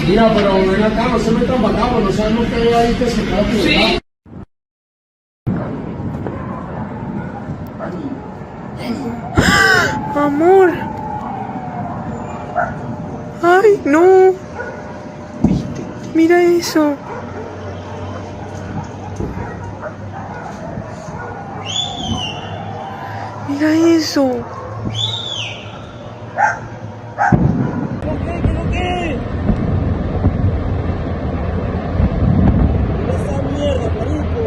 Mira, pero ven acá, no se metan para acá, no sabemos qué hay ahí que se queda por acá. Amor. Ay, no. Mira eso. Mira eso. ¿Qué? Esa mierda, marico.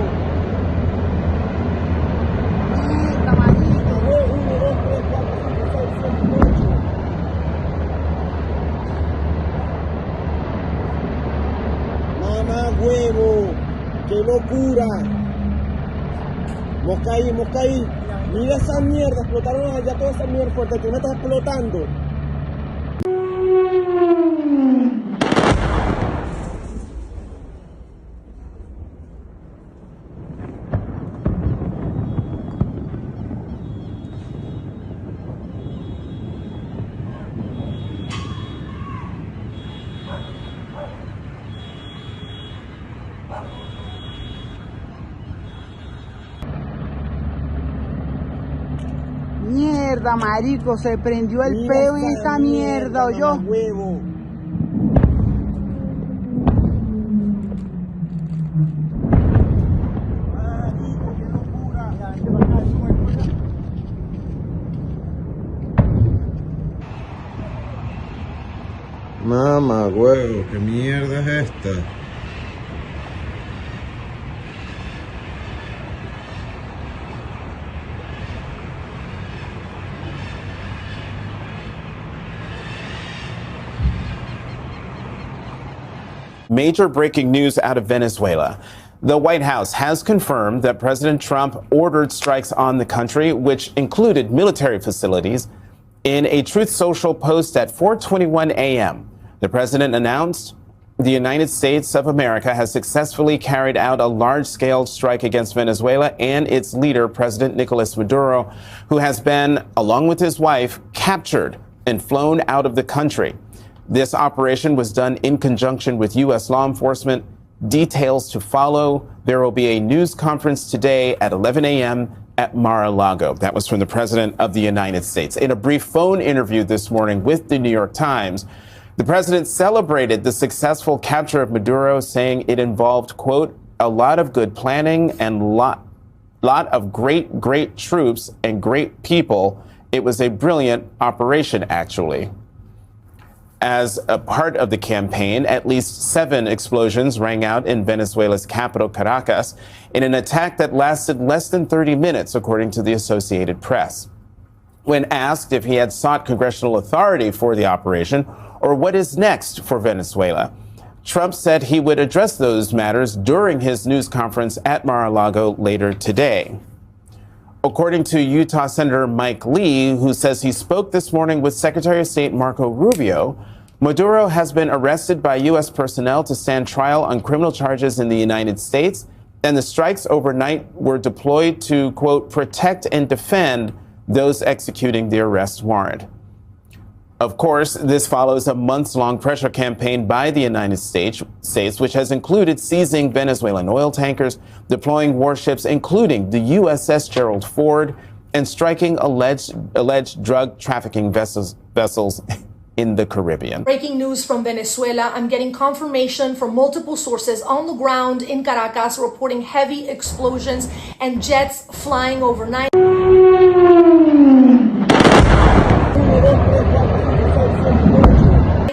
Mierda, marico. 1, 2, 3, 4, 5, 6, 7, 8. Mamá huevo. ¡Qué locura! Mosca ahí. Mira esa mierda, explotaron allá toda esa mierda fuerte. Tú me estás explotando. Mierda, marico, se prendió el peo en esta mierda, ¿oyó? Huevo. Marico, qué locura. Mamá, huevo, qué mierda es esta. Major breaking news out of Venezuela. The White House has confirmed that President Trump ordered strikes on the country, which included military facilities. In a Truth Social post at 4:21 a.m., the president announced the United States of America has successfully carried out a large-scale strike against Venezuela and its leader, President Nicolas Maduro, who has been, along with his wife, captured and flown out of the country. This operation was done in conjunction with U.S. law enforcement. Details to follow. There will be a news conference today at 11 a.m. at Mar-a-Lago. That was from the President of the United States. In a brief phone interview this morning with the New York Times, the president celebrated the successful capture of Maduro, saying it involved, quote, a lot of good planning and lot of great troops and great people. It was a brilliant operation, actually. As a part of the campaign, at least 7 explosions rang out in Venezuela's capital, Caracas, in an attack that lasted less than 30 minutes, according to the Associated Press. When asked if he had sought congressional authority for the operation or what is next for Venezuela, Trump said he would address those matters during his news conference at Mar-a-Lago later today. According to Utah Senator Mike Lee, who says he spoke this morning with Secretary of State Marco Rubio, Maduro has been arrested by U.S. personnel to stand trial on criminal charges in the United States, and the strikes overnight were deployed to, quote, protect and defend those executing the arrest warrant. Of course, this follows a months-long pressure campaign by the United States, which has included seizing Venezuelan oil tankers, deploying warships, including the USS Gerald Ford, and striking alleged drug trafficking vessels in the Caribbean. Breaking news from Venezuela. I'm getting confirmation from multiple sources on the ground in Caracas reporting heavy explosions and jets flying overnight.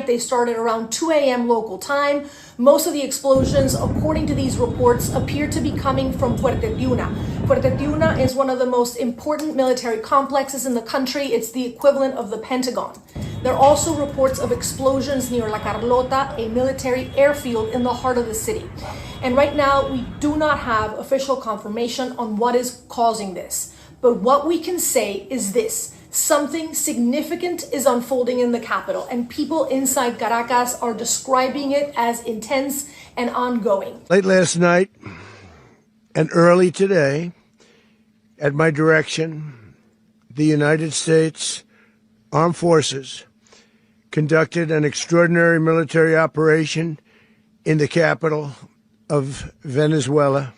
They started around 2 a.m. local time. Most of the explosions, according to these reports, appear to be coming from Fuerte Tiuna. Fuerte Tiuna is one of the most important military complexes in the country. It's the equivalent of the Pentagon. There are also reports of explosions near La Carlota, a military airfield in the heart of the city. And right now, we do not have official confirmation on what is causing this. But what we can say is this. Something significant is unfolding in the capital, and people inside Caracas are describing it as intense and ongoing. Late last night and early today, at my direction, the United States Armed Forces conducted an extraordinary military operation in the capital of Venezuela.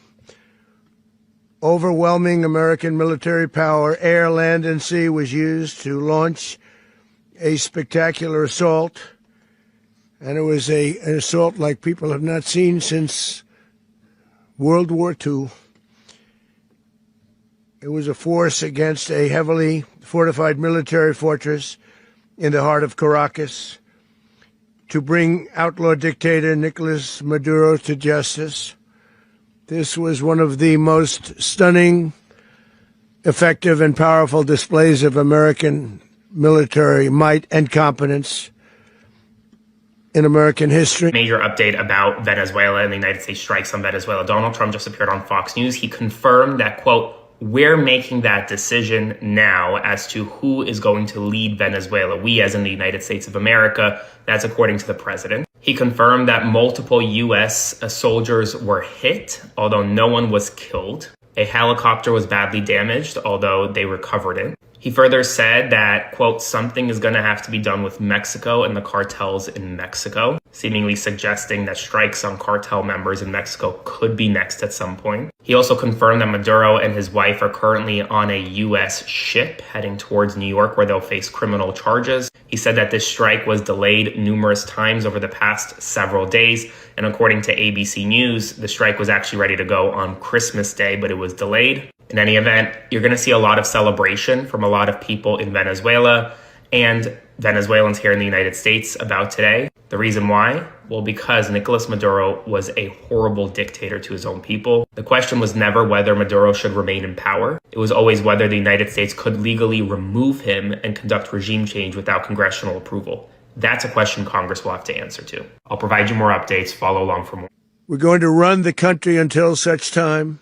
Overwhelming American military power, air, land, and sea, was used to launch a spectacular assault. And it was an assault like people have not seen since World War II. It was a force against a heavily fortified military fortress in the heart of Caracas to bring outlaw dictator Nicolas Maduro to justice. This was one of the most stunning, effective, and powerful displays of American military might and competence in American history. Major update about Venezuela and the United States strikes on Venezuela. Donald Trump just appeared on Fox News. He confirmed that, quote, "We're making that decision now as to who is going to lead Venezuela. We, as in the United States of America." That's according to the president. He confirmed that multiple U.S. soldiers were hit, although no one was killed. A helicopter was badly damaged, although they recovered it. He further said that, quote, "Something is going to have to be done with Mexico and the cartels in Mexico," seemingly suggesting that strikes on cartel members in Mexico could be next at some point. He also confirmed that Maduro and his wife are currently on a U.S. ship heading towards New York, where they'll face criminal charges. He said that this strike was delayed numerous times over the past several days. And according to ABC News, the strike was actually ready to go on Christmas Day, but it was delayed. In any event, you're going to see a lot of celebration from a lot of people in Venezuela and Venezuelans here in the United States about today. The reason why? Well, because Nicolas Maduro was a horrible dictator to his own people. The question was never whether Maduro should remain in power. It was always whether the United States could legally remove him and conduct regime change without congressional approval. That's a question Congress will have to answer to. I'll provide you more updates. Follow along for more. We're going to run the country until such time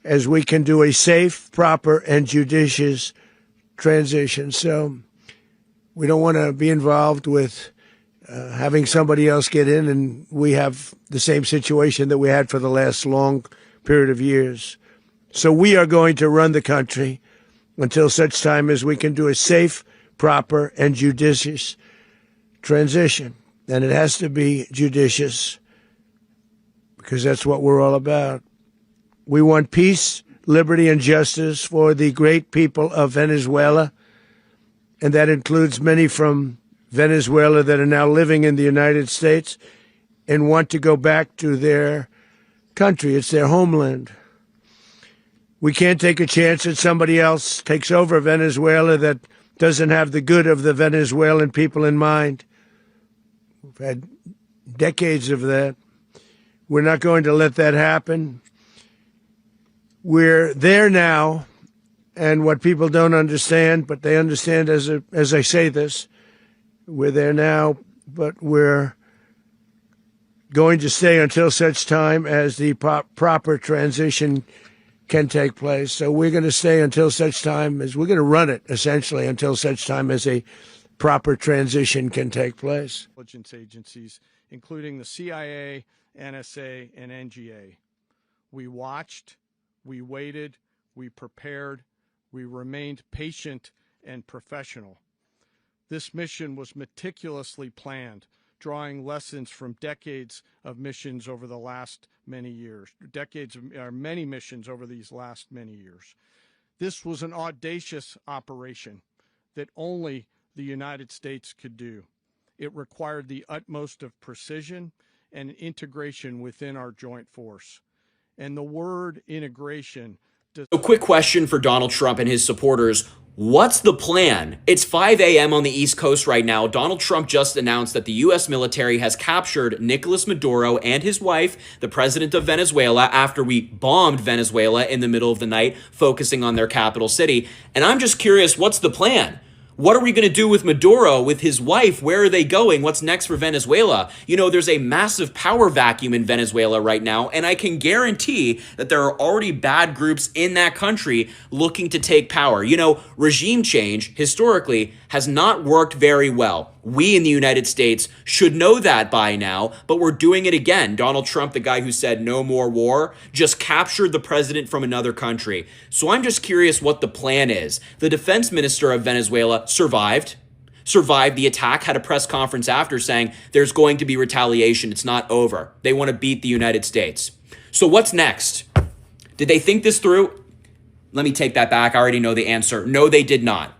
as we can do a safe, proper, and judicious transition. So we don't want to be involved with having somebody else get in, and we have the same situation that we had for the last long period of years. So we are going to run the country until such time as we can do a safe, proper, and judicious transition. And it has to be judicious because that's what we're all about. We want peace, liberty, and justice for the great people of Venezuela, and that includes many from Venezuela that are now living in the United States and want to go back to their country. It's their homeland. We can't take a chance that somebody else takes over Venezuela that doesn't have the good of the Venezuelan people in mind. We've had decades of that. We're not going to let that happen. We're there now, and what people don't understand, but they understand as I say this, we're there now, but we're going to stay until such time as the proper transition can take place. So we're going to stay until such time as we're going to run it, essentially, until such time as a proper transition can take place. Intelligence agencies, including the CIA, NSA, and NGA. We watched. We waited, we prepared, we remained patient and professional. This mission was meticulously planned, drawing lessons from decades of missions over the last many years, many missions over these last many years. This was an audacious operation that only the United States could do. It required the utmost of precision and integration within our joint force. And the word integration. A quick question for Donald Trump and his supporters. What's the plan? It's 5 a.m. on the East Coast right now. Donald Trump just announced that the U.S. military has captured Nicolas Maduro and his wife, the president of Venezuela, after we bombed Venezuela in the middle of the night, focusing on their capital city. And I'm just curious, what's the plan? What are we going to do with Maduro, with his wife? Where are they going? What's next for Venezuela? You know, there's a massive power vacuum in Venezuela right now, and I can guarantee that there are already bad groups in that country looking to take power. You know, regime change, historically, has not worked very well. We in the United States should know that by now, but we're doing it again. Donald Trump, the guy who said no more war, just captured the president from another country. So I'm just curious what the plan is. The defense minister of Venezuela survived. survived the attack, had a press conference after saying there's going to be retaliation. It's not over. They want to beat the United States. So what's next? Did they think this through? Let me take that back. I already know the answer. No, they did not.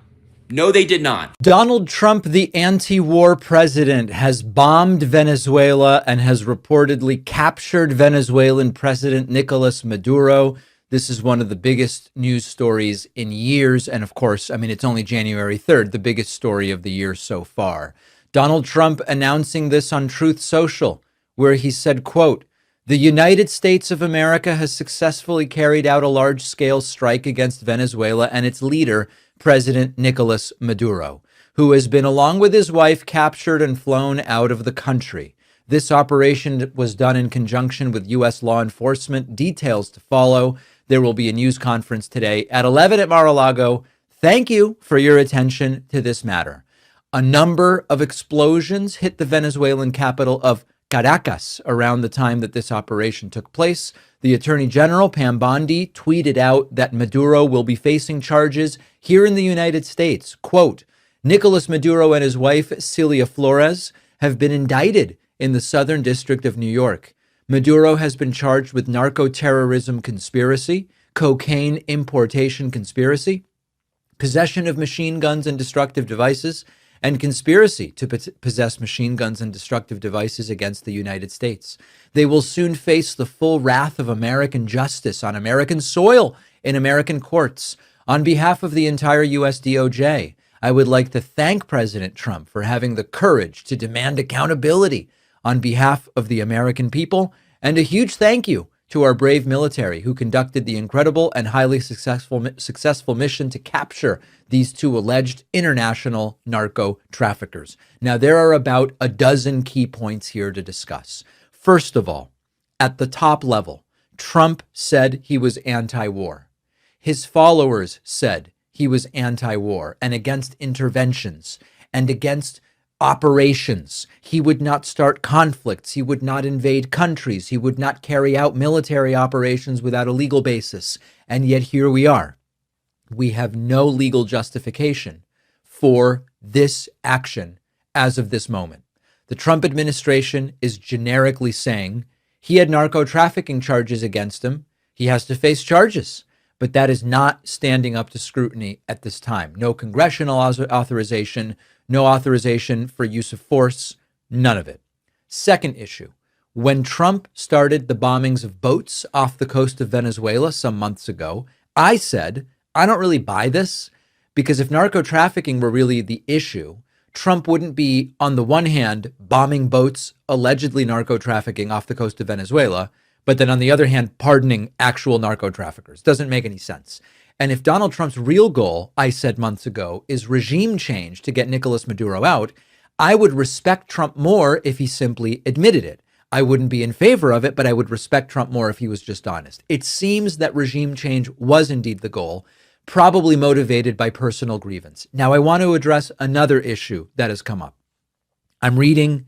No, they did not. Donald Trump, the anti-war president, has bombed Venezuela and has reportedly captured Venezuelan President Nicolas Maduro. This is one of the biggest news stories in years. And of course, I mean, it's only January 3rd, the biggest story of the year so far. Donald Trump announcing this on Truth Social, where he said, quote, "The United States of America has successfully carried out a large-scale strike against Venezuela and its leader, President Nicolas Maduro, who has been, along with his wife, captured and flown out of the country. This operation was done in conjunction with U.S. law enforcement. Details to follow. There will be a news conference today at 11 at Mar-a-Lago. Thank you for your attention to this matter." A number of explosions hit the Venezuelan capital of Caracas around the time that this operation took place. The Attorney General, Pam Bondi, tweeted out that Maduro will be facing charges here in the United States. Quote, "Nicolas Maduro and his wife, Celia Flores, have been indicted in the Southern District of New York. Maduro has been charged with narco-terrorism conspiracy, cocaine importation conspiracy, possession of machine guns and destructive devices, and conspiracy to possess machine guns and destructive devices against the United States. They will soon face the full wrath of American justice on American soil in American courts. On behalf of the entire U.S. DOJ, I would like to thank President Trump for having the courage to demand accountability on behalf of the American people, and a huge thank you to our brave military who conducted the incredible and highly successful mission to capture these two alleged international narco traffickers." Now, there are about a dozen key points here to discuss. First of all, at the top level, Trump said he was anti-war. His followers said he was anti-war and against interventions and against operations. He would not start conflicts. He would not invade countries. He would not carry out military operations without a legal basis. And yet here we are. We have no legal justification for this action as of this moment. The Trump administration is generically saying he had narco trafficking charges against him. He has to face charges. But that is not standing up to scrutiny at this time. No congressional authorization, no authorization for use of force, none of it. Second issue, when Trump started the bombings of boats off the coast of Venezuela some months ago, I said, I don't really buy this, because if narco trafficking were really the issue, Trump wouldn't be, on the one hand, bombing boats allegedly narco trafficking off the coast of Venezuela, but then on the other hand, pardoning actual narco traffickers. Doesn't make any sense. And if Donald Trump's real goal, I said months ago, is regime change to get Nicolas Maduro out, I would respect Trump more if he simply admitted it. I wouldn't be in favor of it, but I would respect Trump more if he was just honest. It seems that regime change was indeed the goal, probably motivated by personal grievance. Now, I want to address another issue that has come up. I'm reading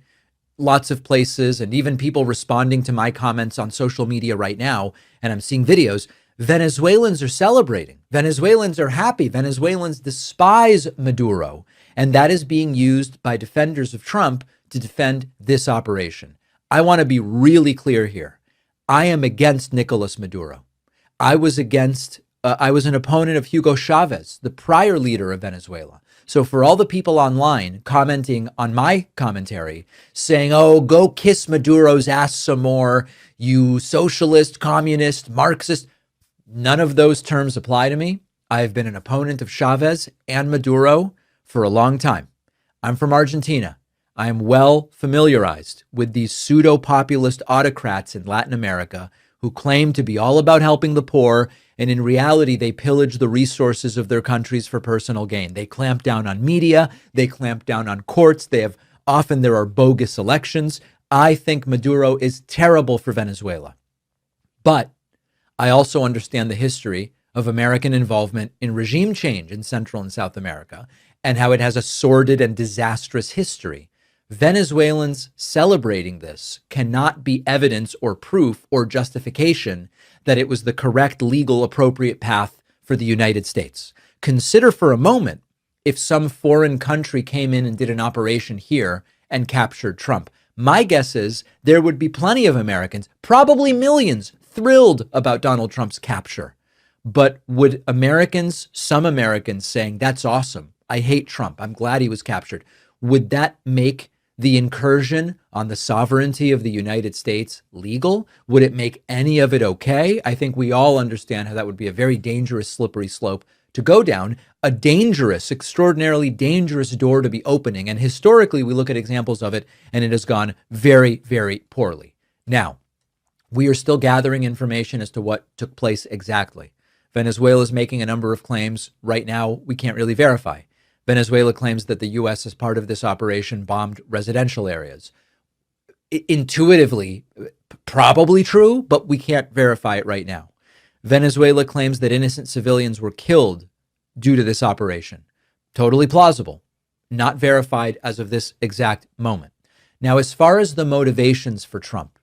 lots of places and even people responding to my comments on social media right now, and I'm seeing videos. Venezuelans are celebrating. Venezuelans are happy. Venezuelans despise Maduro. And that is being used by defenders of Trump to defend this operation. I want to be really clear here. I am against Nicolas Maduro. I was an opponent of Hugo Chavez, the prior leader of Venezuela. So for all the people online commenting on my commentary, saying, oh, go kiss Maduro's ass some more, you socialist, communist, Marxist, none of those terms apply to me. I have been an opponent of Chavez and Maduro for a long time. I'm from Argentina. I am well familiarized with these pseudo-populist autocrats in Latin America who claim to be all about helping the poor, and in reality, they pillage the resources of their countries for personal gain. They clamp down on media. They clamp down on courts. There are bogus elections. I think Maduro is terrible for Venezuela. But I also understand the history of American involvement in regime change in Central and South America and how it has a sordid and disastrous history. Venezuelans celebrating this cannot be evidence or proof or justification that it was the correct, legal, appropriate path for the United States. Consider for a moment if some foreign country came in and did an operation here and captured Trump. My guess is there would be plenty of Americans, probably millions, thrilled about Donald Trump's capture. But would Americans, some Americans saying, that's awesome, I hate Trump, I'm glad he was captured, would that make the incursion on the sovereignty of the United States legal? Would it make any of it okay? I think we all understand how that would be a very dangerous, slippery slope to go down, a dangerous, extraordinarily dangerous door to be opening. And historically, we look at examples of it, and it has gone very, very poorly. Now, we are still gathering information as to what took place exactly. Venezuela is making a number of claims right now we can't really verify. Venezuela claims that the U.S., as part of this operation, bombed residential areas. Intuitively, probably true, but we can't verify it right now. Venezuela claims that innocent civilians were killed due to this operation. Totally plausible, not verified as of this exact moment. Now, as far as the motivations for Trump,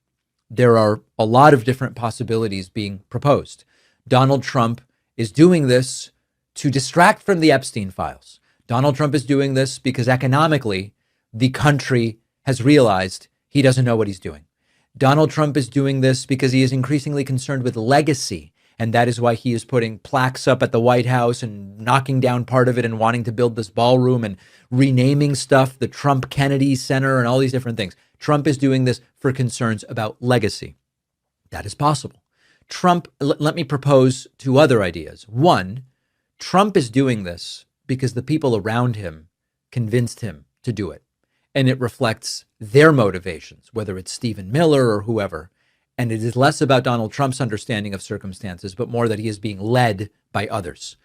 there are a lot of different possibilities being proposed. Donald Trump is doing this to distract from the Epstein files. Donald Trump is doing this because economically, the country has realized he doesn't know what he's doing. Donald Trump is doing this because he is increasingly concerned with legacy. And that is why he is putting plaques up at the White House and knocking down part of it and wanting to build this ballroom and renaming stuff, the Trump Kennedy Center and all these different things. Trump is doing this for concerns about legacy. That is possible. Trump, let me propose two other ideas. One, Trump is doing this because the people around him convinced him to do it. And it reflects their motivations, whether it's Stephen Miller or whoever. And it is less about Donald Trump's understanding of circumstances, but more that he is being led by others.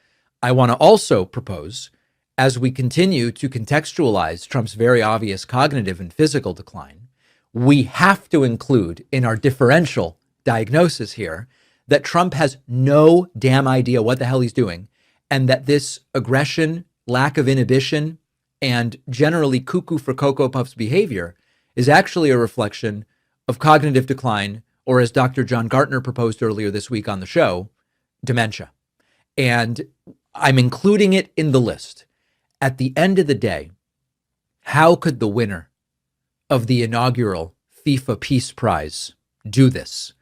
I want to also propose, as we continue to contextualize Trump's very obvious cognitive and physical decline, we have to include in our differential diagnosis here that Trump has no damn idea what the hell he's doing, and that this aggression, lack of inhibition, and generally cuckoo for Cocoa Puffs behavior is actually a reflection of cognitive decline, or as Dr. John Gartner proposed earlier this week on the show, dementia. And I'm including it in the list. At the end of the day, how could the winner of the inaugural FIFA Peace Prize do this?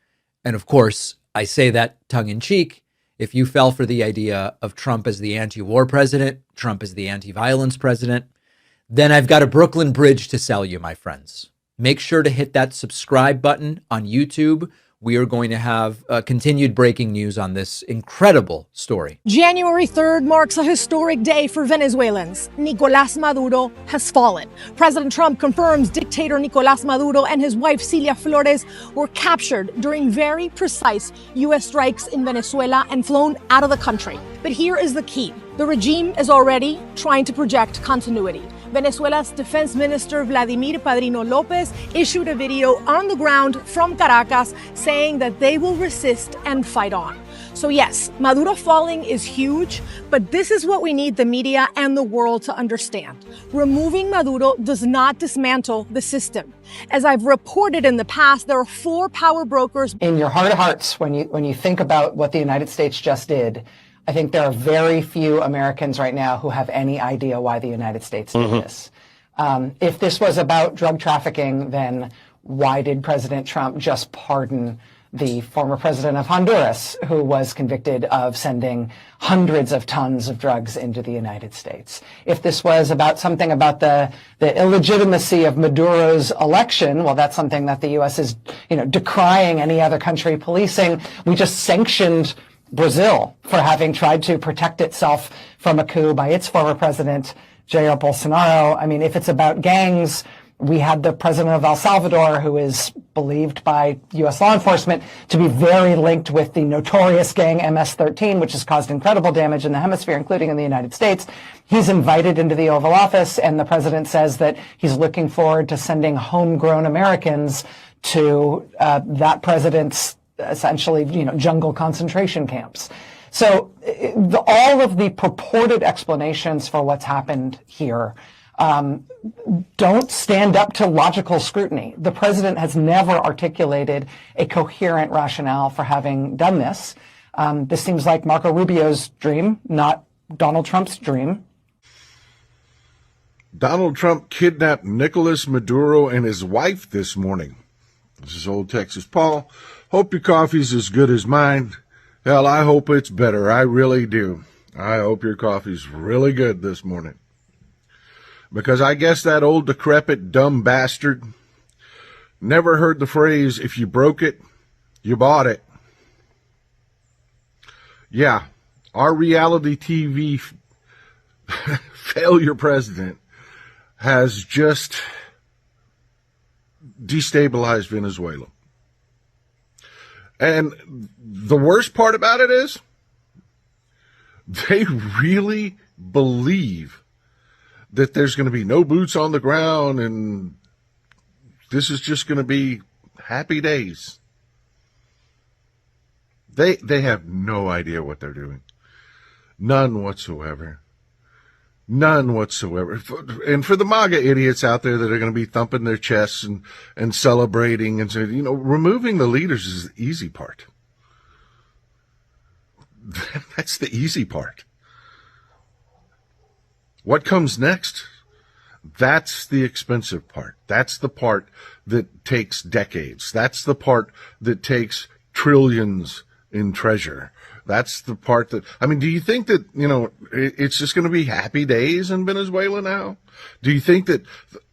And of course, I say that tongue in cheek. If you fell for the idea of Trump as the anti-war president, Trump as the anti-violence president, then I've got a Brooklyn Bridge to sell you, my friends. Make sure to hit that subscribe button on YouTube. We are going to have continued breaking news on this incredible story. January 3rd marks a historic day for Venezuelans. Nicolás Maduro has fallen. President Trump confirms dictator Nicolás Maduro and his wife Cilia Flores were captured during very precise U.S. strikes in Venezuela and flown out of the country. But here is the key. The regime is already trying to project continuity. Venezuela's Defense Minister Vladimir Padrino Lopez issued a video on the ground from Caracas saying that they will resist and fight on. So yes, Maduro falling is huge, but this is what we need the media and the world to understand. Removing Maduro does not dismantle the system. As I've reported in the past, there are 4 power brokers. In your heart of hearts, when you think about what the United States just did, I think there are very few Americans right now who have any idea why the United States did this. If this was about drug trafficking, then why did President Trump just pardon the former president of Honduras, who was convicted of sending hundreds of tons of drugs into the United States? If this was about something about the illegitimacy of Maduro's election, well, that's something that the U.S. is, decrying any other country policing. We just sanctioned Brazil for having tried to protect itself from a coup by its former president, Jair Bolsonaro. I mean, if it's about gangs, we had the president of El Salvador, who is believed by U.S. law enforcement to be very linked with the notorious gang MS-13, which has caused incredible damage in the hemisphere, including in the United States. He's invited into the Oval Office, and the president says that he's looking forward to sending homegrown Americans to that president's essentially, jungle concentration camps. So all of the purported explanations for what's happened here don't stand up to logical scrutiny. The president has never articulated a coherent rationale for having done this. This seems like Marco Rubio's dream, not Donald Trump's dream. Donald Trump kidnapped Nicolas Maduro and his wife this morning. This is Old Texas Paul. Hope your coffee's as good as mine. Hell, I hope it's better. I really do. I hope your coffee's really good this morning. Because I guess that old decrepit dumb bastard never heard the phrase, if you broke it, you bought it. Yeah, our reality TV failure president has just destabilized Venezuela. And the worst part about it is they really believe that there's going to be no boots on the ground and this is just going to be happy days. They have no idea what they're doing. None whatsoever. None whatsoever. And for the MAGA idiots out there that are going to be thumping their chests and celebrating and saying, removing the leaders is the easy part. That's the easy part. What comes next? That's the expensive part. That's the part that takes decades. That's the part that takes trillions in treasure. That's the part that, do you think that, it's just going to be happy days in Venezuela now? Do you think that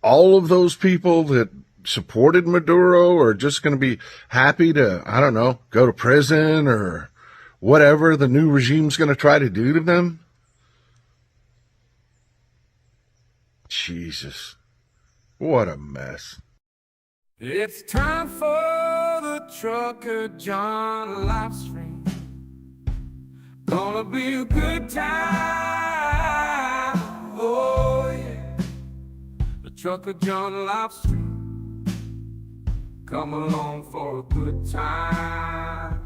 all of those people that supported Maduro are just going to be happy to, go to prison or whatever the new regime's going to try to do to them? Jesus, what a mess. It's time for the Trucker John live stream. Gonna be a good time, oh yeah. The Trucker John live stream. Come along for a good time.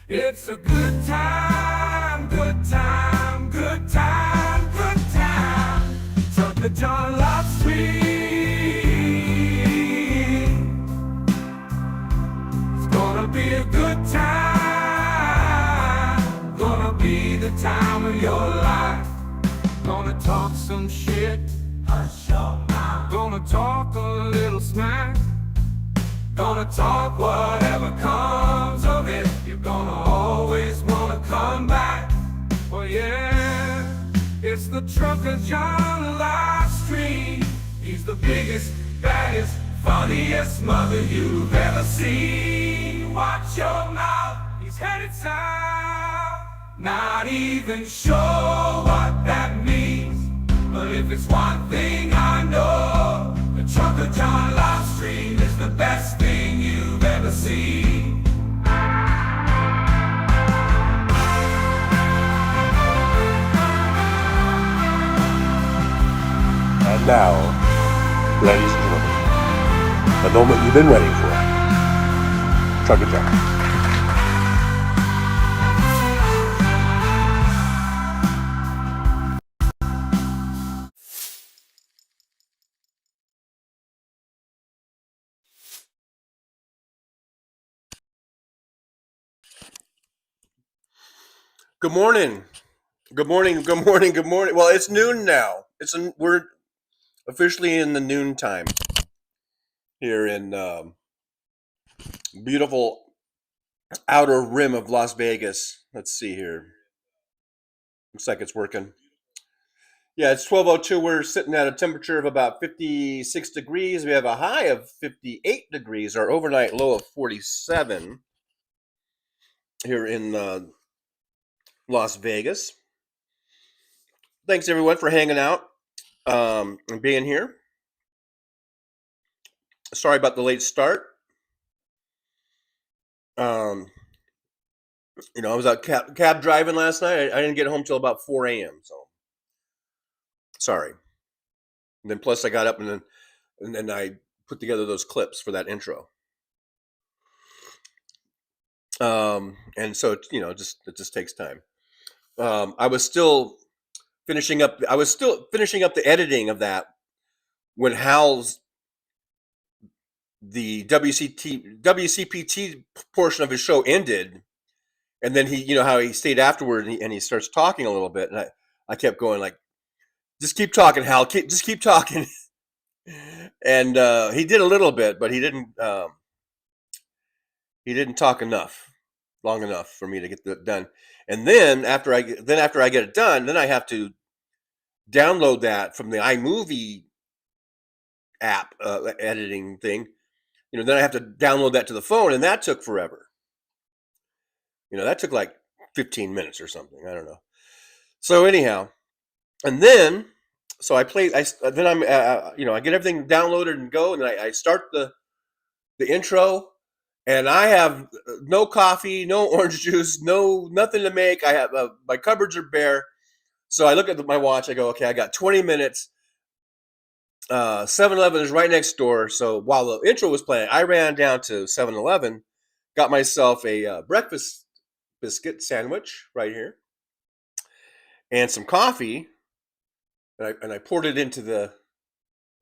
It's a good time, good time, good time, good time. Trucker John live stream. It's gonna be a good time. The time of your life. Gonna talk some shit, hush your mouth. Gonna talk a little smack. Gonna talk whatever comes of it. You're gonna always wanna come back. Oh yeah, it's the Trucker John live stream. He's the biggest, baddest, funniest mother you've ever seen. Watch your mouth, he's headed south. Not even sure what that means, but if it's one thing I know, the Trucker John live stream is the best thing you've ever seen. And now, ladies and gentlemen, the moment you've been waiting for, Trucker John. Good morning. Good morning. Good morning. Good morning. Well, it's noon now. We're officially in the noon time here in beautiful outer rim of Las Vegas. Let's see here. Looks like it's working. Yeah, it's 12:02. We're sitting at a temperature of about 56 degrees. We have a high of 58 degrees. Our overnight low of 47 here in Las Vegas. Thanks everyone for hanging out and being here. Sorry about the late start. I was out cab driving last night. I didn't get home till about 4 a.m. So sorry. And then plus I got up and then I put together those clips for that intro. And so it just takes time. I was still finishing up the editing of that when the WCPT portion of his show ended, and then he, how he stayed afterward and he starts talking a little bit, and I kept going like, Just keep talking, Hal. Just keep talking. And he did a little bit, but he didn't talk long enough for me to get that done. And then after I get it done, then I have to download that from the iMovie app editing thing. Then I have to download that to the phone, and that took forever. That took like 15 minutes or something. I don't know. So anyhow, and then I get everything downloaded and go, and I start the intro, and I have no coffee, no orange juice, nothing to make. I have my cupboards are bare. So I look at my watch. I go, okay, I got 20 minutes. 7-Eleven is right next door. So while the intro was playing, I ran down to 7-Eleven, got myself a breakfast biscuit sandwich right here, and some coffee, and I poured it into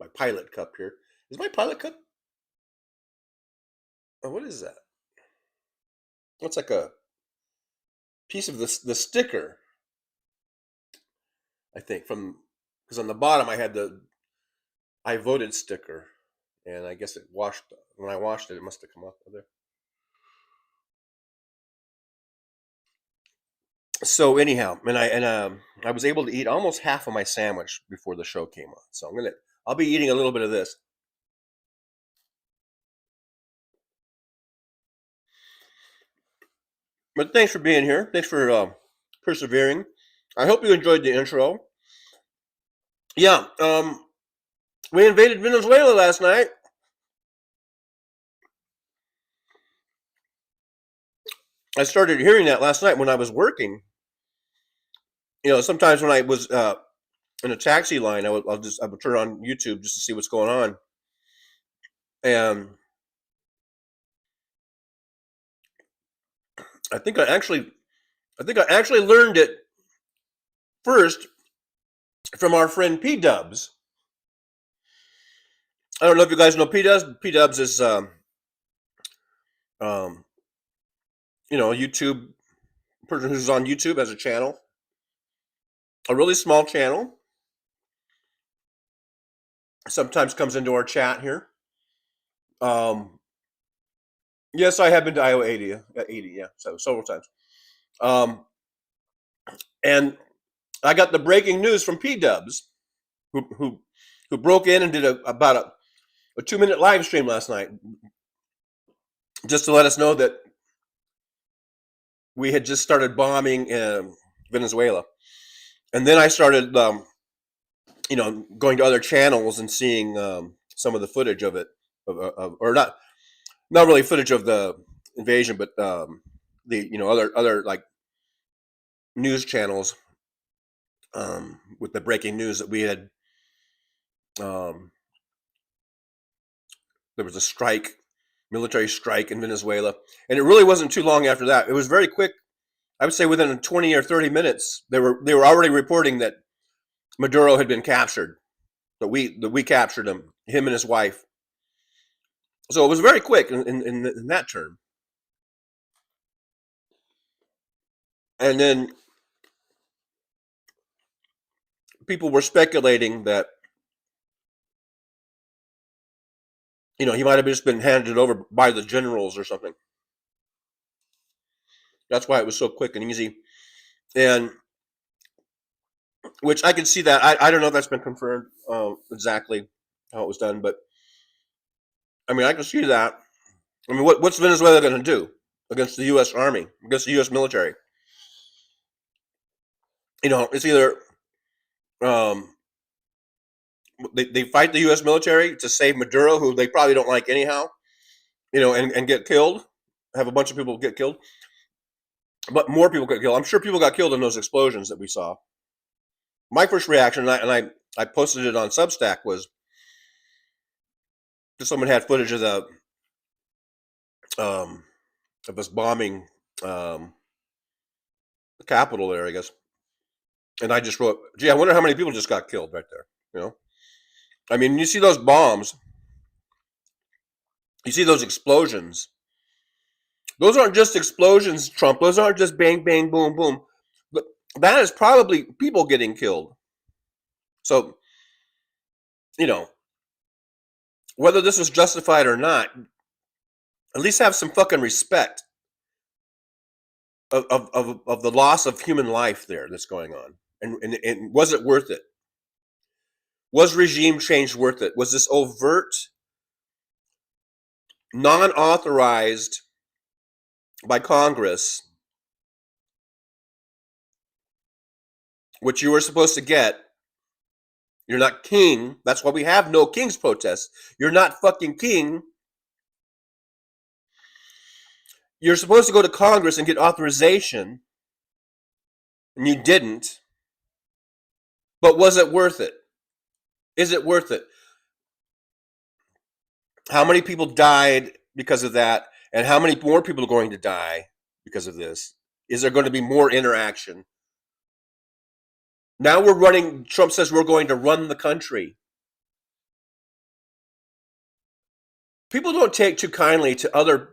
my Pilot cup here. Is my Pilot cup? Oh, what is that? It's like a piece of the sticker, I think, because on the bottom I had the I voted sticker, and I guess when I washed it must have come up there. So anyhow, and I was able to eat almost half of my sandwich before the show came on. So I'll be eating a little bit of this. But thanks for being here. Thanks for persevering. I hope you enjoyed the intro. Yeah, we invaded Venezuela last night. I started hearing that last night when I was working. Sometimes when I was in a taxi line, I would turn on YouTube just to see what's going on. And I think I actually learned it first from our friend P Dubs. I don't know if you guys know P Dubs. P Dubs is a YouTube person who's on YouTube as a channel, a really small channel. Sometimes comes into our chat here. Yes, I have been to Iowa 80, yeah, so several times. And I got the breaking news from P Dubs, who broke in and did about a 2-minute live stream last night, just to let us know that we had just started bombing Venezuela. And then I started, going to other channels and seeing some of the footage of it, or not really footage of the invasion, but the other like news channels with the breaking news that we had. There was a military strike in Venezuela, and it really wasn't too long after that. It was very quick. I would say within 20 or 30 minutes, they were already reporting that Maduro had been captured. That we captured him and his wife. So it was very quick in that term. And then people were speculating that he might have just been handed over by the generals or something. That's why it was so quick and easy. And which I can see that. I don't know if that's been confirmed exactly how it was done, but I mean, I can see that. I mean, what's Venezuela going to do against the U.S. Army, against the U.S. military? It's either they fight the U.S. military to save Maduro, who they probably don't like anyhow, and get killed, have a bunch of people get killed, but more people get killed. I'm sure people got killed in those explosions that we saw. My first reaction, and I posted it on Substack, was that someone had footage of of us bombing the capital there, I guess. And I just wrote, gee, I wonder how many people just got killed right there. I mean, you see those bombs, you see those explosions. Those aren't just explosions, Trump. Those aren't just bang, bang, boom, boom. That is probably people getting killed. So, you know, whether this was justified or not, at least have some fucking respect of the loss of human life there that's going on. And was it worth it? Was regime change worth it? Was this overt, non-authorized by Congress, which you were supposed to get? You're not king. That's why we have no king's protest. You're not fucking king. You're supposed to go to Congress and get authorization, and you didn't. But was it worth it? Is it worth it? How many people died because of that? And how many more people are going to die because of this? Is there going to be more interaction? Now we're running, Trump says we're going to run the country. People don't take too kindly to other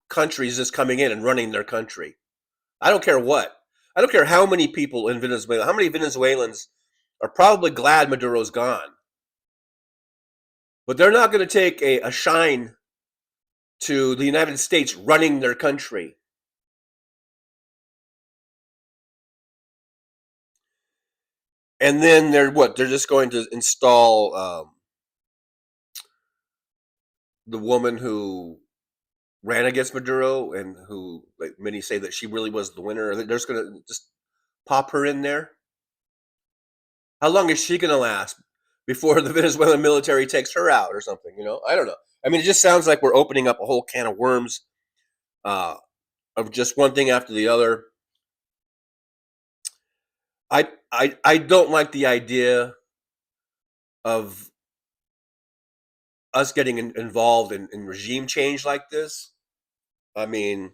countries just coming in and running their country. I don't care what. I don't care how many people in Venezuela, how many Venezuelans are probably glad Maduro's gone. But they're not going to take a shine to the United States running their country. And then they're just going to install the woman who ran against Maduro and who, like many say, that she really was the winner. They're just going to just pop her in there. How long is she going to last before the Venezuelan military takes her out or something? You know, I don't know. I mean, it just sounds like we're opening up a whole can of worms of just one thing after the other. I don't like the idea of us getting involved in regime change like this. I mean,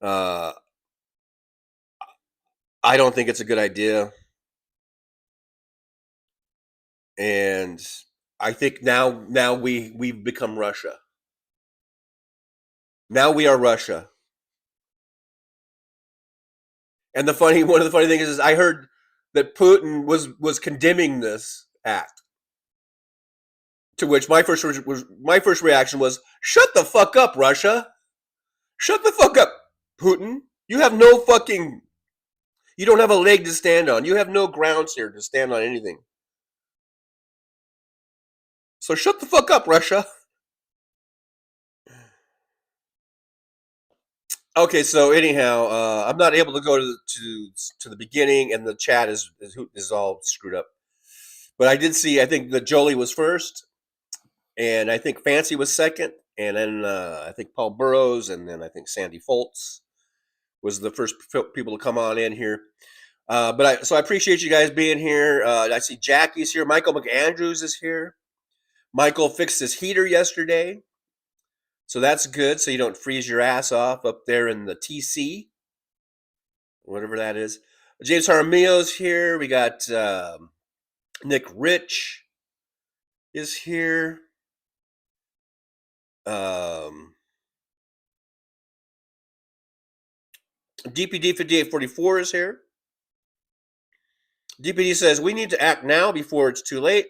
I don't think it's a good idea. And I think now we've become Russia. Now we are Russia. And one of the funny things is I heard that Putin was condemning this act. To which my first reaction was, shut the fuck up, Russia. Shut the fuck up, Putin. You have no fucking, you don't have a leg to stand on. You have no grounds here to stand on anything. So shut the fuck up, Russia. Okay, so anyhow, I'm not able to go to the beginning, and the chat is all screwed up. But I did see, I think that Jolie was first, and I think Fancy was second, and then I think Paul Burrows, and then I think Sandy Foltz was the first people to come on in here. So I appreciate you guys being here. I see Jackie's here. Michael McAndrews is here. Michael fixed his heater yesterday, so that's good. So you don't freeze your ass off up there in the TC, whatever that is. James Jaramillo's here. We got Nick Rich is here. DPD 5844 is here. DPD says, we need to act now before it's too late.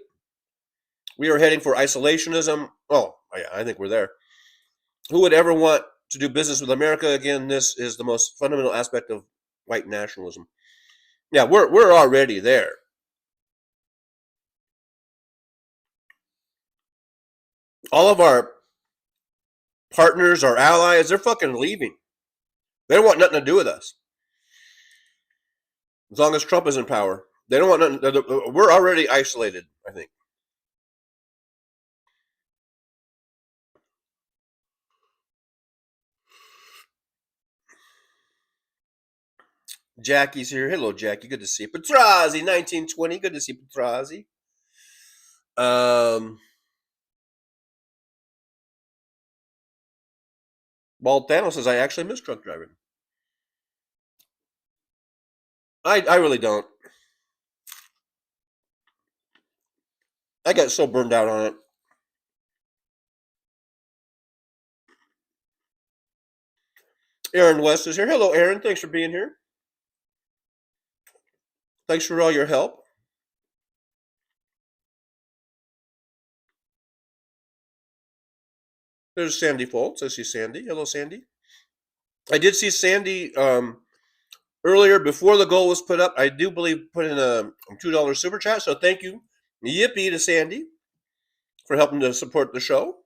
We are heading for isolationism. Oh, yeah, I think we're there. Who would ever want to do business with America again? This is the most fundamental aspect of white nationalism. Yeah, we're already there. All of our partners, our allies, they're fucking leaving. They don't want nothing to do with us. As long as Trump is in power. They don't want nothing. We're already isolated, I think. Jackie's here. Hello, Jackie. Good to see you. Petrazi, 1920. Good to see Petrazi. Baltano says, I actually miss truck driving. I really don't. I got so burned out on it. Aaron West is here. Hello, Aaron. Thanks for being here. Thanks for all your help. There's Sandy Foltz. I see Sandy. Hello, Sandy. I did see Sandy earlier before the goal was put up. I do believe put in a $2 super chat. So thank you, yippee to Sandy for helping to support the show.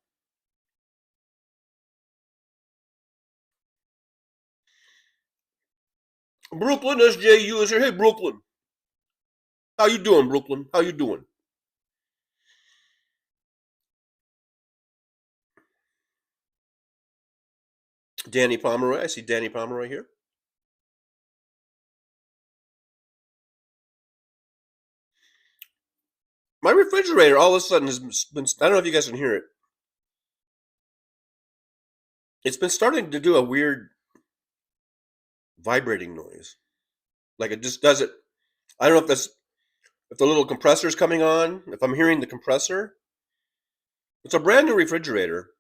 Brooklyn SJU is here. Hey, Brooklyn. How you doing, Brooklyn? How you doing? Danny Pomeroy. I see Danny Pomeroy here. My refrigerator all of a sudden has been, I don't know if you guys can hear it. It's been starting to do a weird vibrating noise. Like it just does it. I don't know if the little compressor is coming on, if I'm hearing the compressor. It's a brand new refrigerator.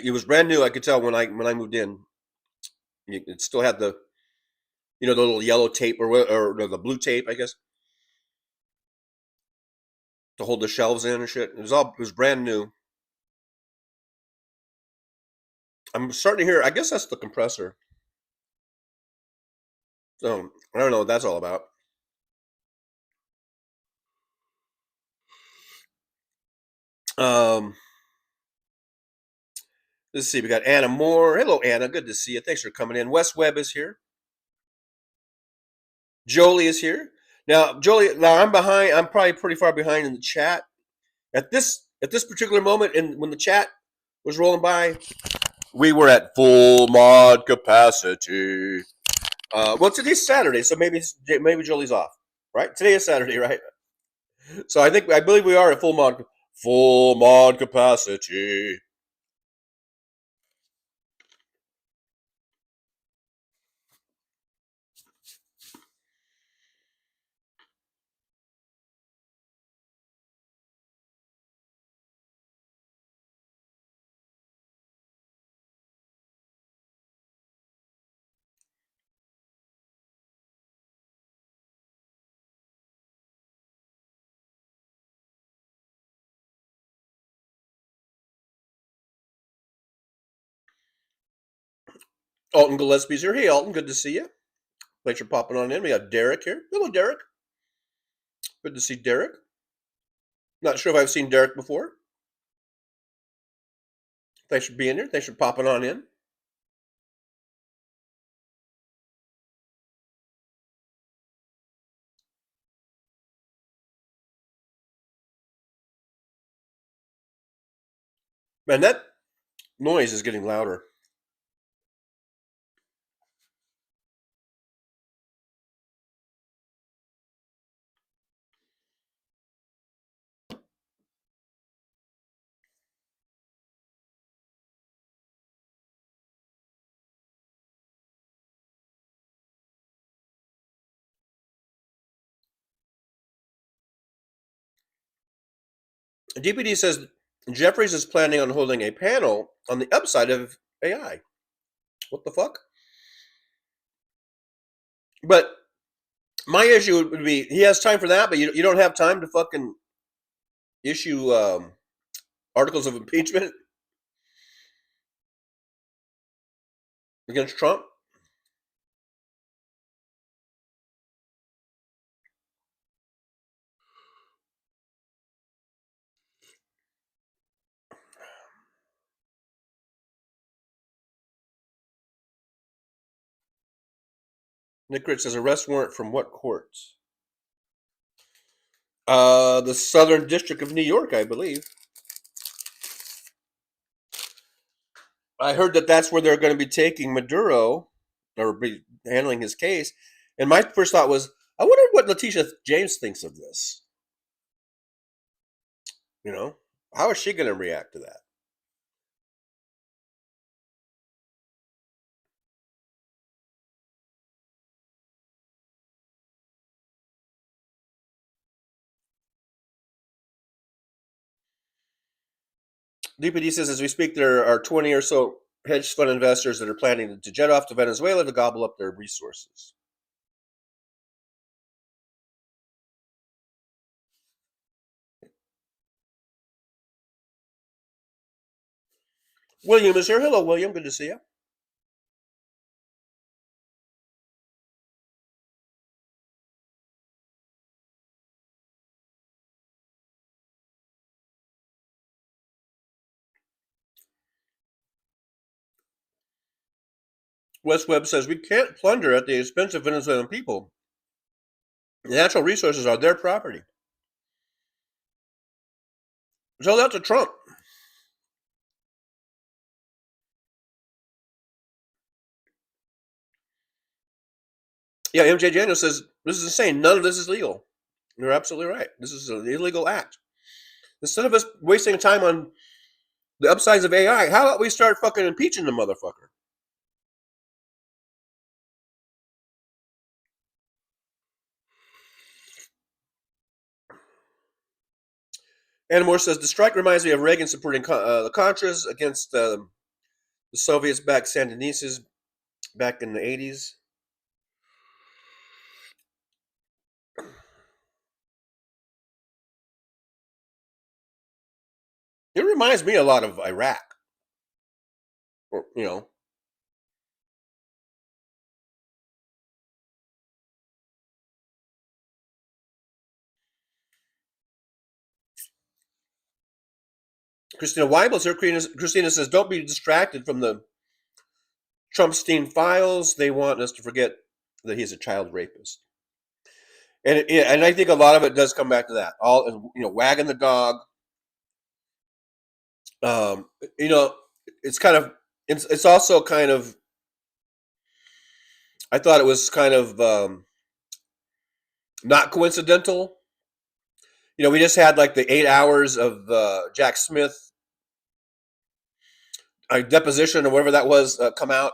It was brand new. I could tell when I moved in. It still had the little yellow tape or the blue tape, I guess, to hold the shelves in and shit. It was brand new. I'm starting to hear. I guess that's the compressor. So I don't know what that's all about. Let's see. We got Anna Moore. Hello, Anna. Good to see you. Thanks for coming in. Wes Webb is here. Jolie is here. Now, Jolie. Now I'm behind. I'm probably pretty far behind in the chat. At this particular moment, and when the chat was rolling by, we were at full mod capacity. Well, today's Saturday, so maybe Jolie's off, right? Today is Saturday, right? So I believe we are at full mod capacity. Alton Gillespie's here. Hey, Alton, good to see you. Thanks for popping on in. We have Derek here. Hello, Derek. Good to see Derek. Not sure if I've seen Derek before. Thanks for being here. Thanks for popping on in. Man, that noise is getting louder. DPD says Jeffries is planning on holding a panel on the upside of AI. What the fuck? But my issue would be he has time for that, but you don't have time to fucking issue articles of impeachment against Trump. Nick Rich says arrest warrant from what courts? The Southern District of New York, I believe. I heard that that's where they're going to be taking Maduro or be handling his case. And my first thought was, I wonder what Letitia James thinks of this. How is she going to react to that? DPD says, as we speak, there are 20 or so hedge fund investors that are planning to jet off to Venezuela to gobble up their resources. William is here. Hello, William. Good to see you. West Webb says we can't plunder at the expense of Venezuelan people. The natural resources are their property. So that's a Trump. Yeah, MJ Daniel says this is insane. None of this is legal. You're absolutely right. This is an illegal act. Instead of us wasting time on the upsides of AI, how about we start fucking impeaching the motherfucker? Anna Moore says the strike reminds me of Reagan supporting the Contras against the Soviets-backed Sandinistas back in the 80s. It reminds me a lot of Iraq. Or, you know. Christina Weibel's here. Christina says, don't be distracted from the Trumpstein files. They want us to forget that he's a child rapist. And I think a lot of it does come back to that. All, you know, wagging the dog. You know, it's kind of, it's also kind of, I thought it was kind of not coincidental. You know, we just had like the 8 hours of Jack Smith deposition or whatever that was come out.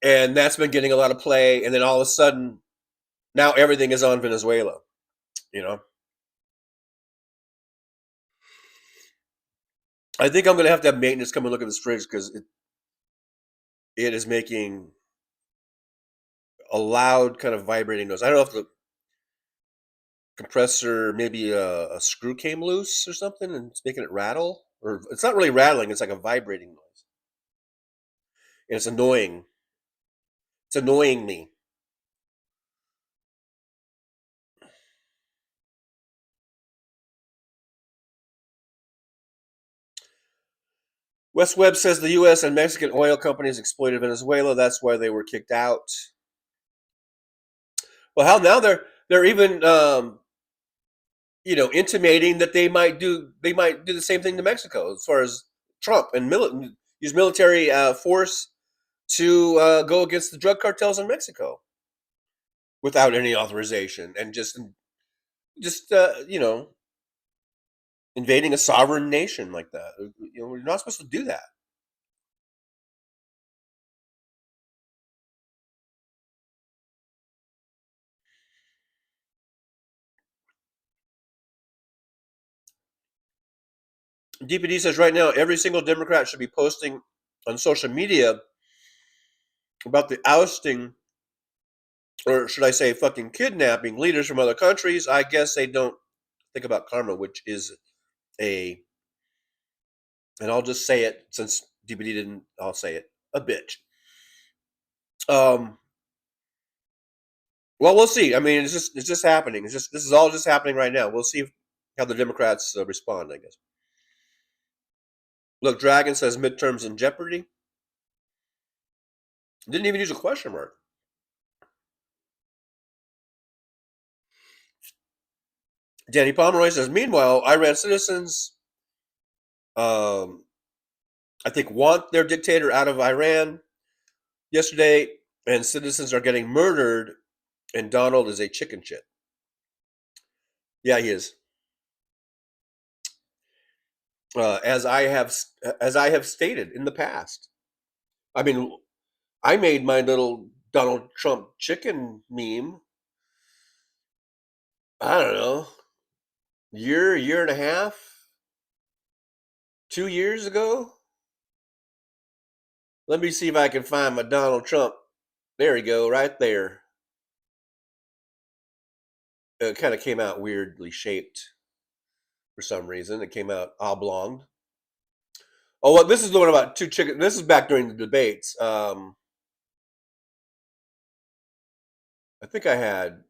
And that's been getting a lot of play. And then all of a sudden, now everything is on Venezuela, you know. I think I'm going to have maintenance come and look at this fridge because it is making a loud kind of vibrating noise. I don't know if the compressor, maybe a screw came loose or something and it's making it rattle. Or it's not really rattling, it's like a vibrating noise. And it's annoying. It's annoying me. West Webb says the U.S. and Mexican oil companies exploited Venezuela. That's why they were kicked out. Well, hell, now they're even you know, intimating that they might do the same thing to Mexico as far as Trump and use military force to go against the drug cartels in Mexico without any authorization and just you know, invading a sovereign nation like that. You know, we're not supposed to do that. DPD says right now every single Democrat should be posting on social media about the ousting, or should I say fucking kidnapping leaders from other countries. I guess they don't think about karma, which is and I'll just say it since DPD didn't, I'll say it, a bitch. Well, we'll see. I mean, it's just happening. This is all just happening right now. We'll see how the Democrats respond, I guess. Look, Dragon says midterms in jeopardy. Didn't even use a question mark. Danny Pomeroy says, meanwhile, Iran citizens, I think, want their dictator out of Iran yesterday, and citizens are getting murdered, and Donald is a chicken shit. Yeah, he is. As I have stated in the past. I mean, I made my little Donald Trump chicken meme. I don't know, year and a half, 2 years ago. Let me see if I can find my Donald Trump. There we go, right there. It kind of came out weirdly shaped for some reason. It came out oblong. Oh, well, this is the one about two chickens. This is back during the debates. I think I had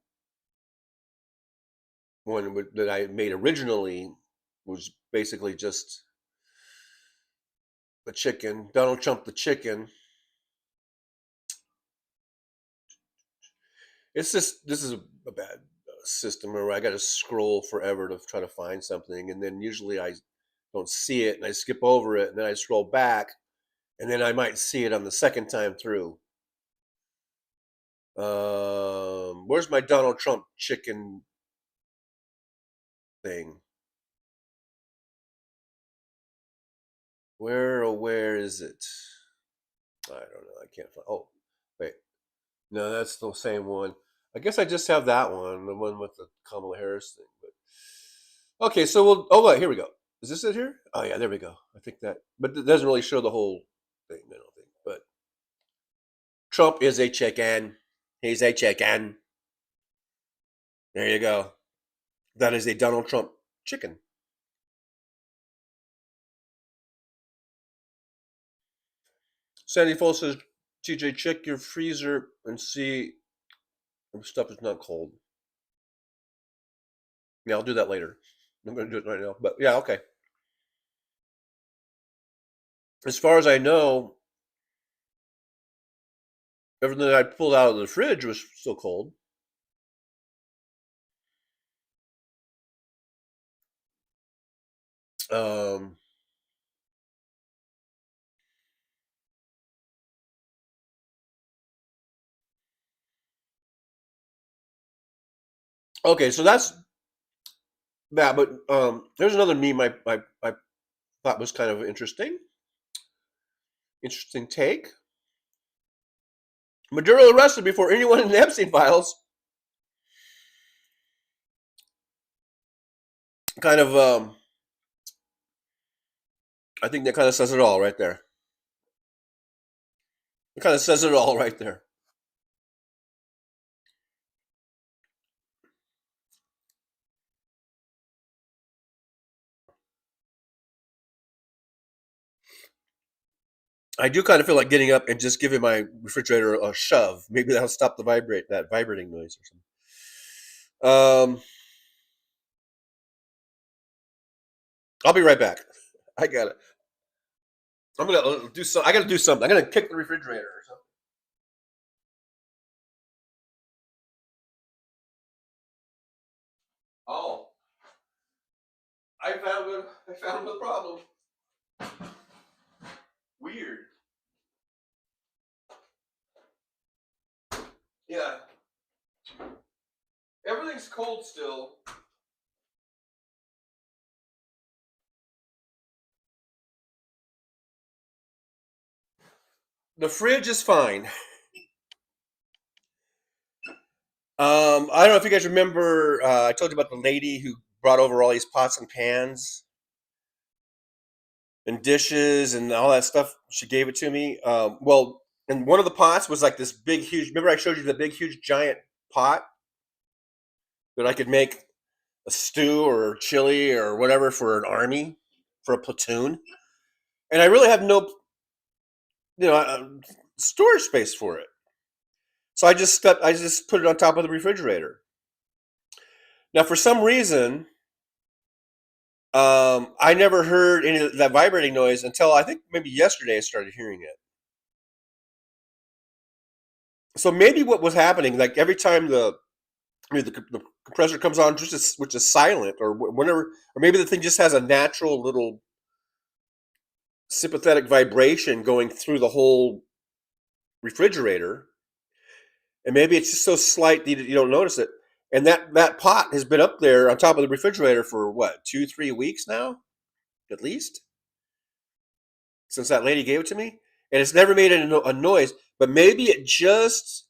one that I made originally was basically just the chicken. Donald Trump, the chicken. It's just, this is a bad system where I got to scroll forever to try to find something. And then usually I don't see it and I skip over it and then I scroll back and then I might see it on the second time through. Where's my Donald Trump chicken thing? Where is it? I don't know. I can't find. Oh, wait. No, that's the same one. I guess I just have that one, the one with the Kamala Harris thing. But okay, so we'll. Oh, wait, here we go. Is this it here? Oh yeah, there we go. I think that, but it doesn't really show the whole thing. I don't think. But Trump is a chicken. He's a chicken. There you go. That is a Donald Trump chicken. Sandy Full says, TJ, check your freezer and see if stuff is not cold. Yeah, I'll do that later. I'm going to do it right now. But yeah, okay. As far as I know, everything that I pulled out of the fridge was still cold. Okay, so that's that. But there's another meme I thought was kind of interesting. Interesting take. Maduro arrested before anyone in the Epstein files. Kind of, I think that kind of says it all right there. It kind of says it all right there. I do kind of feel like getting up and just giving my refrigerator a shove. Maybe that'll stop the vibrating noise or something. I'll be right back. I got it. I'm gonna do so. I got to do something. I'm gonna kick the refrigerator or something. Oh, I found the problem. Weird. Yeah. Everything's cold still. The fridge is fine. I don't know if you guys remember, I told you about the lady who brought over all these pots and pans and dishes and all that stuff. She gave it to me. Well, and one of the pots was like this big, huge. Remember, I showed you the big, huge, giant pot that I could make a stew or chili or whatever for an army, for a platoon. And I really have no, storage space for it. So I just put it on top of the refrigerator. Now, for some reason, I never heard any of that vibrating noise until I think maybe yesterday I started hearing it. So maybe what was happening, like every time the compressor comes on, which is silent, or whenever, or maybe the thing just has a natural little sympathetic vibration going through the whole refrigerator, and maybe it's just so slight that you don't notice it. And that pot has been up there on top of the refrigerator for what, 2-3 weeks now, at least, since that lady gave it to me, and it's never made a noise. But maybe it just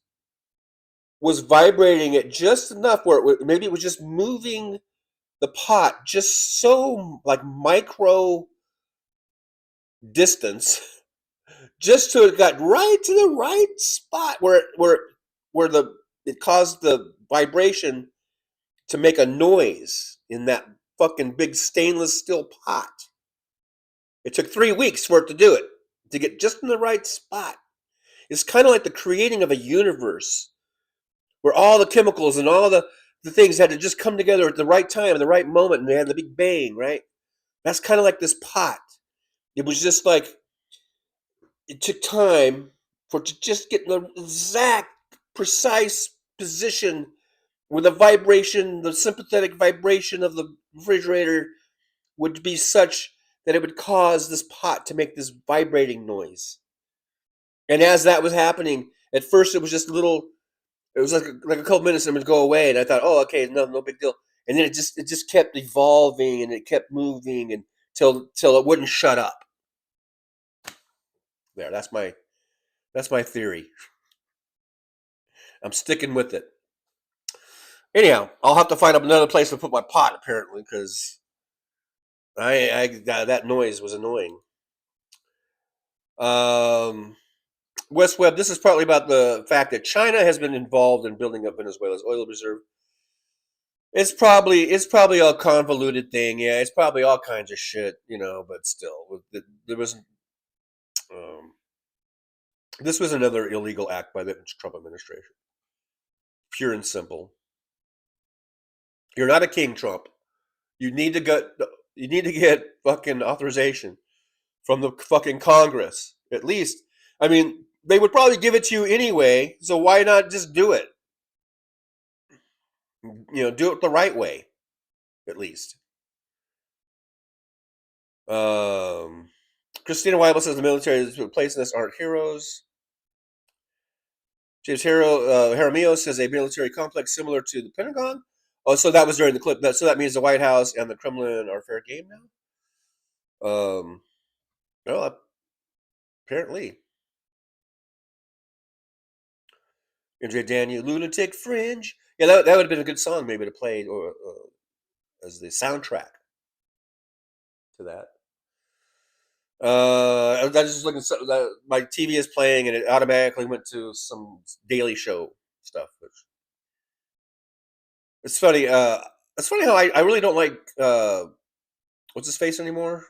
was vibrating it just enough where maybe it was just moving the pot just so like micro distance, just so it got right to the right spot where it caused the vibration to make a noise in that fucking big stainless steel pot. It took 3 weeks for it to do it, to get just in the right spot. It's kind of like the creating of a universe where all the chemicals and all the things had to just come together at the right time, at the right moment, and they had the big bang, right? That's kind of like this pot. It was just like, it took time for it to just get in the exact, precise position where the vibration, the sympathetic vibration of the refrigerator would be such that it would cause this pot to make this vibrating noise. And as that was happening, at first it was just a little, it was like a couple minutes and it would go away, and I thought, oh, okay, no big deal. And then it just kept evolving and it kept moving until it wouldn't shut up. There, that's my theory. I'm sticking with it. Anyhow, I'll have to find up another place to put my pot, apparently, because that noise was annoying. West Webb, this is partly about the fact that China has been involved in building up Venezuela's oil reserve. It's probably a convoluted thing. Yeah, it's probably all kinds of shit, but still, there was this was another illegal act by the Trump administration. Pure and simple. You're not a king, Trump. You need to get fucking authorization from the fucking Congress, at least. I mean, they would probably give it to you anyway, so why not just do it? Do it the right way, at least. Christina Weibel says the military that's placing us aren't heroes. James Jaramillo says a military complex similar to the Pentagon. Oh, so that was during the clip. So that means the White House and the Kremlin are fair game now? Well, apparently. Andre Daniel, Lunatic Fringe. Yeah, that would have been a good song maybe to play or as the soundtrack to that. I was just looking. My TV is playing, and it automatically went to some Daily Show stuff. Which it's funny. It's funny how I really don't like what's his face anymore.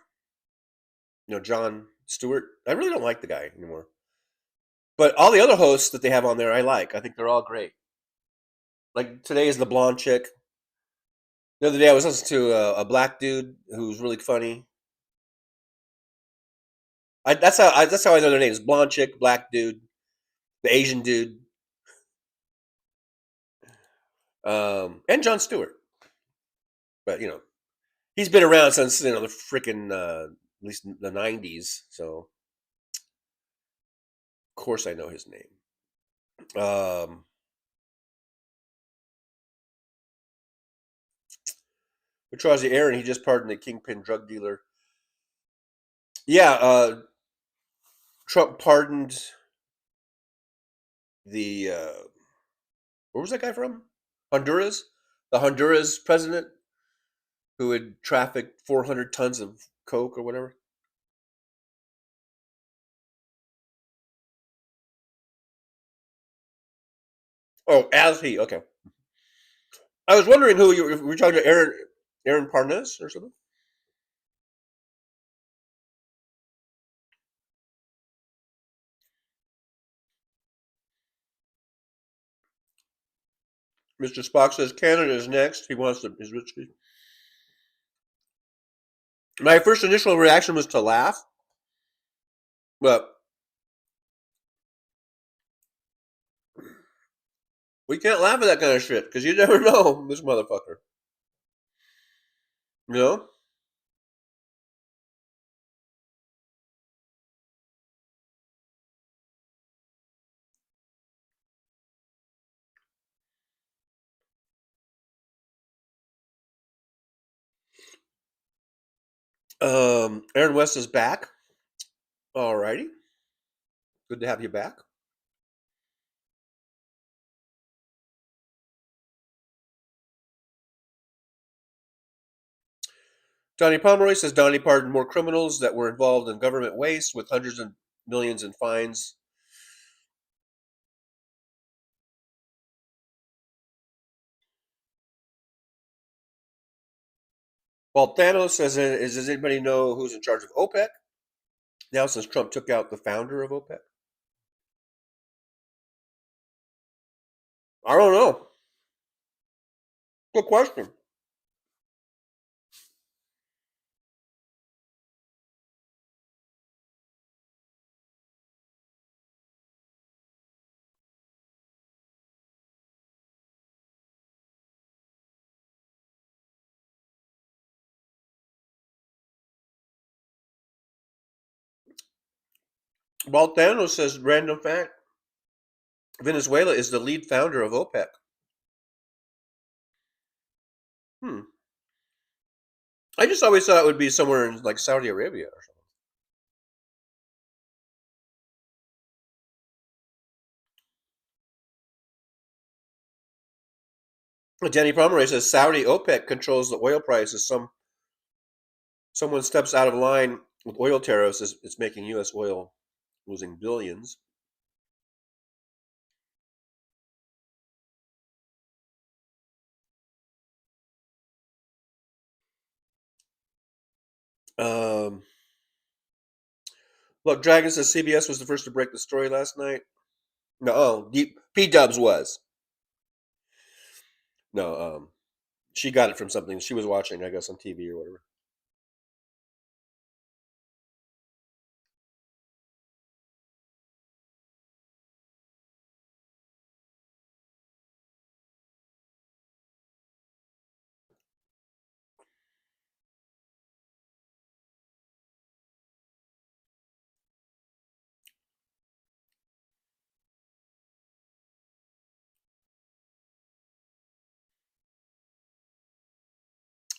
Jon Stewart. I really don't like the guy anymore. But all the other hosts that they have on there, I like. I think they're all great. Like today is the blonde chick. The other day I was listening to a black dude who's really funny. That's how I know their names: blonde chick, black dude, the Asian dude, and Jon Stewart. But he's been around since the freaking at least the '90s. So of course I know his name. Petrazi Aaron, he just pardoned a kingpin drug dealer. Yeah, Trump pardoned the where was that guy from? Honduras? The Honduras president who had trafficked 400 tons of coke or whatever. Oh, as he, okay. I was wondering who you were talking to, Aaron Parnas or something? Mr. Spock says Canada is next. He wants his rich. My first initial reaction was to laugh, but we can't laugh at that kind of shit because you never know this motherfucker. You know? Aaron West is back. Alrighty. Good to have you back. Donnie Pomeroy says Donnie pardoned more criminals that were involved in government waste with hundreds of millions in fines. Well, Thanos says, does anybody know who's in charge of OPEC? now since Trump took out the founder of OPEC? I don't know. Good question. Baltano says, random fact, Venezuela is the lead founder of OPEC. I just always thought it would be somewhere in like Saudi Arabia or something. Danny Pomeroy says Saudi OPEC controls the oil prices. Someone steps out of line with oil tariffs, it's making U.S. oil losing billions. Look, Dragon says CBS was the first to break the story last night. No, P-Dubs was. No, she got it from something she was watching, I guess, on TV or whatever.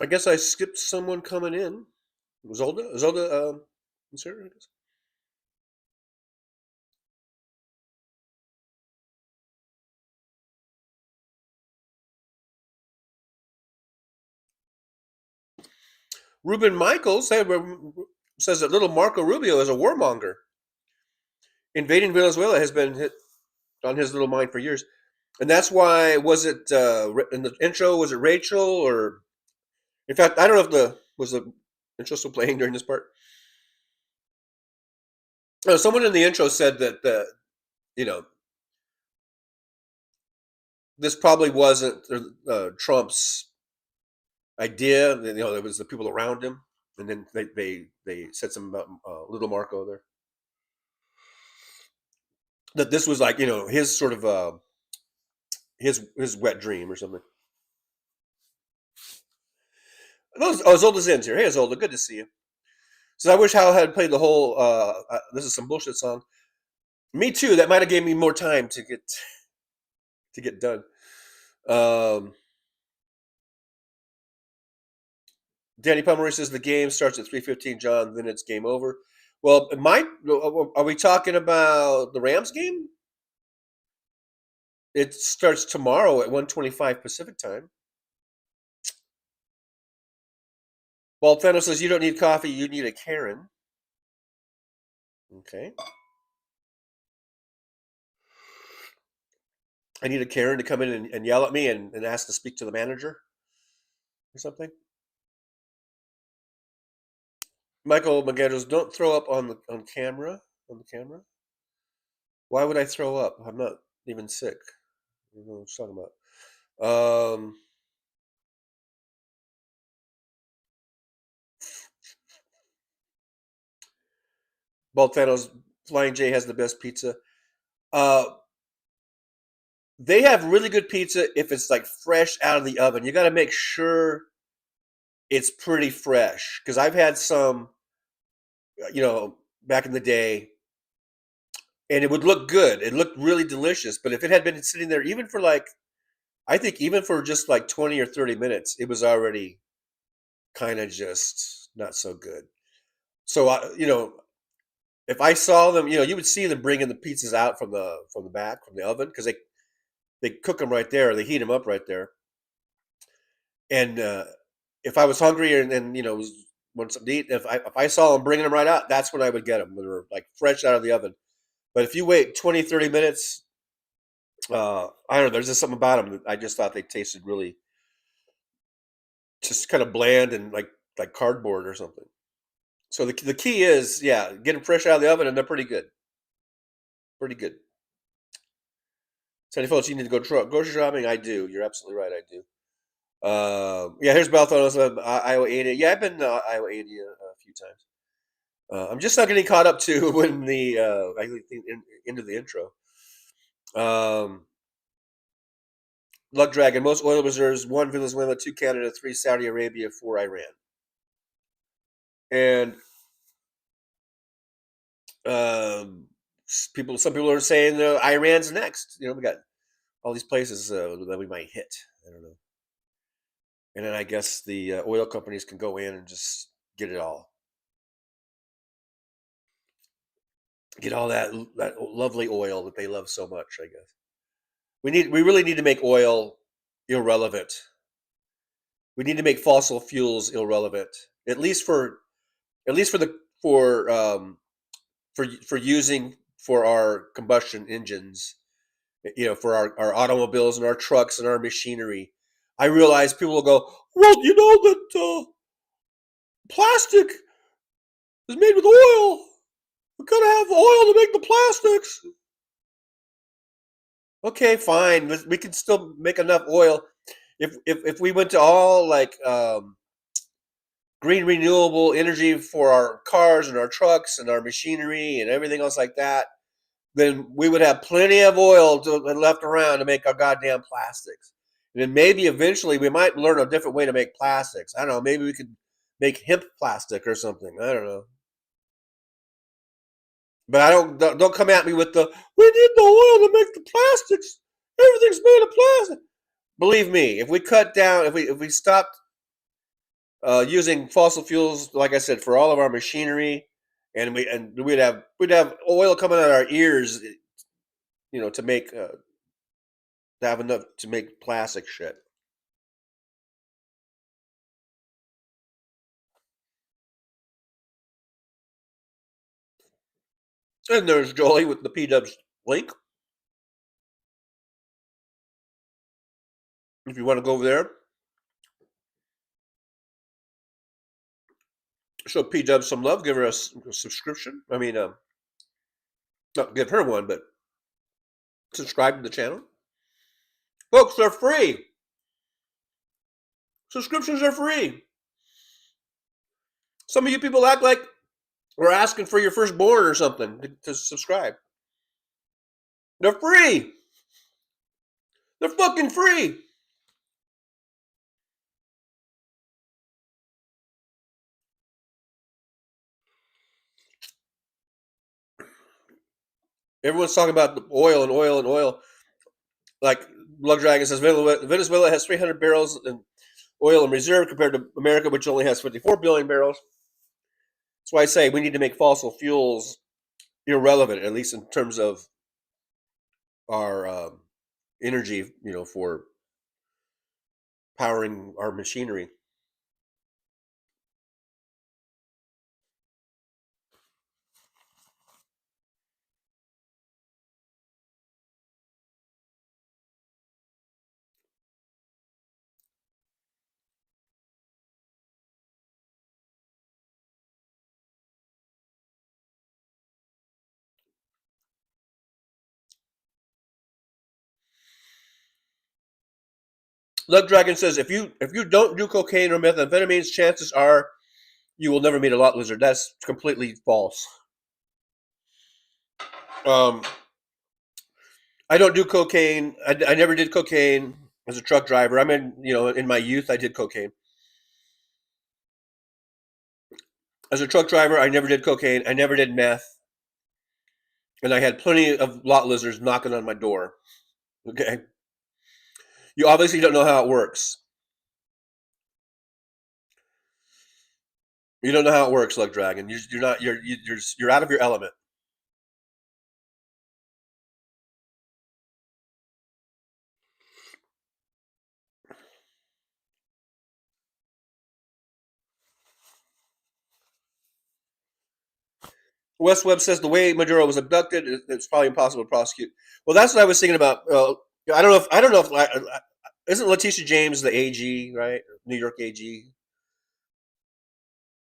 I guess I skipped someone coming in. Zolda? Zolda, is here, I guess. Ruben Michaels says that little Marco Rubio is a warmonger. Invading Venezuela has been hit on his little mind for years. And that's why, was it in the intro, was it Rachel? Or, in fact, I don't know if was the intro still playing during this part? Someone in the intro said that, this probably wasn't Trump's idea. It was the people around him. And then they said something about little Marco there. That this was like, his sort of his wet dream or something. Zolda's in here. Hey, Zolda, good to see you. So I wish Hal had played the whole this is some bullshit song. Me too. That might have gave me more time to get done. Danny Pomeroy says the game starts at 3:15, John, then it's game over. Well, are we talking about the Rams game? It starts tomorrow at 1:25 Pacific time. Baltano says you don't need coffee, you need a Karen. Okay. I need a Karen to come in and yell at me and ask to speak to the manager or something. Michael Magandros, don't throw up on camera. On the camera. Why would I throw up? I'm not even sick. I don't know what you're talking about. Baltano's Flying J has the best pizza. They have really good pizza if it's like fresh out of the oven. You got to make sure it's pretty fresh, because I've had some, back in the day, and it would look good. It looked really delicious, but if it had been sitting there even for I think even for just like 20 or 30 minutes, it was already kind of just not so good. So if I saw them, you would see them bringing the pizzas out from the back from the oven, because they cook them right there, or they heat them up right there. And if I was hungry and wanted something to eat, if I saw them bringing them right out, that's when I would get them, when they were like fresh out of the oven. But if you wait 20, 30 minutes, I don't know, there's just something about them that I just thought they tasted really just kind of bland and like cardboard or something. So the key is, yeah, get them fresh out of the oven, and they're pretty good. Pretty good. Sandy folks, you need to go grocery shopping. I do. You're absolutely right. I do. Yeah, here's Belthon, Iowa 80. Yeah, I've been to Iowa 80 a few times. I'm just not getting caught up to when the I think into the intro. Luck Dragon, most oil reserves: 1 Venezuela, 2 Canada, 3 Saudi Arabia, 4 Iran. And some people are saying Iran's next. We got all these places that we might hit. I don't know. And then I guess the oil companies can go in and just get it all. Get all that lovely oil that they love so much, I guess. We really need to make oil irrelevant. We need to make fossil fuels irrelevant, at least for using for our combustion engines, for our automobiles and our trucks and our machinery. I realize people will go, well, that plastic is made with oil. We gotta have oil to make the plastics. Okay, fine. We can still make enough oil if we went to all green renewable energy for our cars and our trucks and our machinery and everything else like that. Then we would have plenty of oil left around to make our goddamn plastics. And then maybe eventually we might learn a different way to make plastics. I don't know. Maybe we could make hemp plastic or something. I don't know. But don't come at me with we need the oil to make the plastics. Everything's made of plastic. Believe me, if we cut down, if we stopped using fossil fuels, like I said, for all of our machinery, and we'd have oil coming out of our ears, to make to have enough to make plastic shit. And there's Jolie with the P-Dubs link. If you want to go over there, show P-Dubs some love, give her a subscription. I mean, not give her one, but subscribe to the channel. Folks, they're free. Subscriptions are free. Some of you people act like we're asking for your firstborn or something to subscribe. They're free. They're fucking free. Everyone's talking about the oil and oil and oil. Like Lug Dragon says, Venezuela has 300 barrels in oil in reserve compared to America, which only has 54 billion barrels. That's why I say we need to make fossil fuels irrelevant, at least in terms of our energy, for powering our machinery. Lug Dragon says, if you don't do cocaine or methamphetamines, chances are you will never meet a lot lizard. That's completely false. I don't do cocaine. I never did cocaine as a truck driver. I mean, in my youth, I did cocaine. As a truck driver, I never did cocaine. I never did meth. And I had plenty of lot lizards knocking on my door. Okay? You obviously don't know how it works. You don't know how it works, Lug Dragon. You're out of your element. West Webb says the way Maduro was abducted, it's probably impossible to prosecute. Well, that's what I was thinking about. I don't know if isn't Letitia James the AG, right? New York AG.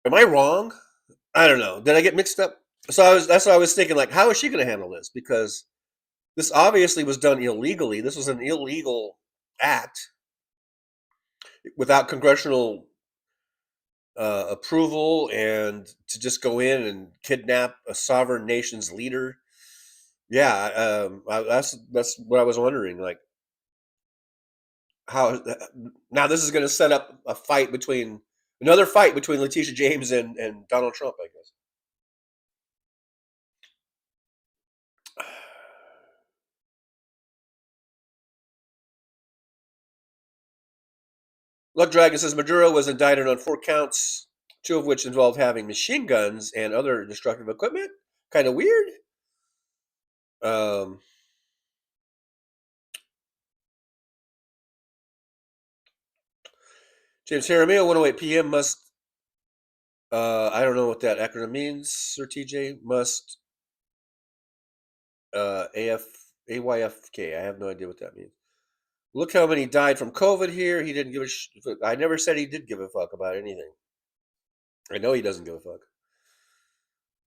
Am I wrong? I don't know. Did I get mixed up? So that's what I was thinking. Like, how is she going to handle this? Because this obviously was done illegally. This was an illegal act without congressional approval, and to just go in and kidnap a sovereign nation's leader. Yeah, that's what I was wondering. Like, how now this is going to set up a fight between another fight between Letitia James and Donald Trump, I guess. Luck Dragon says Maduro was indicted on 4 counts, 2 of which involved having machine guns and other destructive equipment. Kind of weird. Um, James Jaramillo, 108 p.m. must. I don't know what that acronym means, Sir TJ. Must AYFK. I have no idea what that means. Look how many died from COVID here. He didn't give a. I never said he did give a fuck about anything. I know he doesn't give a fuck.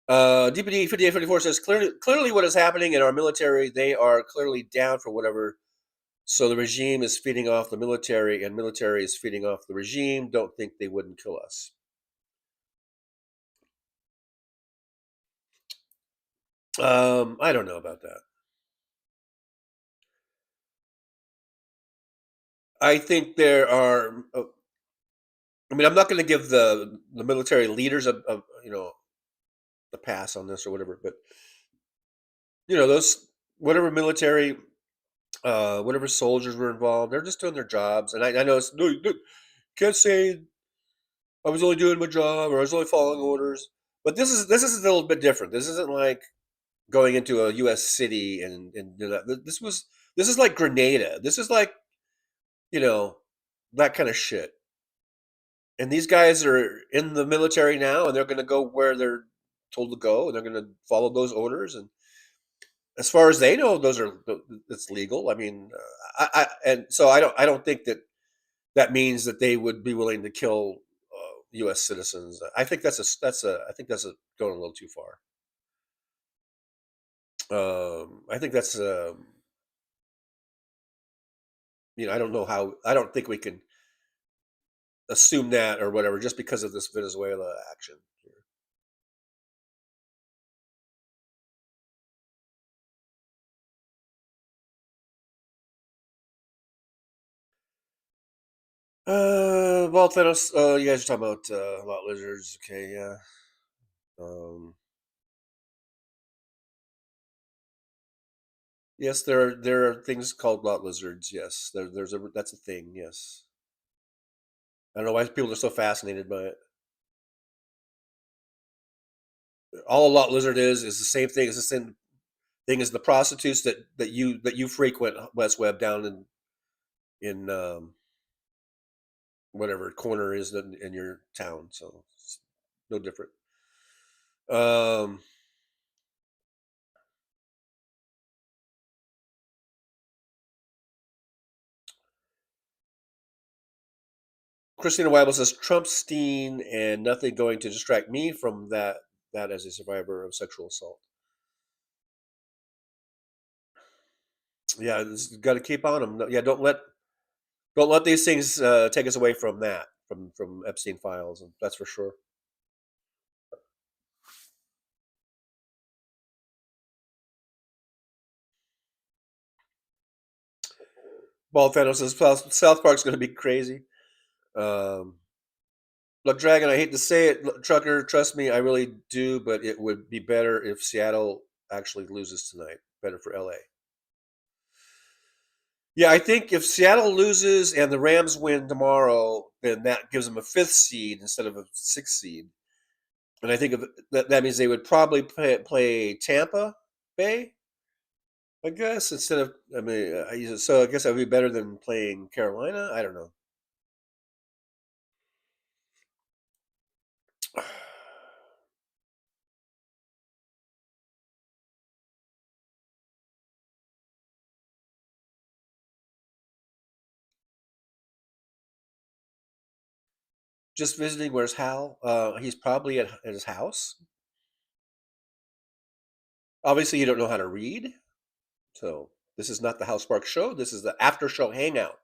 DPD 5854 says clearly what is happening in our military, they are clearly down for whatever. So the regime is feeding off the military, and military is feeding off the regime. Don't think they wouldn't kill us. I don't know about that. I think there are. I mean, I'm not going to give the military leaders a the pass on this or whatever, but those whatever military, whatever soldiers were involved, they're just doing their jobs. And I know it's no, can't say I was only doing my job or I was only following orders. But this is a little bit different. This isn't like going into a U.S. city and this is like Grenada. This is like that kind of shit. And these guys are in the military now, and they're going to go where they're told to go, and they're going to follow those orders. And as far as they know, it's legal. I mean, and so I don't think that means that they would be willing to kill U.S. citizens. I think I think that's going a little too far. I think that's I don't know how. I don't think we can assume that or whatever just because of this Venezuela action. Well, Thanos, you guys are talking about lot lizards. Okay, yeah. Yes, there are things called lot lizards. Yes, that's a thing. Yes, I don't know why people are so fascinated by it. All a lot lizard is the same thing. It's the same thing as the prostitutes that you frequent, West Web, down in whatever corner is in your town. So it's no different. Um, Christina Weibel says Trumpstein and nothing going to distract me from that as a survivor of sexual assault. Yeah, got to keep on them. Yeah, don't let these things take us away from that from Epstein files, and that's for sure. Bald Thanos says South Park's going to be crazy. Um, Look, Dragon, I hate to say it, Trucker, trust me, I really do, but it would be better if Seattle actually loses tonight. Better for LA. Yeah, I think if Seattle loses and the Rams win tomorrow, then that gives them a 5th seed instead of a 6th seed. And I think that means they would probably play Tampa Bay, I guess, instead of, I mean, so I guess that would be better than playing Carolina. I don't know. Just visiting. Where's Hal? He's probably at his house. Obviously, you don't know how to read. So this is not the Hal Sparks show. This is the after show hangout.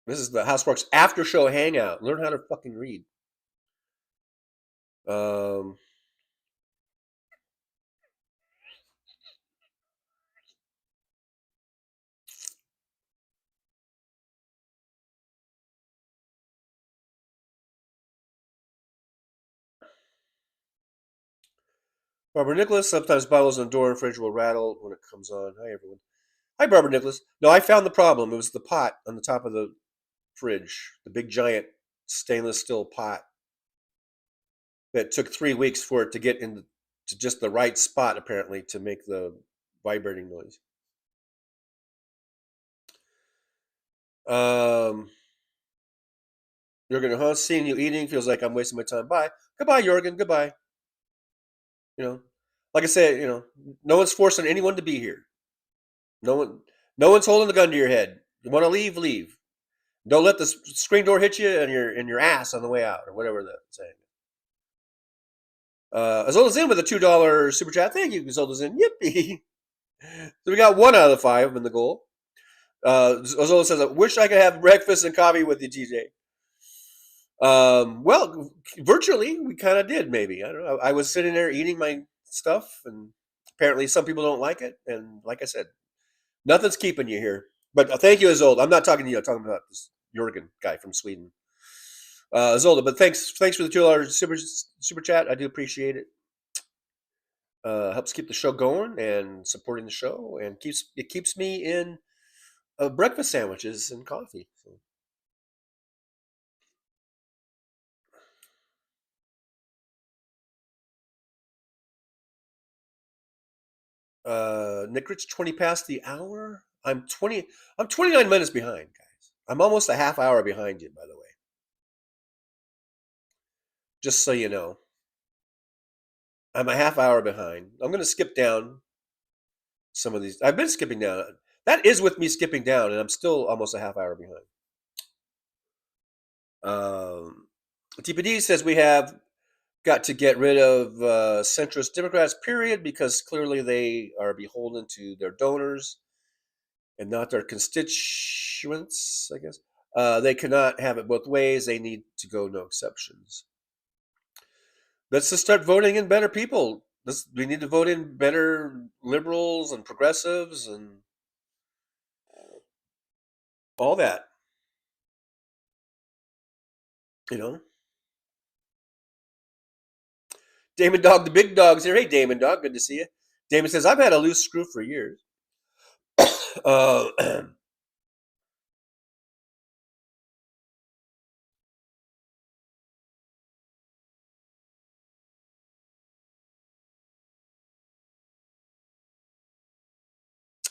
This is the Hal Sparks after show hangout. Learn how to fucking read. Barbara Nicholas, sometimes bottles on the door and fridge will rattle when it comes on. Hi, everyone. Hi, Barbara Nicholas. No, I found the problem. It was the pot on the top of the fridge, the big giant stainless steel pot that took 3 weeks for it to get into just the right spot, apparently, to make the vibrating noise. Jurgen, huh? Seeing you eating feels like I'm wasting my time. Bye. Goodbye, Jurgen. Goodbye. Like I said, no one's forcing anyone to be here. No one's holding the gun to your head. You want to leave, leave. Don't let the screen door hit you in your ass on the way out, or whatever the saying. Azola's in with a $2 super chat. Thank you, Azola's in. Yippee! So we got 1 out of the 5 in the goal. Azola says, "I wish I could have breakfast and coffee with you, TJ." Well, virtually, we kind of did. Maybe, I don't know. I was sitting there eating my stuff, and apparently some people don't like it. And like I said, nothing's keeping you here. But thank you, Azolda. I'm not talking to you. I'm talking about this Jurgen guy from Sweden. Azolda, but thanks for the $2 super chat. I do appreciate it. Helps keep the show going and supporting the show, and keeps me in breakfast sandwiches and coffee. Nick Rich, 20 past the hour. I'm 29 minutes behind, guys. I'm almost a half hour behind you, by the way. Just so you know. I'm a half hour behind. I'm going to skip down some of these. I've been skipping down. That is with me skipping down, and I'm still almost a half hour behind. TPD says we have got to get rid of centrist Democrats, period, because clearly they are beholden to their donors and not their constituents, I guess. They cannot have it both ways. They need to go no exceptions. Let's just start voting in better people. We need to vote in better liberals and progressives and all that. Damon Dog, the big dog's here. Hey, Damon Dog, good to see you. Damon says, I've had a loose screw for years.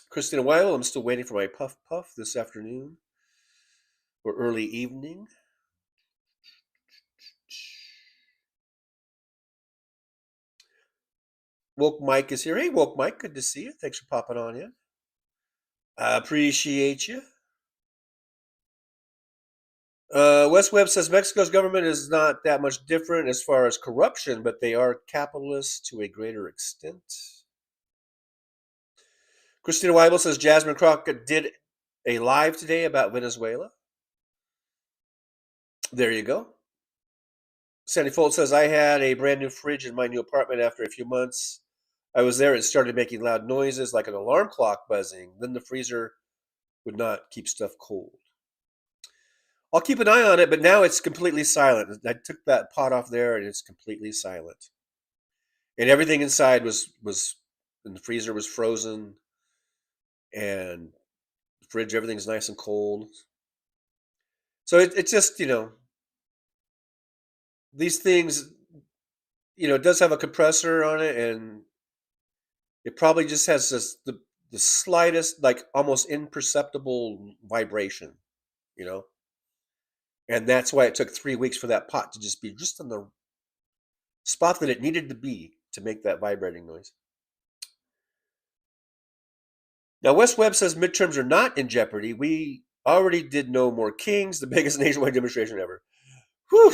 Christina Weil, I'm still waiting for my puff this afternoon or early evening. Woke Mike is here. Hey, Woke Mike, good to see you. Thanks for popping on in. I appreciate you. Wes Webb says Mexico's government is not that much different as far as corruption, but they are capitalist to a greater extent. Christina Weibel says Jasmine Crockett did a live today about Venezuela. There you go. Sandy Fold says, I had a brand new fridge in my new apartment after a few months. I was there, it started making loud noises like an alarm clock buzzing. Then the freezer would not keep stuff cold. I'll keep an eye on it, but now it's completely silent. I took that pot off there and it's completely silent. And everything inside was and the freezer was frozen, and the fridge, everything's nice and cold. So it's just, these things, it does have a compressor on it, and it probably just has the slightest, like almost imperceptible vibration, and that's why it took 3 weeks for that pot to just be just on the spot that it needed to be to make that vibrating noise. Now, Wes Webb says midterms are not in jeopardy. We Already did no more kings, the biggest nationwide demonstration ever. Whew.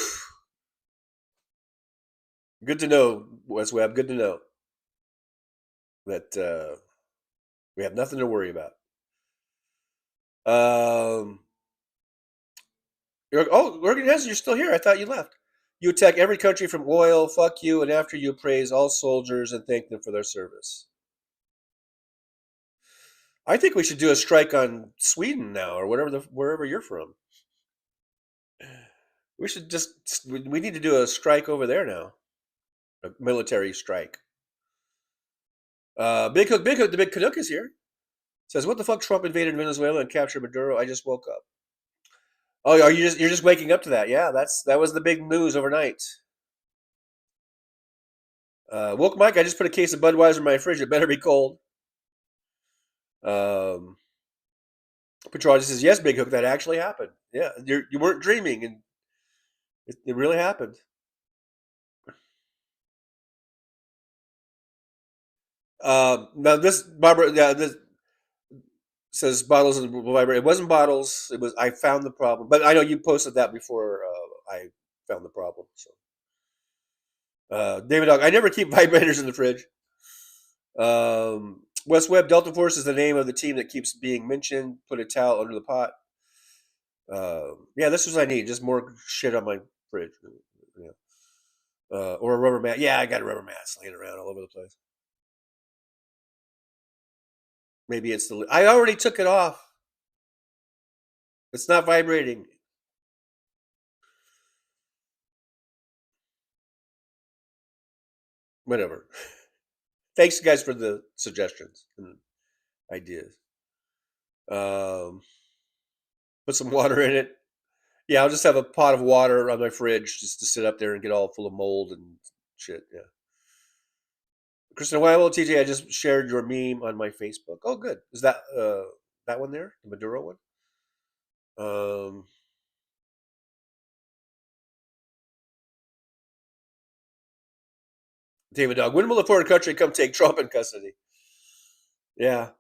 Good to know, West Webb. Good to know that we have nothing to worry about. Oregon Hess, you're still here. I thought you left. You attack every country from oil, fuck you, and after you praise all soldiers and thank them for their service. I think we should do a strike on Sweden now, or wherever you're from. We should we need to do a strike over there now, a military strike. Big Hook, the big Canuck is here. Says, what the fuck? Trump invaded Venezuela and captured Maduro. I just woke up. Oh, you're just waking up to that? Yeah, that was the big news overnight. Woke Mike, I just put a case of Budweiser in my fridge. It better be cold. Petrology says, yes, Big Hook, that actually happened. Yeah, you weren't dreaming, and it really happened. Now this Barbara, this says bottles and vibrate. It wasn't bottles. It was I found the problem, but I know you posted that before I found the problem. So, David Dog, I never keep vibrators in the fridge. West Webb, Delta Force is the name of the team that keeps being mentioned. Put a towel under the pot. Yeah, this is what I need. Just more shit on my fridge. Yeah. Or a rubber mat. Yeah, I got a rubber mat laying around all over the place. Maybe it's I already took it off. It's not vibrating. Whatever. Thanks, guys, for the suggestions and ideas. Put some water in it. Yeah, I'll just have a pot of water on my fridge just to sit up there and get all full of mold and shit. Yeah. Kristen, why will TJ? I just shared your meme on my Facebook. Oh, good. Is that one there, the Maduro one? David Dog, when will a foreign country come take Trump in custody? Yeah.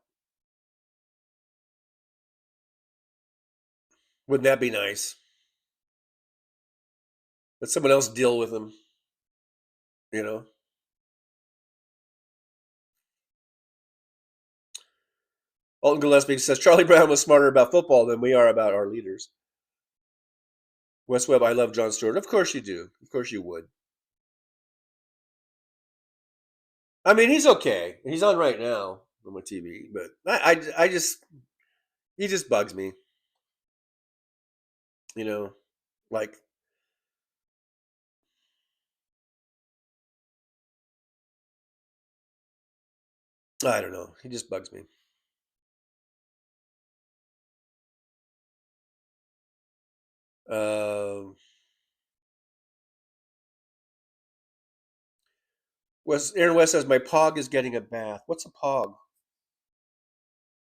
Wouldn't that be nice? Let someone else deal with him. You know. Alton Gillespie says Charlie Brown was smarter about football than we are about our leaders. West Webb, I love Jon Stewart. Of course you do. Of course you would. I mean, he's okay. He's on right now on my TV, but I just he just bugs me. You know, like I don't know. He just bugs me. Aaron West says my pog is getting a bath. What's a pog?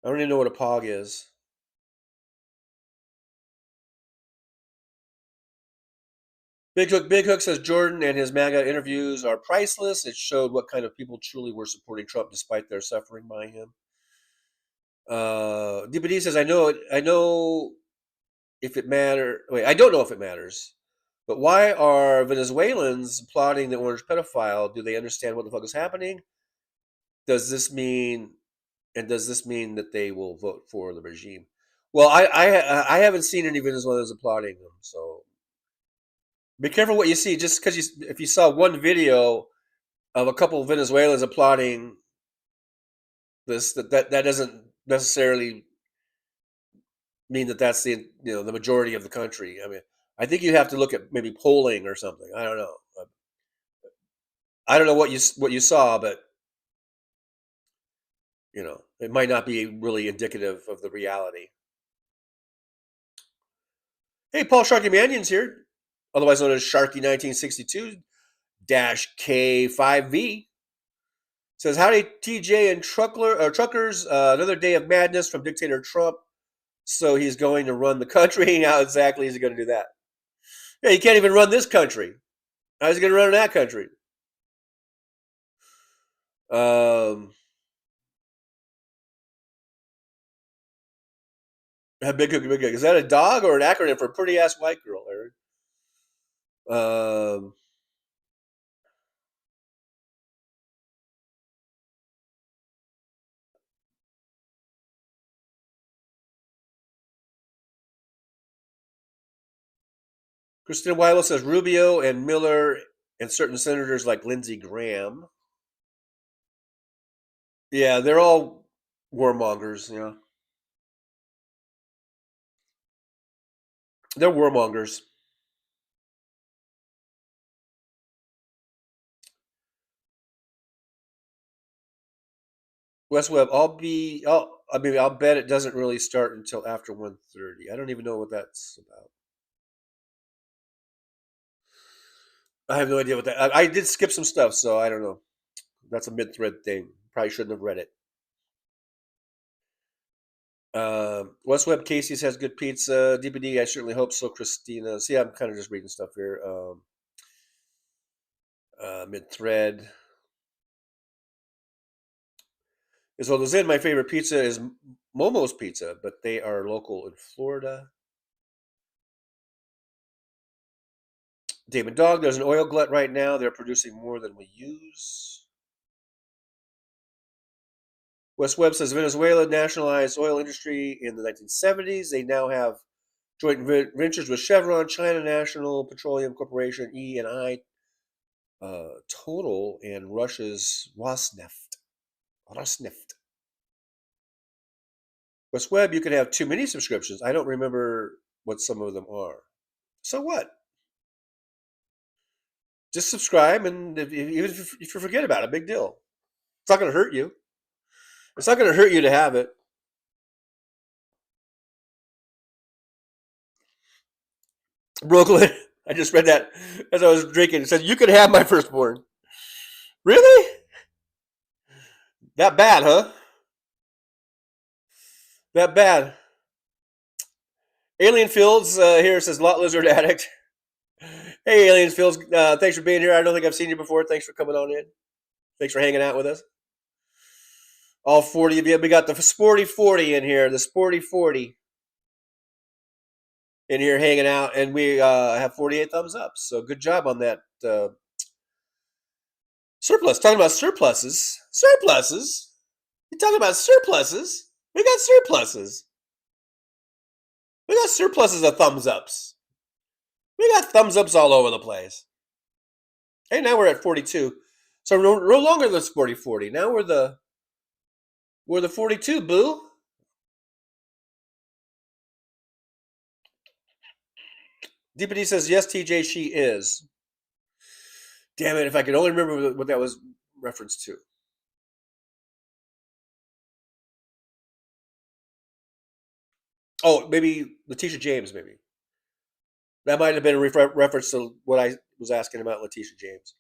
I don't even know what a pog is. Big Hook says Jordan and his MAGA interviews are priceless. It showed what kind of people truly were supporting Trump despite their suffering by him. DPD says I know if it matter. Wait, I don't know if it matters. But why are Venezuelans applauding the orange pedophile? Do they understand what the fuck is happening? Does this mean that they will vote for the regime? Well, I haven't seen any Venezuelans applauding them, so be careful what you see. Just because if you saw one video of a couple of Venezuelans applauding this, that doesn't necessarily mean that that's the majority of the country. I mean, I think you have to look at maybe polling or something. I don't know. I don't know what you saw, but it might not be really indicative of the reality. Hey, Paul Sharky Manion's here, otherwise known as Sharky 1962-K5V. Says, howdy, TJ and truckers. Another day of madness from dictator Trump. So he's going to run the country. How exactly is he going to do that? Yeah, he can't even run this country. How's he going to run that country? Big Hook, Big Hook. Is that a dog or an acronym for pretty ass white girl, Aaron? Christina Weilo says Rubio and Miller and certain senators like Lindsey Graham. Yeah, they're all warmongers. Yeah, they're warmongers. West Webb, I'll bet it doesn't really start until after 1:30. I don't even know what that's about. I have no idea what that. I did skip some stuff, so I don't know. That's a mid-thread thing. Probably shouldn't have read it. West Webb Casey's has good pizza. DPD, I certainly hope so. Christina, see, I'm kind of just reading stuff here. Mid-thread. So Lizanne, my favorite pizza is Momo's Pizza, but they are local in Florida. David Dog, there's an oil glut right now. They're producing more than we use. West Webb says Venezuela nationalized oil industry in the 1970s. They now have joint ventures with Chevron, China National Petroleum Corporation, E&I, Total, and Russia's Rosneft. West Webb, you can have too many subscriptions. I don't remember what some of them are. So what? Just subscribe, and even if you forget about it, big deal. It's not going to hurt you. It's not going to hurt you to have it. Brooklyn, I just read that as I was drinking. It said, you could have my firstborn. Really? That bad, huh? That bad. Alien Fields here says, Lot Lizard Addict. Hey, Alien Fields, thanks for being here. I don't think I've seen you before. Thanks for coming on in. Thanks for hanging out with us. All 40 of you. We got the Sporty 40 in here. The Sporty 40 in here hanging out. And we have 48 thumbs up. So good job on that. Surplus. Talking about surpluses. Surpluses? You talking about surpluses? We got surpluses. We got surpluses of thumbs ups. We got thumbs ups all over the place. Hey, now we're at 42. So no longer the Sporty 40. Now we're the 42, boo. DPD says, yes, TJ, she is. Damn it, if I could only remember what that was referenced to. Oh, maybe Letitia James, maybe. That might have been a reference to what I was asking about Letitia James.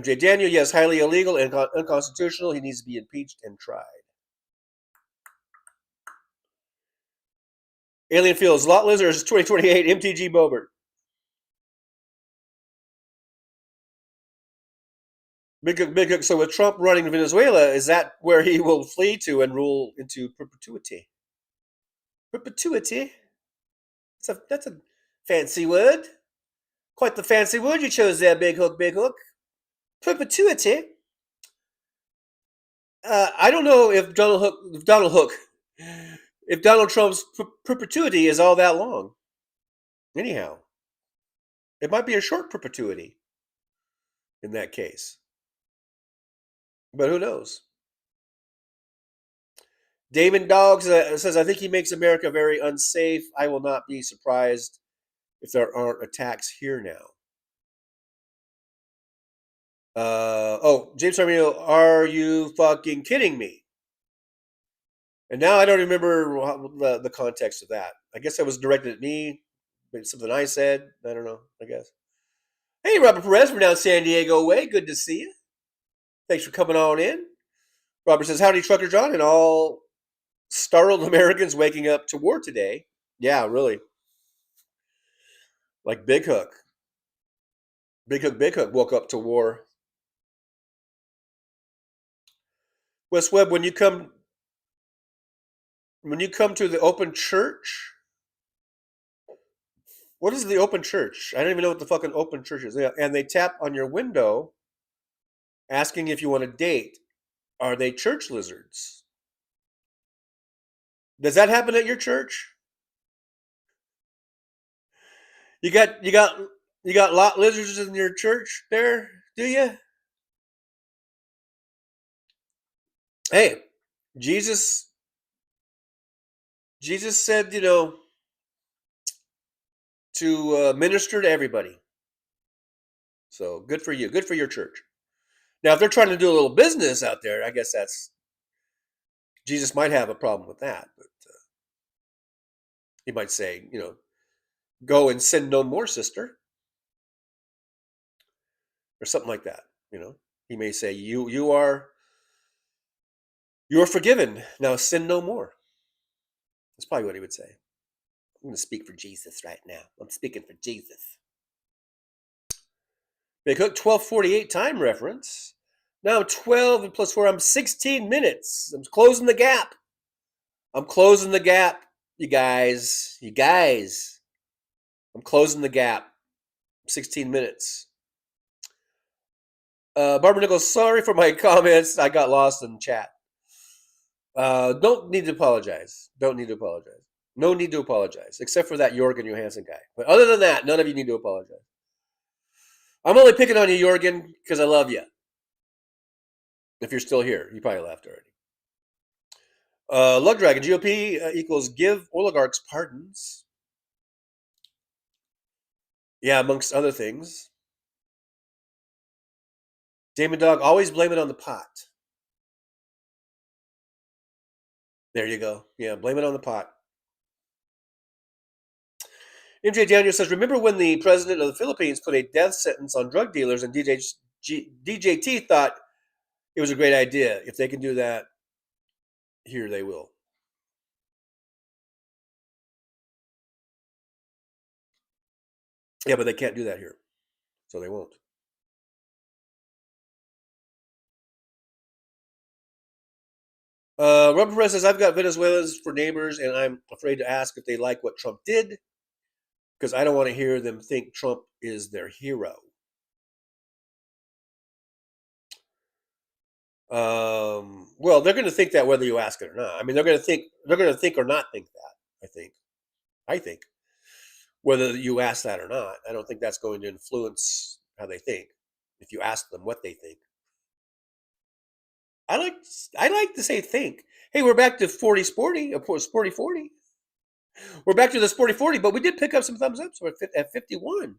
Jay Daniel, yes, highly illegal and unconstitutional. He needs to be impeached and tried. Alien Fields, Lot Lizards, 2028, MTG Bobert. Big Cook. So with Trump running Venezuela, is that where he will flee to and rule into perpetuity? Perpetuity? That's a fancy word. Quite the fancy word you chose there, Big Hook, Big Hook. Perpetuity. I don't know if Donald Trump's perpetuity is all that long. Anyhow, it might be a short perpetuity in that case. But who knows? Damon Doggs says, I think he makes America very unsafe. I will not be surprised if there aren't attacks here now. James Armino, are you fucking kidding me? And now I don't remember the context of that. I guess that was directed at me. Maybe something I said. I don't know, I guess. Hey, Robert Perez from down San Diego way. Good to see you. Thanks for coming on in. Robert says, howdy, Trucker John, and all startled Americans waking up to war today. Yeah, really. Like Big Hook. Big Hook woke up to war. West Webb, when you come When you come to the open church, what is the open church? I don't even know what the fucking open church is. And they tap on your window asking if you want to date. Are they church lizards? Does that happen at your church? You got lot lizards in your church there, do you? Hey, Jesus said, to minister to everybody. So good for you. Good for your church. Now, if they're trying to do a little business out there, I guess Jesus might have a problem with that. But he might say, go and sin no more, sister, or something like that. He may say, you're forgiven. Now sin no more. That's probably what he would say. I'm going to speak for Jesus right now. I'm speaking for Jesus. Big Hook 1248 time reference. Now 12 plus 4, I'm 16 minutes. I'm closing the gap. I'm closing the gap, you guys. You guys. I'm closing the gap. 16 minutes. Barbara Nichols, sorry for my comments. I got lost in chat. Don't need to apologize. Don't need to apologize. No need to apologize, except for that Jorgen Johansson guy. But other than that, none of you need to apologize. I'm only picking on you, Jorgen, because I love you. If you're still here, you probably left already. Lug Dragon, GOP equals give oligarchs pardons. Yeah, amongst other things. Damon Dog, always blame it on the pot. There you go. Yeah, blame it on the pot. MJ Daniel says, remember when the president of the Philippines put a death sentence on drug dealers and DJT thought it was a great idea. If they can do that, here they will. Yeah, but they can't do that here. So they won't. Rubber Press says, I've got Venezuelans for neighbors, and I'm afraid to ask if they like what Trump did, because I don't want to hear them think Trump is their hero. Well, they're going to think that whether you ask it or not. I mean, they're going to think or not think that, I think. Whether you ask that or not, I don't think that's going to influence how they think. If you ask them what they think. I like to say think. Hey, we're back to 40 sporty, sporty 40. We're back to the sporty 40, but we did pick up some thumbs up. So at 51,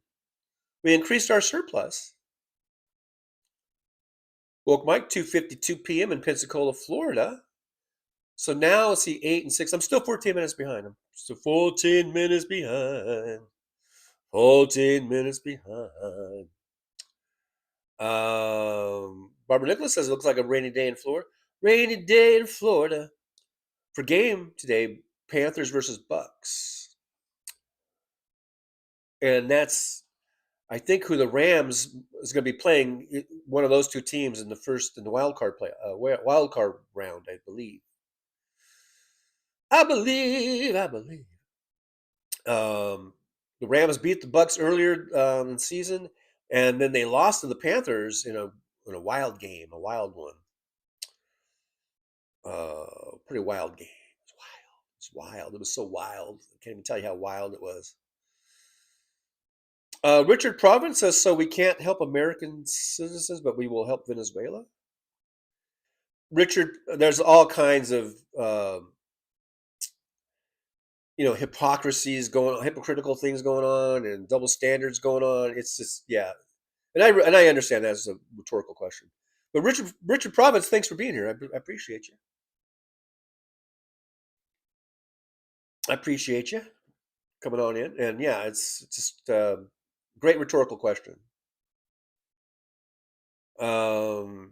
we increased our surplus. Woke Mike, 2:52 p.m. in Pensacola, Florida. So now let's see, 8 and 6. I'm still 14 minutes behind. I'm still 14 minutes behind. 14 minutes behind. Barbara Nicholas says it looks like a rainy day in Florida. Rainy day in Florida. For game today, Panthers versus Bucks. And that's, I think, who the Rams is going to be playing. One of those two teams in the wild card round, I believe. I believe. The Rams beat the Bucks earlier in the season, and then they lost to the Panthers in a wild game, a wild one. Pretty wild game. It's wild. It was so wild. I can't even tell you how wild it was. Richard Province says, so we can't help American citizens, but we will help Venezuela. Richard, there's all kinds of hypocrisies going on, hypocritical things going on, and double standards going on. It's just, yeah. And I understand that as a rhetorical question. But Richard Province, thanks for being here. I appreciate you. I appreciate you coming on in. And yeah, it's just a great rhetorical question. Well,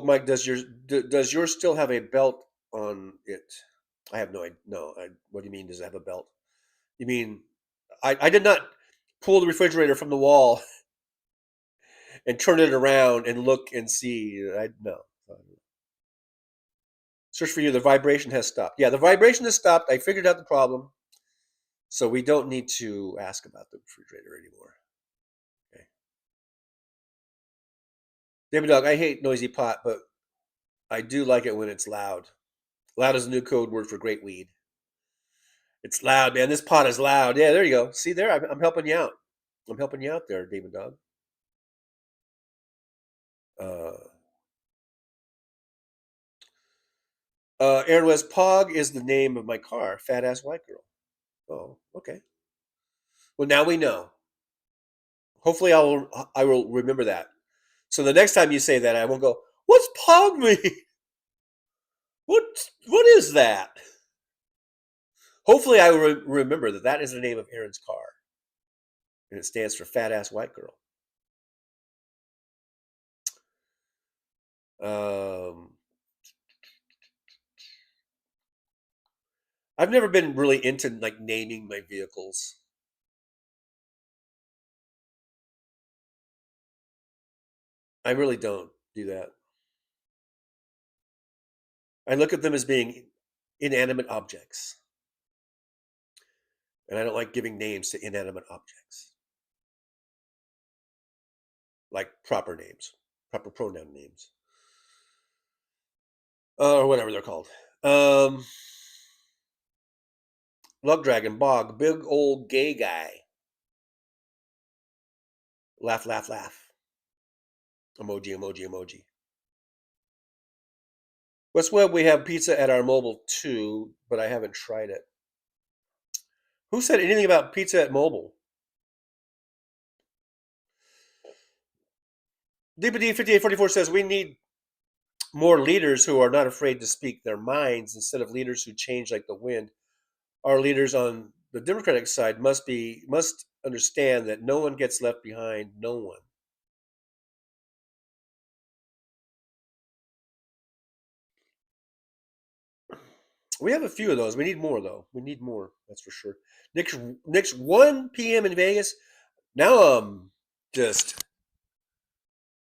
Mike, does yours still have a belt on it? I have no idea. No, what do you mean? Does it have a belt? You mean I did not pull the refrigerator from the wall and turn it around and look and see. No. Search for you. The vibration has stopped. Yeah, the vibration has stopped. I figured out the problem. So we don't need to ask about the refrigerator anymore. Okay. David Dog, I hate noisy pot, but I do like it when it's loud. Loud is a new code word for great weed. It's loud, man. This pot is loud. Yeah, there you go. See there? I'm helping you out. I'm helping you out there, David Dog. Aaron West, Pog is the name of my car. Fat ass white girl. Oh, okay. Well, now we know. Hopefully, I will remember that. So the next time you say that, I won't go, "What's Pog mean? What is that?" Hopefully, I will remember that that is the name of Aaron's car, and it stands for Fat Ass White Girl. I've never been really into like naming my vehicles. I really don't do that. I look at them as being inanimate objects. And I don't like giving names to inanimate objects. Like proper names, proper pronoun names. Or whatever they're called. Lug Dragon, Bog, big old gay guy. Laugh, laugh, laugh. Emoji, emoji, emoji. West Web, we have pizza at our mobile too, but I haven't tried it. Who said anything about pizza at mobile? DPD5844 says we need more leaders who are not afraid to speak their minds instead of leaders who change like the wind. Our leaders on the Democratic side must understand that no one gets left behind. No one. We have a few of those. We need more, though. We need more. That's for sure. Nick's 1 p.m. in Vegas. Now I'm just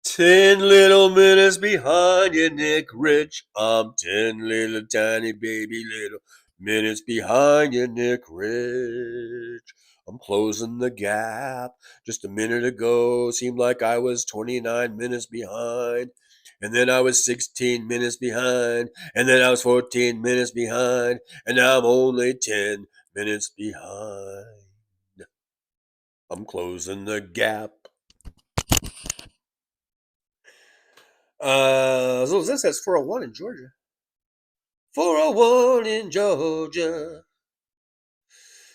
10 little minutes behind you, Nick Rich. I'm 10 little tiny baby little minutes behind you, Nick Rich. I'm closing the gap. Just a minute ago, seemed like I was 29 minutes behind. And then I was 16 minutes behind. And then I was 14 minutes behind. And now I'm only 10 minutes behind. I'm closing the gap. So this says 401 in Georgia. 401 in Georgia.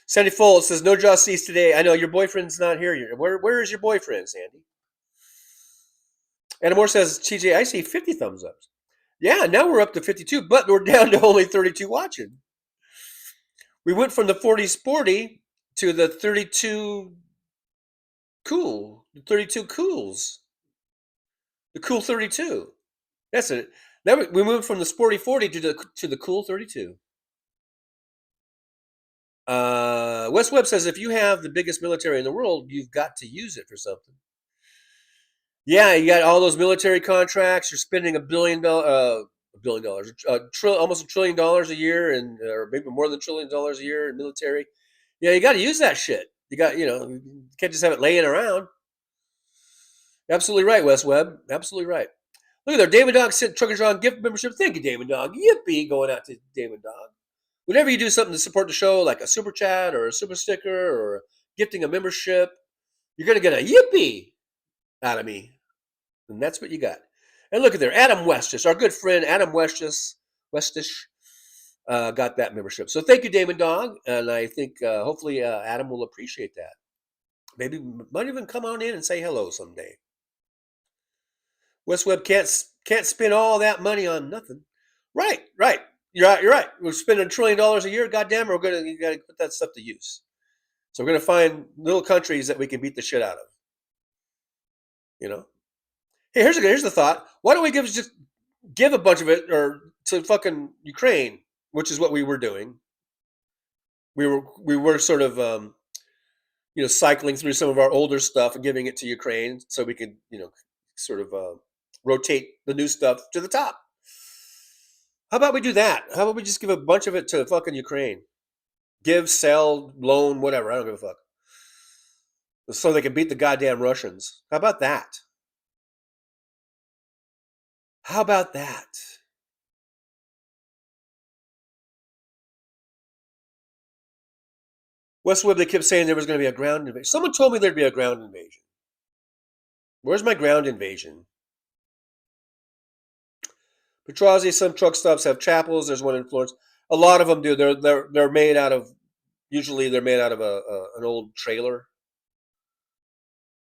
Sandy Fold says, no Jaw Seas today. I know your boyfriend's not here. Where is your boyfriend, Sandy? Anna Moore says, TJ, I see 50 thumbs ups. Yeah, now we're up to 52, but we're down to only 32 watching. We went from the 40 sporty to the 32 cool. The 32 cools. The cool 32. That's it. Now we moved from the sporty 40 to the cool 32. West Webb says, if you have the biggest military in the world, you've got to use it for something. Yeah, you got all those military contracts. You're spending $1 billion, almost $1 trillion a year, or maybe more than $1 trillion a year in military. Yeah, you got to use that shit. You can't just have it laying around. Absolutely right, West Webb. Absolutely right. Look at there. David Dog sent Trucker John gift membership. Thank you, David Dog. Yippee, going out to David Dog. Whenever you do something to support the show, like a super chat or a super sticker or gifting a membership, you're going to get a yippee out of me. And that's what you got. And look at there. Adam Westish, our good friend Adam Westish got that membership. So thank you, David Dog. And I think hopefully Adam will appreciate that. Maybe might even come on in and say hello someday. West Webb can't spend all that money on nothing. Right. You're right. We're spending $1 trillion a year. Goddamn, you got to put that stuff to use. So we're going to find little countries that we can beat the shit out of. Hey, here's the thought. Why don't we just give a bunch of it to fucking Ukraine, which is what we were doing. We were sort of cycling through some of our older stuff and giving it to Ukraine so we could sort of rotate the new stuff to the top. How about we do that? How about we just give a bunch of it to fucking Ukraine? Give, sell, loan, whatever. I don't give a fuck. So they can beat the goddamn Russians. How about that? How about that? West Webb, they kept saying there was going to be a ground invasion. Someone told me there'd be a ground invasion. Where's my ground invasion? Petrozzi, some truck stops have chapels. There's one in Florence. A lot of them do. They're made out of. Usually, they're made out of an old trailer,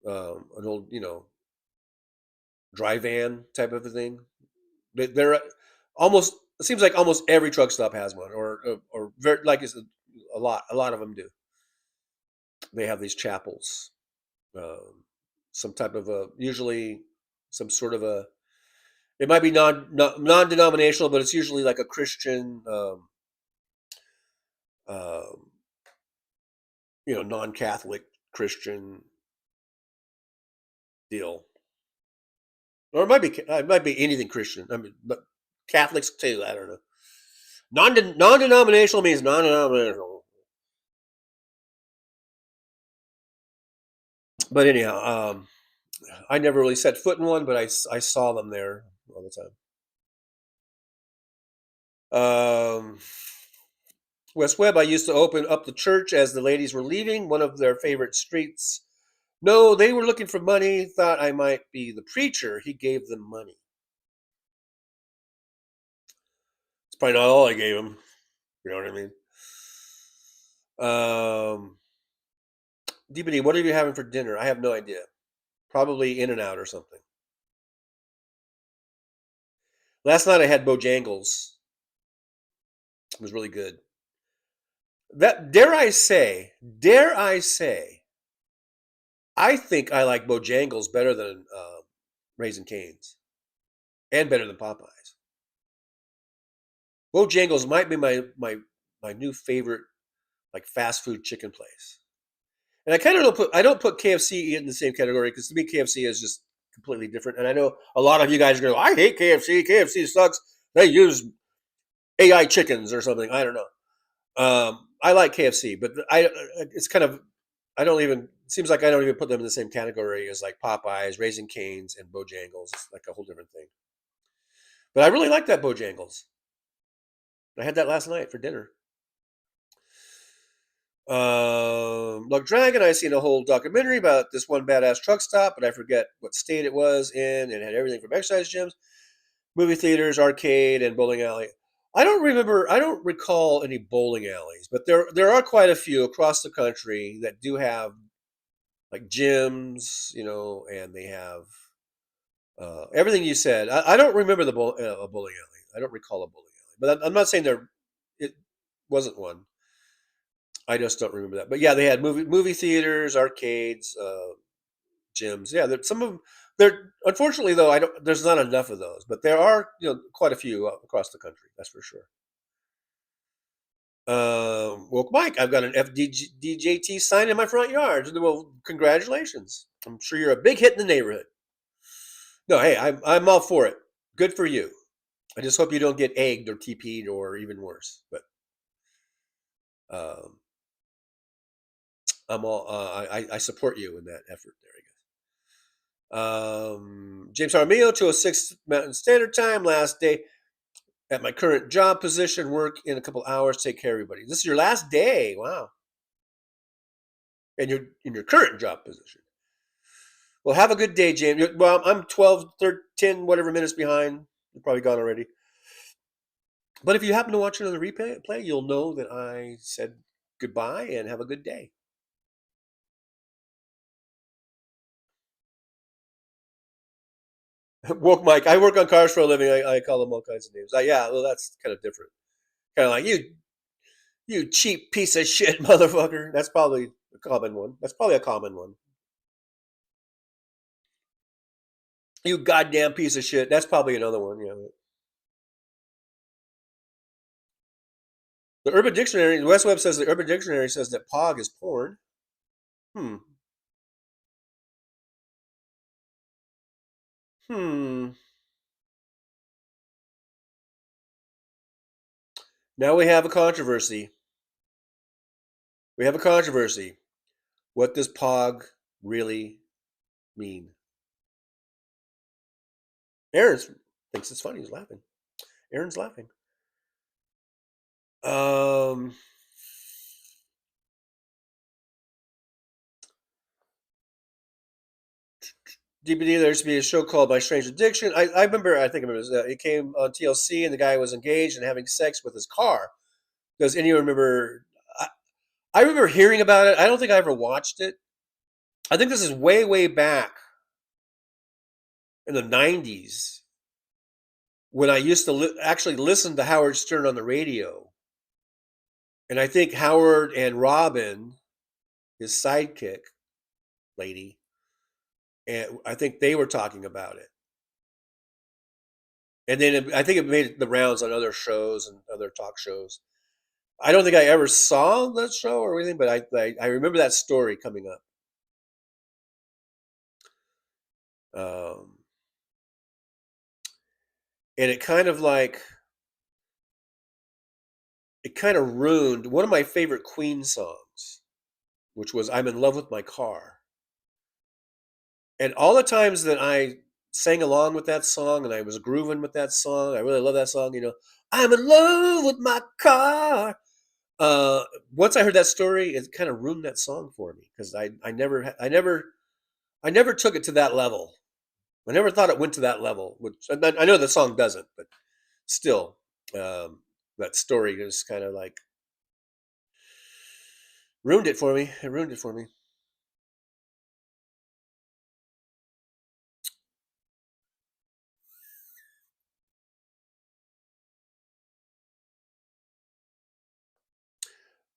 an old dry van type of a thing. They're almost. It seems like almost every truck stop has one, or very, like it's a lot. A lot of them do. They have these chapels, some type of usually some sort of a. It might be non-denominational, but it's usually like a Christian, non-Catholic Christian deal, or it might be anything Christian. I mean, but Catholics too. I don't know. Non-denominational means non-denominational. But anyhow, I never really set foot in one, but I saw them there all the time. West Webb, I used to open up the church as the ladies were leaving, one of their favorite streets. No, they were looking for money, thought I might be the preacher. He gave them money. It's probably not all I gave them. You know what I mean? DBD, what are you having for dinner? I have no idea. Probably In-N-Out or something. Last night I had Bojangles. It was really good. That dare I say, I think I like Bojangles better than Raising Cane's, and better than Popeyes. Bojangles might be my new favorite, like, fast food chicken place. And I kind of don't put KFC in the same category, because to me KFC is just completely different. And I know a lot of you guys are going to go, I hate KFC. KFC sucks. They use AI chickens or something. I don't know. I like KFC, but it's kind of, it seems like I don't even put them in the same category as like Popeyes, Raising Cane's, and Bojangles. It's like a whole different thing. But I really like that Bojangles. I had that last night for dinner. Like Dragon, I seen a whole documentary about this one badass truck stop, but I forget what state it was in, and had everything from exercise gyms, movie theaters, arcade, and bowling alley. I don't recall any bowling alleys, but there are quite a few across the country that do have like gyms, and they have everything you said. I don't remember a bowling alley. I don't recall a bowling alley, but I'm not saying it wasn't one. I just don't remember that. But yeah, they had movie theaters, arcades, gyms. Yeah, some of them. Unfortunately though, there's not enough of those, but there are quite a few across the country. That's for sure. Woke Mike, I've got an FDJT sign in my front yard. Well, congratulations. I'm sure you're a big hit in the neighborhood. No, hey, I'm all for it. Good for you. I just hope you don't get egged or TP'd or even worse. But I support you in that effort there, I guess. James Armillo, 206 Mountain Standard Time, last day at my current job position, work in a couple hours, take care of everybody. This is your last day. Wow. And you're in your current job position. Well, have a good day, James. Well, I'm 12, 13, 10, whatever minutes behind. You're probably gone already. But if you happen to watch another replay, you'll know that I said goodbye and have a good day. Woke Mike, I work on cars for a living. I call them all kinds of names. Yeah, well, that's kind of different. Kind of like, you cheap piece of shit, motherfucker. That's probably a common one. You goddamn piece of shit. That's probably another one. Yeah. The Urban Dictionary, West Webb says the Urban Dictionary says that pog is porn. Hmm. Now we have a controversy. We have a controversy. What does POG really mean? Aaron thinks it's funny. He's laughing. Aaron's laughing. DVD, there used to be a show called My Strange Addiction. I remember, I think it was, it came on TLC and the guy was engaged and having sex with his car. Does anyone remember? I remember hearing about it. I don't think I ever watched it. I think this is way, way back in the 90s when I used to actually listen to Howard Stern on the radio. And I think Howard and Robin, his sidekick lady, and I think they were talking about it. And then I think it made the rounds on other shows and other talk shows. I don't think I ever saw that show or anything, but I remember that story coming up. And it kind of ruined one of my favorite Queen songs, which was I'm in Love with My Car. And all the times that I sang along with that song and I was grooving with that song, I really love that song, I'm in love with my car. Once I heard that story, it kind of ruined that song for me because I never took it to that level. I never thought it went to that level, which I know the song doesn't, but still, that story is kind of ruined it for me. It ruined it for me.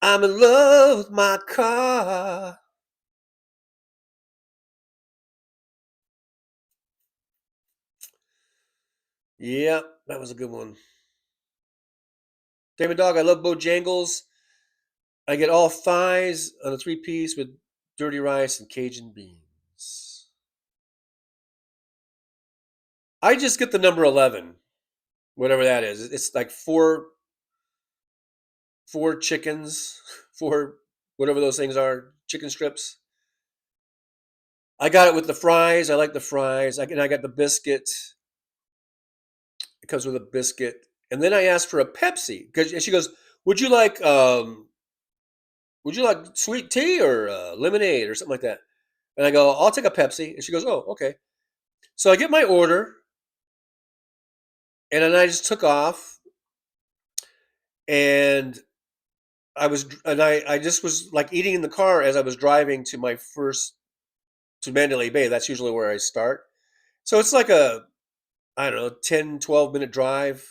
I'm in love with my car. Yeah, that was a good one. Damon Dog, I love Bojangles. I get all thighs on a 3-piece with dirty rice and Cajun beans. I just get the number 11, whatever that is. It's like four chickens, four whatever those things are, chicken strips. I got it with the fries. I like the fries. I got the biscuit. It comes with a biscuit. And then I asked for a Pepsi because she goes, would you like sweet tea or lemonade or something like that? And I go, I'll take a Pepsi. And she goes, oh, okay. So I get my order, and then I just took off, and I just was like eating in the car as I was driving to Mandalay Bay. That's usually where I start. So it's like a, I don't know, 10, 12-minute drive.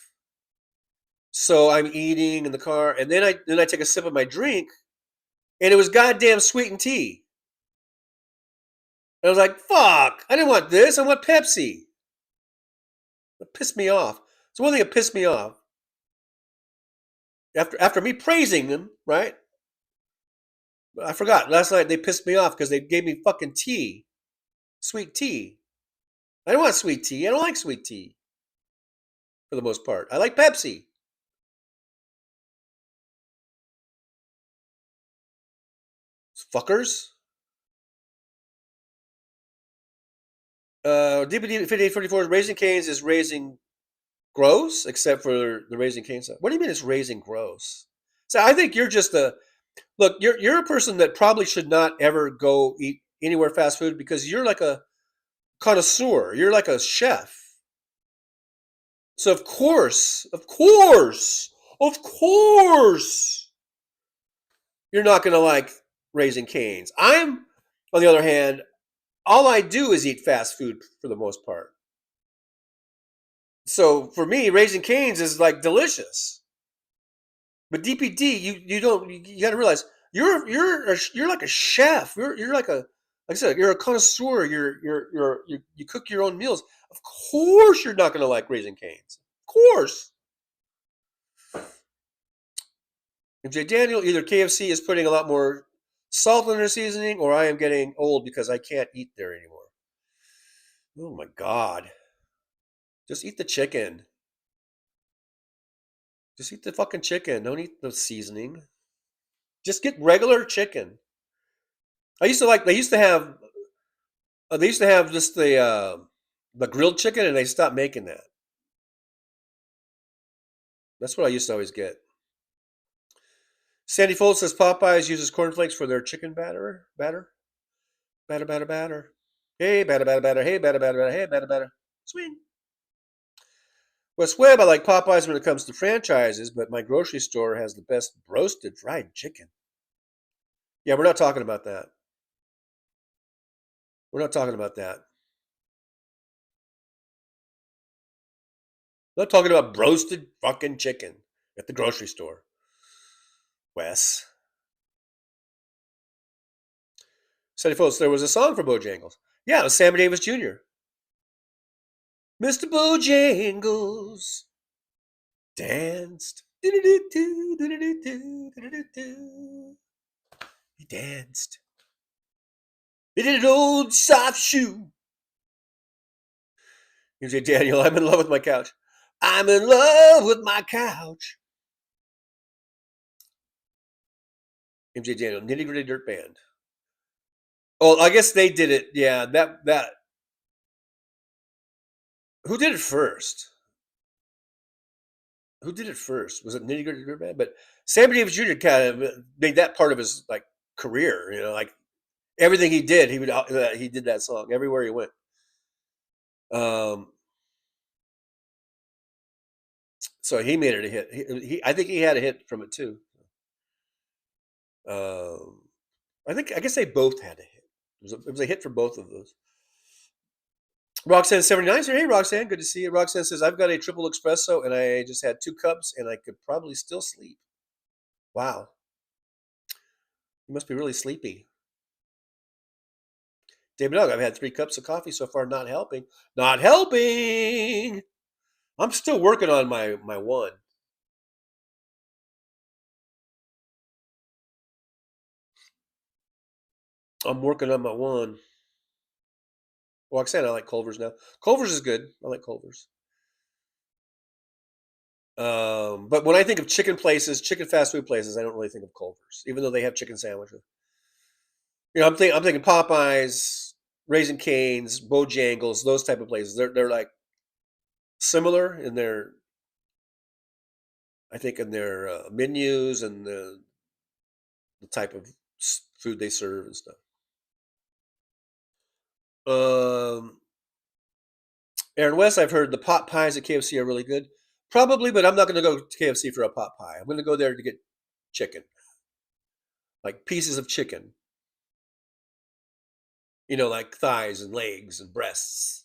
So I'm eating in the car, and then I take a sip of my drink, and it was goddamn sweetened tea. And I was like, fuck, I didn't want this. I want Pepsi. It pissed me off. So one thing that pissed me off, after me praising them, right? I forgot. Last night they pissed me off because they gave me fucking tea. Sweet tea. I don't want sweet tea. I don't like sweet tea. For the most part. I like Pepsi. Fuckers. DPD 5844 Raising Cane's is raising gross, except for the Raising Cane stuff. What do you mean it's raising gross? So I think you're just look, you're a person that probably should not ever go eat anywhere fast food because you're like a connoisseur. You're like a chef. So of course, you're not going to like Raising Cane's. I'm, on the other hand, all I do is eat fast food for the most part. So for me, Raising Cane's is like delicious. But DPD, you got to realize you're like a chef. You're like a, like I said, you're a connoisseur. You cook your own meals. Of course, you're not going to like Raising Cane's. Of course. MJ Daniel, either KFC is putting a lot more salt in their seasoning, or I am getting old because I can't eat there anymore. Oh my God. Just eat the chicken. Just eat the fucking chicken. Don't eat the seasoning. Just get regular chicken. They used to have just the grilled chicken, and they stopped making that. That's what I used to always get. Sandy Fold says Popeyes uses cornflakes for their chicken batter. Batter. Hey, batter, batter. Hey, batter. Swing. West Webb, I like Popeyes when it comes to franchises, but my grocery store has the best roasted fried chicken. Yeah, we're not talking about that. We're not talking about that. We're not talking about roasted fucking chicken at the grocery store. Wes. Sandy Folks, there was a song for Bojangles. Yeah, it was Sammy Davis Jr. Mr. Bojangles danced. He danced. He did an old soft shoe. You say, Daniel, I'm in love with my couch. I'm in love with my couch. MJ Daniel, Nitty Gritty Dirt Band. Oh, I guess they did it. Yeah, that. Who did it first? Who did it first? Was it Nitty Gritty Dirt Band? But Sammy Davis Jr. kind of made that part of his like career. You know, like everything he did, he did that song everywhere he went. So he made it a hit. I think he had a hit from it too. I guess they both had a hit. It was a hit for both of those. Roxanne 79 said, hey Roxanne, good to see you. Roxanne says, I've got a triple espresso and I just had 2 cups and I could probably still sleep. Wow. You must be really sleepy. David Dog, I've had 3 cups of coffee so far, not helping. Not helping. I'm still working on my one. I'm working on my one. Roxanne, I like Culver's now. Culver's is good. I like Culver's. But when I think of chicken places, chicken fast food places, I don't really think of Culver's, even though they have chicken sandwiches. You know, I'm thinking Popeyes, Raising Cane's, Bojangles, those type of places. They're like similar in their, I think, in their menus and the type of food they serve and stuff. Aaron West, I've heard the pot pies at KFC are really good. Probably, but I'm not going to go to KFC for a pot pie. I'm going to go there to get chicken, like pieces of chicken. You know, like thighs and legs and breasts.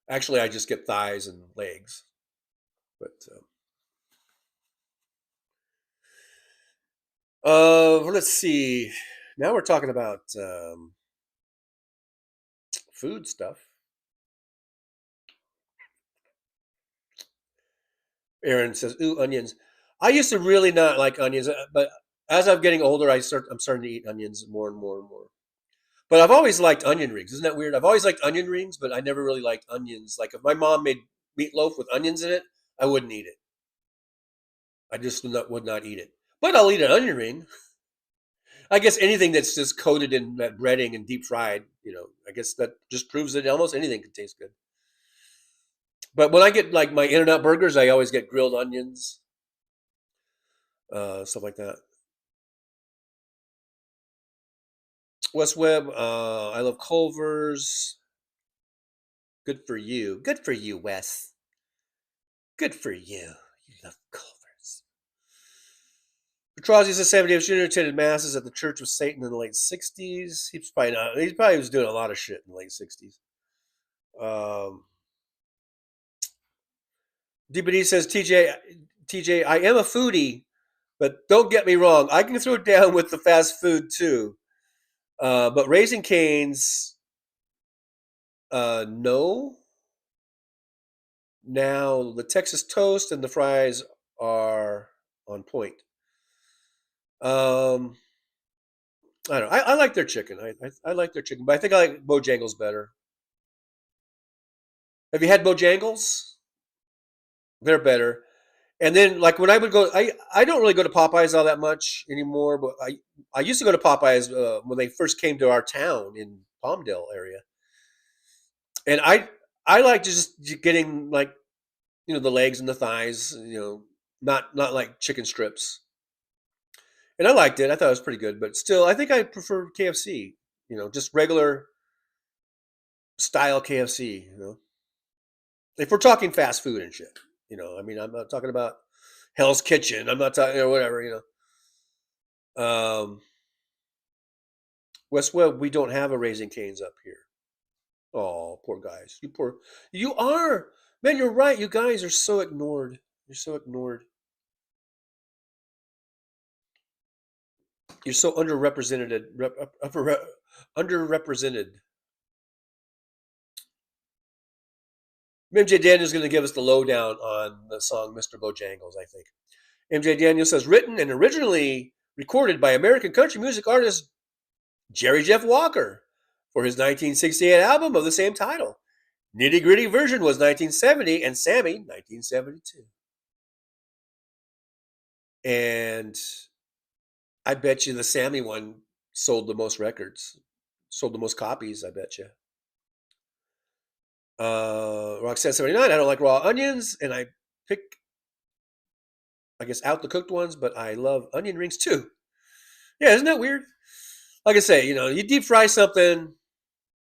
Actually, I just get thighs and legs. But let's see. Now we're talking about food stuff. Aaron says, "Ooh, onions." I used to really not like onions, but as I'm getting older, I'm starting to eat onions more and more and more. But I've always liked onion rings. Isn't that weird? I've always liked onion rings, but I never really liked onions. Like if my mom made meatloaf with onions in it, I wouldn't eat it. I just would not eat it. But I'll eat an onion ring. I guess anything that's just coated in that breading and deep fried, you know, I guess that just proves that almost anything can taste good. But when I get like my In-N-Out burgers, I always get grilled onions, stuff like that. West Webb, I love Culver's. Good for you. Good for you, Wes. Good for you. You love Culver's. Petrozzi says Sammy Davis Jr. attended masses at the Church of Satan in the late 60s. He probably was doing a lot of shit in the late 60s. DBD says, TJ, I am a foodie, but don't get me wrong. I can throw down with the fast food too. But Raising Cane's, no. Now, the Texas toast and the fries are on point. I don't know. I like their chicken. I like their chicken, but I think I like Bojangles better. Have you had Bojangles? They're better. And then, like when I would go, I don't really go to Popeyes all that much anymore. But I used to go to Popeyes when they first came to our town in Palmdale area, and I like just getting like the legs and the thighs, not like chicken strips. And I liked it. I thought it was pretty good, but still, I think I prefer KFC. Just regular style KFC. If we're talking fast food and shit. I mean, I'm not talking about Hell's Kitchen. I'm not talking, whatever. West Webb, we don't have a Raising Cane's up here. Oh, poor guys. You are. Man, you're right. You guys are so ignored. You're so ignored. You're so underrepresented. Underrepresented. MJ Daniels going to give us the lowdown on the song Mr. Bojangles, I think. MJ Daniels says, written and originally recorded by American country music artist Jerry Jeff Walker for his 1968 album of the same title. Nitty Gritty version was 1970 and Sammy 1972. And I bet you the Sammy one sold the most records, sold the most copies, I bet you. Roxanne 79, I don't like raw onions, and I pick, I guess, out the cooked ones, but I love onion rings too. Yeah, isn't that weird? Like I say, you deep fry something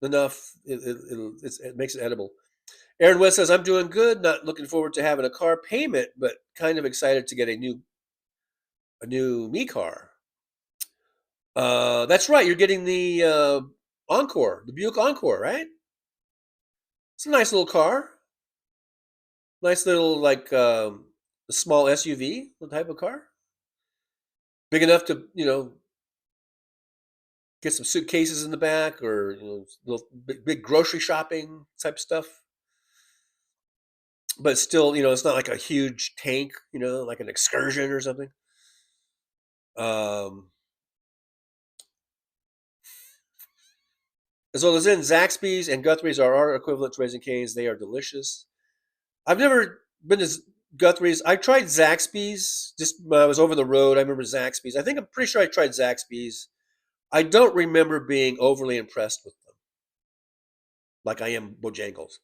enough, it makes it edible. Aaron West says, I'm doing good, not looking forward to having a car payment, but kind of excited to get a new me car. That's right, you're getting the Encore, the Buick Encore, right? It's a nice little car. Nice little, like, a small SUV type of car. Big enough to, get some suitcases in the back or, little big grocery shopping type stuff. But still, it's not like a huge tank, like an Excursion or something. As well as in Zaxby's and Guthrie's are our equivalent to Raising Cane's. They are delicious. I've never been to Guthrie's. I tried Zaxby's just when I was over the road. I remember Zaxby's. I'm pretty sure I tried Zaxby's. I don't remember being overly impressed with them, like I am Bojangles.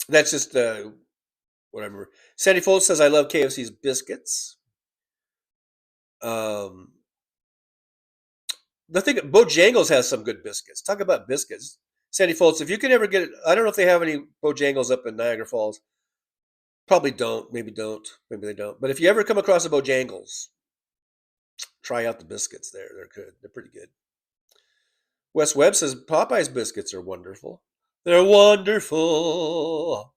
That's just what I remember. Sandy Foltz says, I love KFC's biscuits. The thing, Bojangles has some good biscuits. Talk about biscuits. Sandy Foltz, if you can ever get it, I don't know if they have any Bojangles up in Niagara Falls. Probably don't. Maybe don't. Maybe they don't. But if you ever come across a Bojangles, try out the biscuits there. They're good. They're pretty good. Wes Webb says Popeye's biscuits are wonderful. They're wonderful.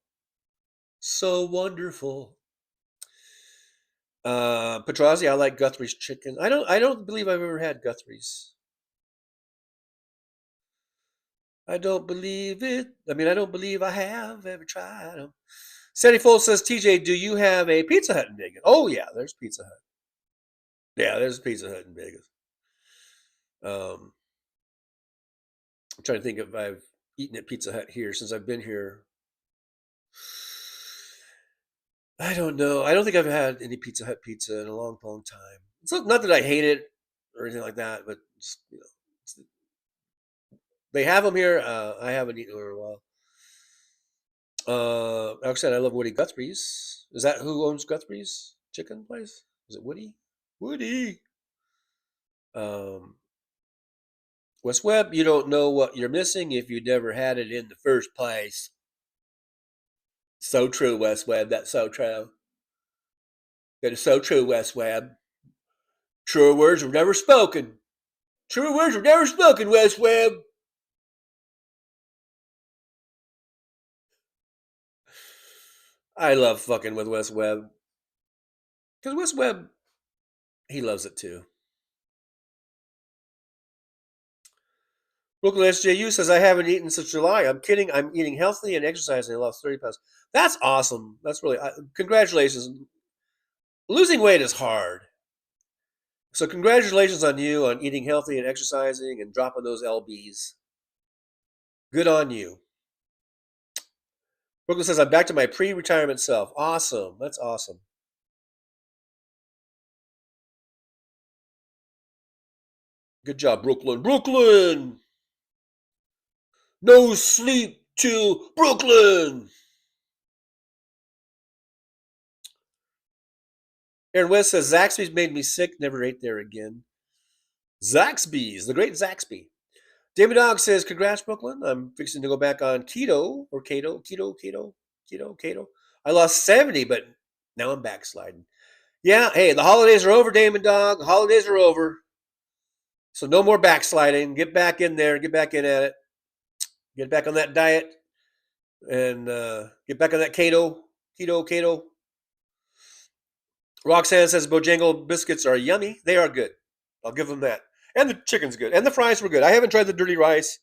So wonderful. Petrazi, I like Guthrie's chicken. I don't believe I've ever had Guthrie's. I don't believe it. I mean, I don't believe I have ever tried them. Sandy Foltz says, TJ, do you have a Pizza Hut in Vegas? Oh, yeah, there's Pizza Hut. Yeah, there's a Pizza Hut in Vegas. I'm trying to think if I've eaten at Pizza Hut here since I've been here. I don't know. I don't think I've had any Pizza Hut pizza in a long, long time. It's not that I hate it or anything like that, but just, they have them here. I haven't eaten in a while. Like I said, I love Woody Guthrie's. Is that who owns Guthrie's chicken place? Is it Woody? Woody. Wes Webb, you don't know what you're missing if you never had it in the first place. So true, Wes Webb. That's so true. That is so true, Wes Webb. Truer words were never spoken. Truer words were never spoken, Wes Webb. I love fucking with Wes Webb. Because Wes Webb, he loves it too. Brooklyn SJU says, I haven't eaten since July. I'm kidding. I'm eating healthy and exercising. I lost 30 pounds. That's awesome. That's really, congratulations. Losing weight is hard. So congratulations on you on eating healthy and exercising and dropping those lbs. Good on you. Brooklyn says, I'm back to my pre-retirement self. Awesome. That's awesome. Good job, Brooklyn. Brooklyn! No sleep till Brooklyn! Aaron West says, Zaxby's made me sick. Never ate there again. Zaxby's, the great Zaxby. David Dog says, congrats, Brooklyn. I'm fixing to go back on keto or keto. I lost 70, but now I'm backsliding. Yeah, hey, the holidays are over, Damon Dog. The holidays are over. So no more backsliding. Get back in there. Get back in at it. Get back on that diet. And get back on that keto. Roxanne says Bojangle biscuits are yummy. They are good. I'll give them that. And the chicken's good. And the fries were good. I haven't tried the dirty rice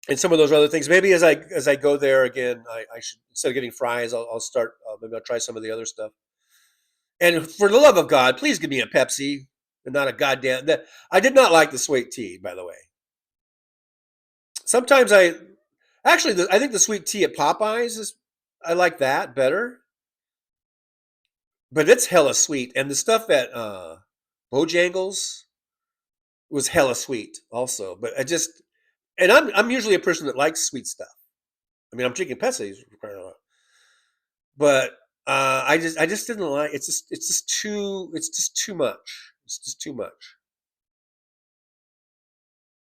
and some of those other things. Maybe as I go there again, I should, instead of getting fries, I'll start, maybe I'll try some of the other stuff. And for the love of God, please give me a Pepsi and not a goddamn. I did not like the sweet tea, by the way. Sometimes I think the sweet tea at Popeyes I like that better. But it's hella sweet. And the stuff at Bojangles was hella sweet also. But I'm usually a person that likes sweet stuff. I mean, I'm drinking Pepsi, but I just didn't like. It's just too much. It's just too much.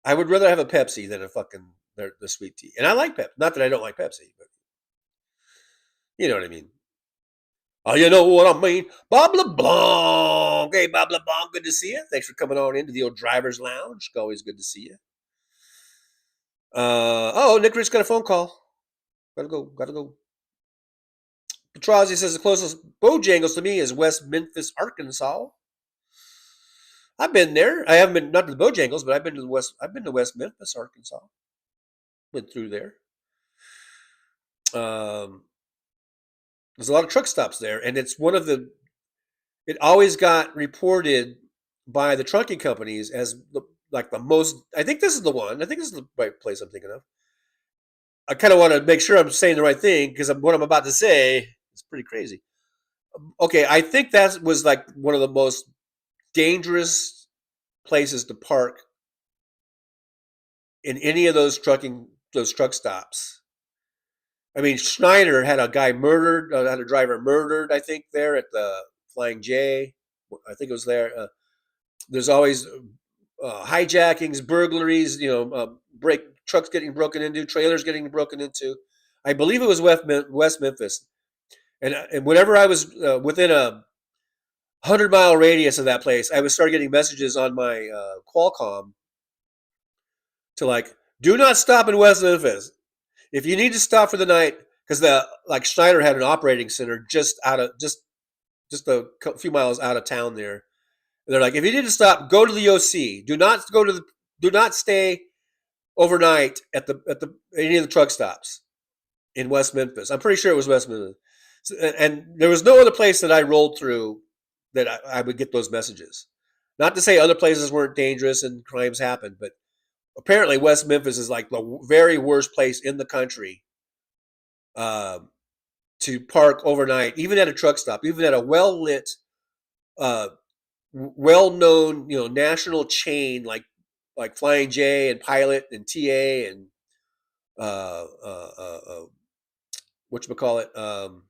I would rather have a Pepsi than the sweet tea. And I like Pepsi. Not that I don't like Pepsi, but you know what I mean. Oh, you know what I mean? Bob LeBlanc. Hey, Bob LeBlanc, good to see you. Thanks for coming on into the old driver's lounge. Always good to see you. Nick Rich got a phone call. Gotta go. Petrozzi says the closest Bojangles to me is West Memphis, Arkansas. I've been there. I haven't been not to the Bojangles, but I've been to West Memphis, Arkansas. Went through there. There's a lot of truck stops there, and it's it always got reported by the trucking companies as the most. I think this is the one. I think this is the right place I'm thinking of. I kind of want to make sure I'm saying the right thing because what I'm about to say is pretty crazy. Okay, I think that was like one of the most dangerous places to park in any of those truck stops. I mean, Schneider had a driver murdered, I think, there at the Flying J. I think it was there. There's always hijackings, burglaries, trucks getting broken into, trailers getting broken into. I believe it was West Memphis. And whenever I was within a 100-mile radius of that place, I would start getting messages on my Qualcomm to do not stop in West Memphis. If you need to stop for the night, because Schneider had an operating center just a few miles out of town there. And they're like, if you need to stop, go to the OC. Do not stay overnight at any of the truck stops in West Memphis. I'm pretty sure it was West Memphis. And there was no other place that I rolled through that I would get those messages. Not to say other places weren't dangerous and crimes happened, but apparently West Memphis is like the very worst place in the country to park overnight, even at a truck stop, even at a well-lit, well-known, national chain like Flying J and Pilot and TA and whatchamacallit,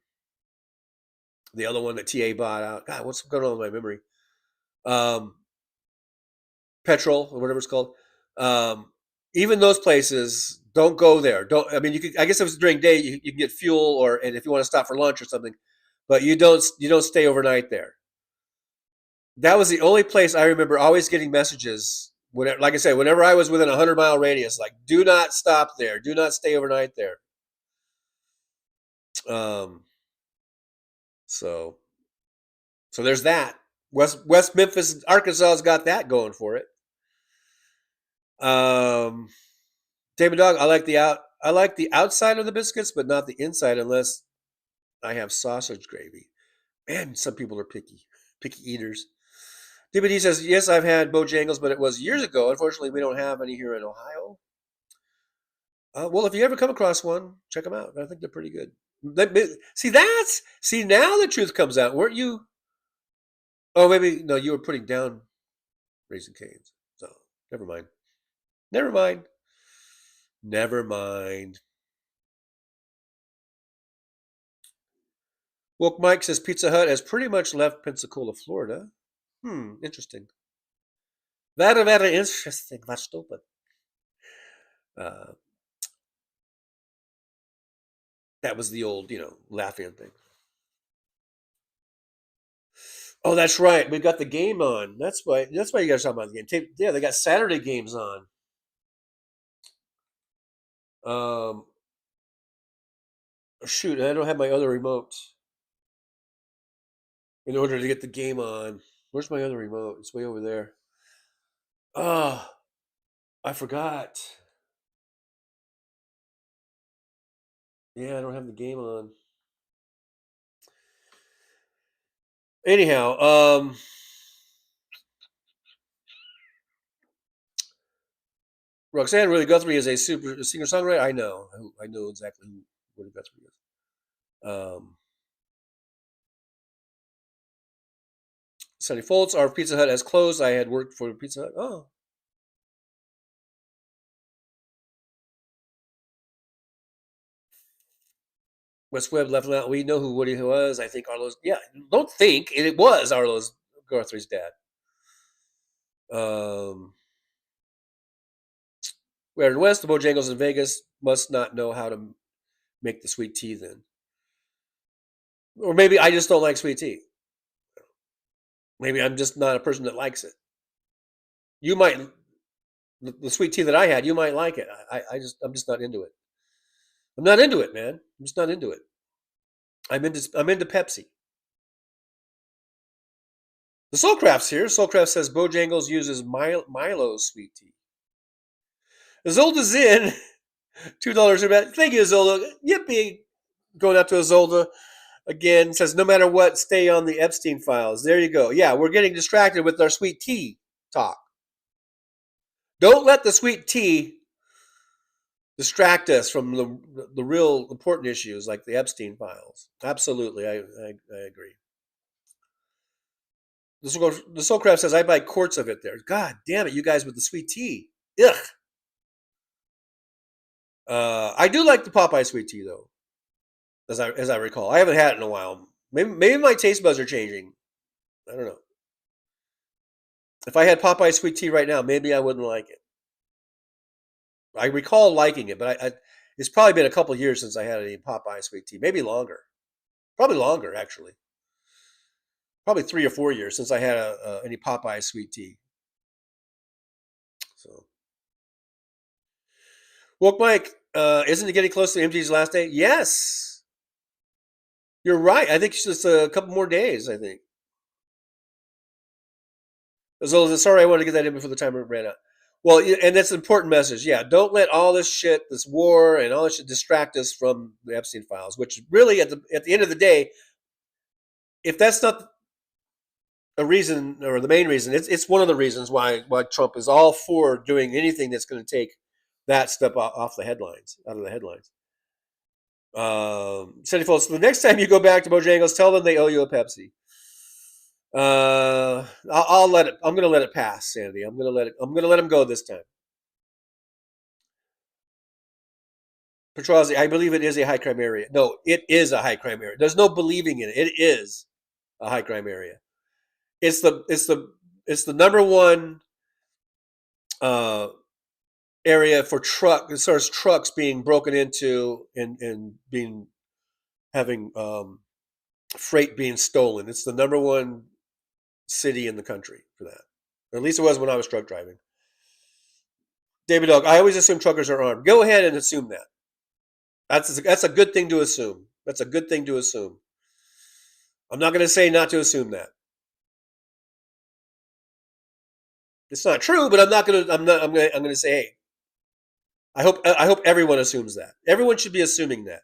the other one that TA bought out. God, what's going on with my memory? Petrol or whatever it's called. Even those places, don't go there. I guess if it's during day, you can get fuel and if you want to stop for lunch or something, but you don't stay overnight there. That was the only place I remember always getting messages. Like I said, whenever I was within a 100-mile radius, do not stop there. Do not stay overnight there. So there's that. West Memphis, Arkansas's got that going for it. David Dog, I like the outside of the biscuits, but not the inside unless I have sausage gravy. Man, some people are picky eaters. DVD says, yes, I've had Bojangles, but it was years ago. Unfortunately, we don't have any here in Ohio. Well, if you ever come across one, check them out. I think they're pretty good. See now the truth comes out. Weren't you? Oh, maybe no. You were putting down Raising Cane's. So never mind. Never mind. Never mind. Woke Mike says Pizza Hut has pretty much left Pensacola, Florida. Interesting. Very, very interesting. That's stupid. That was the old, laughing thing. Oh, that's right. We got the game on. That's why you guys are talking about the game. Yeah, they got Saturday games on. Shoot, I don't have my other remote in order to get the game on. Where's my other remote? It's way over there. Oh, I forgot. Yeah, I don't have the game on. Anyhow, Roxanne Willie Guthrie is a super singer-songwriter. I know exactly who Willie Guthrie is. Sonny Foltz, our Pizza Hut has closed. I had worked for Pizza Hut. Oh. West Webb left out. We know who Woody was. I think Arlo's. Yeah, don't think it was Arlo's Guthrie's dad. We're in West. The Bojangles in Vegas must not know how to make the sweet tea then. Or maybe I just don't like sweet tea. Maybe I'm just not a person that likes it. You might, the sweet tea that I had, you might like it. I'm just not into it. I'm not into it, man. I'm just not into it. I'm into Pepsi. The Soulcraft's here. Soulcraft says Bojangles uses Milo sweet tea. Izolda Zinn, $2 Thank you, Izolda. Yippee. Going out to Izolda again. Says no matter what, stay on the Epstein files. There you go. Yeah, we're getting distracted with our sweet tea talk. Don't let the sweet tea distract us from the real important issues like the Epstein files. Absolutely, I agree. The Soulcraft says I buy quarts of it there. God damn it, you guys with the sweet tea. Ugh. I do like the Popeye sweet tea though, as I recall. I haven't had it in a while. Maybe my taste buds are changing. I don't know. If I had Popeye sweet tea right now, maybe I wouldn't like it. I recall liking it, but it's probably been a couple years since I had any Popeye sweet tea. Maybe longer. Probably longer, actually. Probably 3 or 4 years since I had any Popeye sweet tea. So, Woke Mike, isn't it getting close to MT's last day? Yes. You're right. I think it's just a couple more days, I think. Sorry, I wanted to get that in before the timer ran out. Well, and that's an important message. Yeah, don't let all this shit, this war and all this shit distract us from the Epstein files, which really at the end of the day, if that's not a reason or the main reason, it's one of the reasons why Trump is all for doing anything that's going to take that stuff off the headlines, out of the headlines. Sandy Foltz, the next time you go back to Bojangles, tell them they owe you a Pepsi. I'll let it. I'm going to let it pass, Sandy. I'm going to let him go this time. Petrozzi, I believe it is a high crime area. No, it is a high crime area. There's no believing in it. It is a high crime area. It's the number one area for as far as trucks being broken into and having freight being stolen. It's the number one city in the country for that. Or at least it was when I was truck driving. David Dog, I always assume truckers are armed. Go ahead and assume that. That's a good thing to assume. That's a good thing to assume. I'm not going to say not to assume that. It's not true, but I'm going to say, hey, I hope everyone assumes that. Everyone should be assuming that.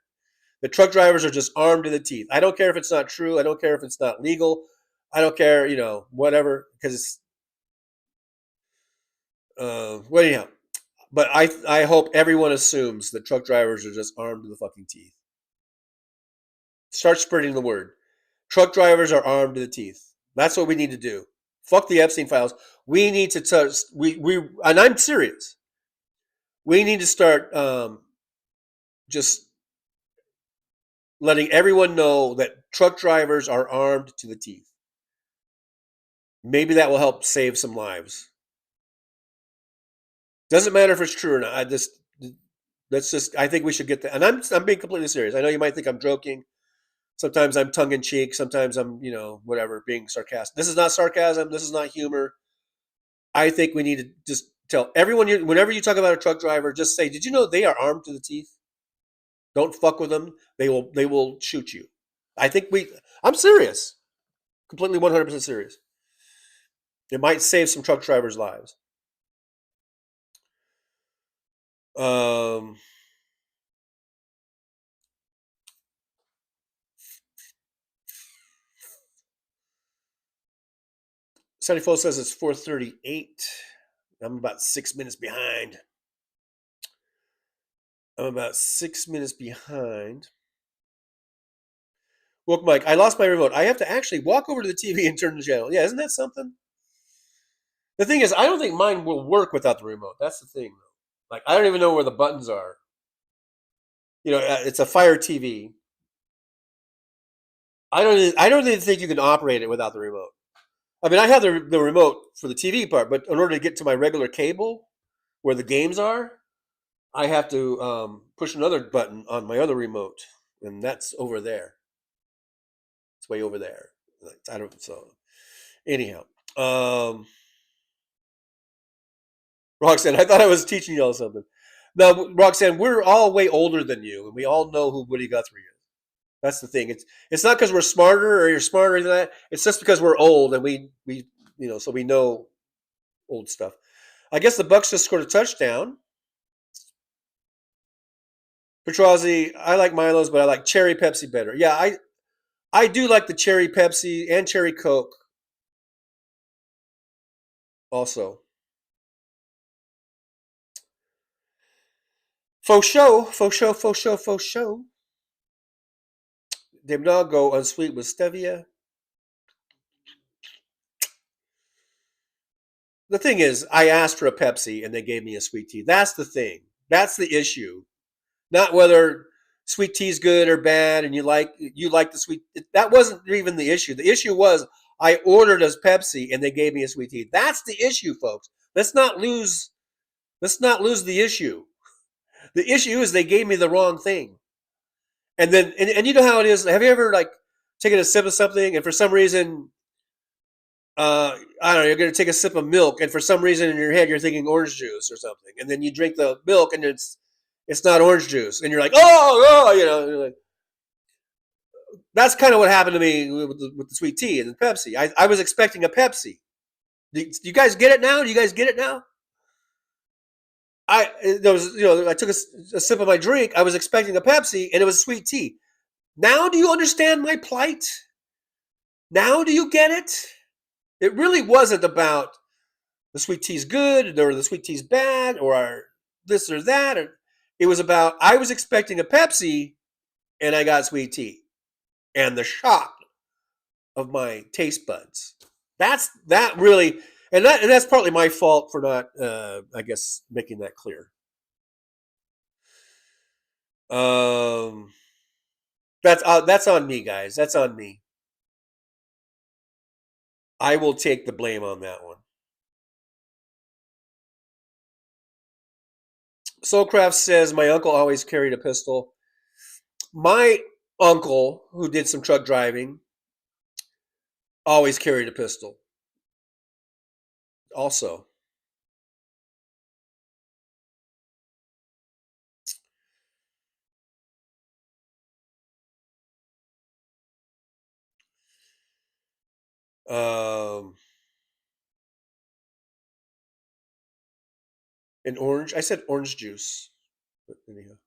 The truck drivers are just armed to the teeth. I don't care if it's not true. I don't care if it's not legal. I don't care, whatever, because anyhow, But I hope everyone assumes that truck drivers are just armed to the fucking teeth. Start spreading the word. Truck drivers are armed to the teeth. That's what we need to do. Fuck the Epstein files. We need to touch. And I'm serious. We need to start just letting everyone know that truck drivers are armed to the teeth. Maybe that will help save some lives. Doesn't matter if it's true or not. I think we should get that. And I'm being completely serious. I know you might think I'm joking. Sometimes I'm tongue in cheek. Sometimes I'm, whatever, being sarcastic. This is not sarcasm. This is not humor. I think we need to just tell everyone, whenever you talk about a truck driver, just say, did you know they are armed to the teeth? Don't fuck with them. They will shoot you. I'm serious. Completely 100% serious. It might save some truck drivers' lives. Sunny Foe says it's 4:38. I'm about 6 minutes behind. Look, Mike, I lost my remote. I have to actually walk over to the TV and turn the channel. Yeah, isn't that something? The thing is, I don't think mine will work without the remote. That's the thing, though. Like, I don't even know where the buttons are. It's a Fire TV. I don't even think you can operate it without the remote. I mean, I have the remote for the TV part, but in order to get to my regular cable, where the games are, I have to push another button on my other remote, and that's over there. It's way over there. Anyhow, Roxanne, I thought I was teaching y'all something. Now, Roxanne, we're all way older than you, and we all know who Woody Guthrie is. That's the thing. It's not because we're smarter or you're smarter than that. It's just because we're old and we so we know old stuff. I guess the Bucks just scored a touchdown. Petrozzi, I like Milo's, but I like cherry Pepsi better. Yeah, I do like the cherry Pepsi and cherry Coke. Also, faux show. Debnog go unsweet with stevia. The thing is, I asked for a Pepsi and they gave me a sweet tea. That's the thing. That's the issue. Not whether sweet tea is good or bad and you like the sweet. That wasn't even the issue. The issue was I ordered a Pepsi and they gave me a sweet tea. That's the issue, folks. Let's not lose the issue. The issue is they gave me the wrong thing. And then and you know how it is. Have you ever taken a sip of something and for some reason I don't know, you're going to take a sip of milk, and for some reason in your head you're thinking orange juice or something, and then you drink the milk, and it's not orange juice, and you're like, you're like, that's kind of what happened to me with the sweet tea and the Pepsi. I was expecting a Pepsi. Do you guys get it now? Do you guys get it now? I took a sip of my drink. I was expecting a Pepsi, and it was sweet tea. Now do you understand my plight? Now do you get it? It really wasn't about the sweet tea's good or the sweet tea's bad or this or that. It was about I was expecting a Pepsi and I got sweet tea. And the shock of my taste buds. That's partly my fault for not, I guess, making that clear. That's on me, guys. That's on me. I will take the blame on that one. Soulcraft says my uncle always carried a pistol. My uncle, who did some truck driving, always carried a pistol. Also. An orange. I said orange juice. But anyhow.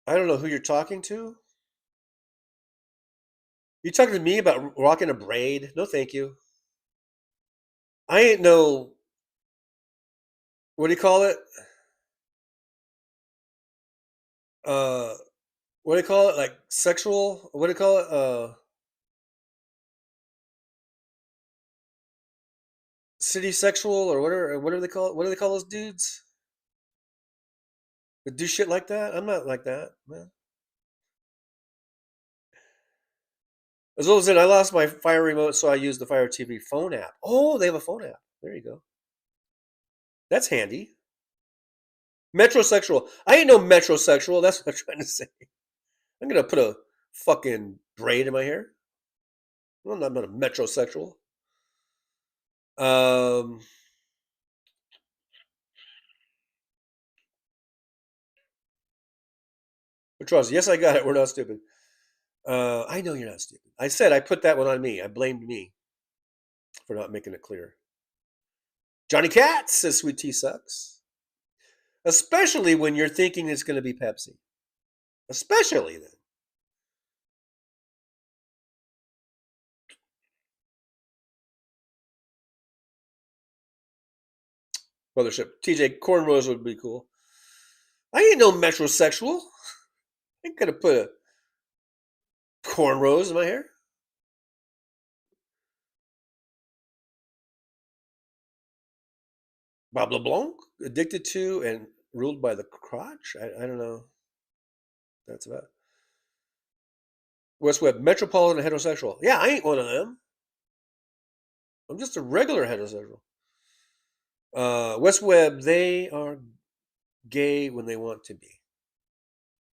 I don't know who you're talking to. You talking to me about rocking a braid? No, thank you. I ain't no. What do you call it? Uh, what do you call it? Like sexual? What do you call it? City sexual or whatever. Whatever they call it. What do they call those dudes that do shit like that? I'm not like that, man. As well as I lost my Fire remote, so I used the Fire TV phone app. Oh, they have a phone app. There you go. That's handy. Metrosexual. I ain't no metrosexual. That's what I'm trying to say. I'm gonna put a fucking braid in my hair. I'm not a metrosexual. Trust. Yes, I got it. We're not stupid. I know you're not stupid. I said I put that one on me. I blamed me for not making it clear. Johnny Cat says sweet tea sucks. Especially when you're thinking it's going to be Pepsi. Especially then. Mothership. TJ, cornrows would be cool. I ain't no metrosexual. I ain't gonna put a cornrows in my hair. Bob LeBlanc, addicted to and ruled by the crotch? I don't know. That's about. West Webb, metropolitan heterosexual. Yeah, I ain't one of them. I'm just a regular heterosexual. West Webb, they are gay when they want to be.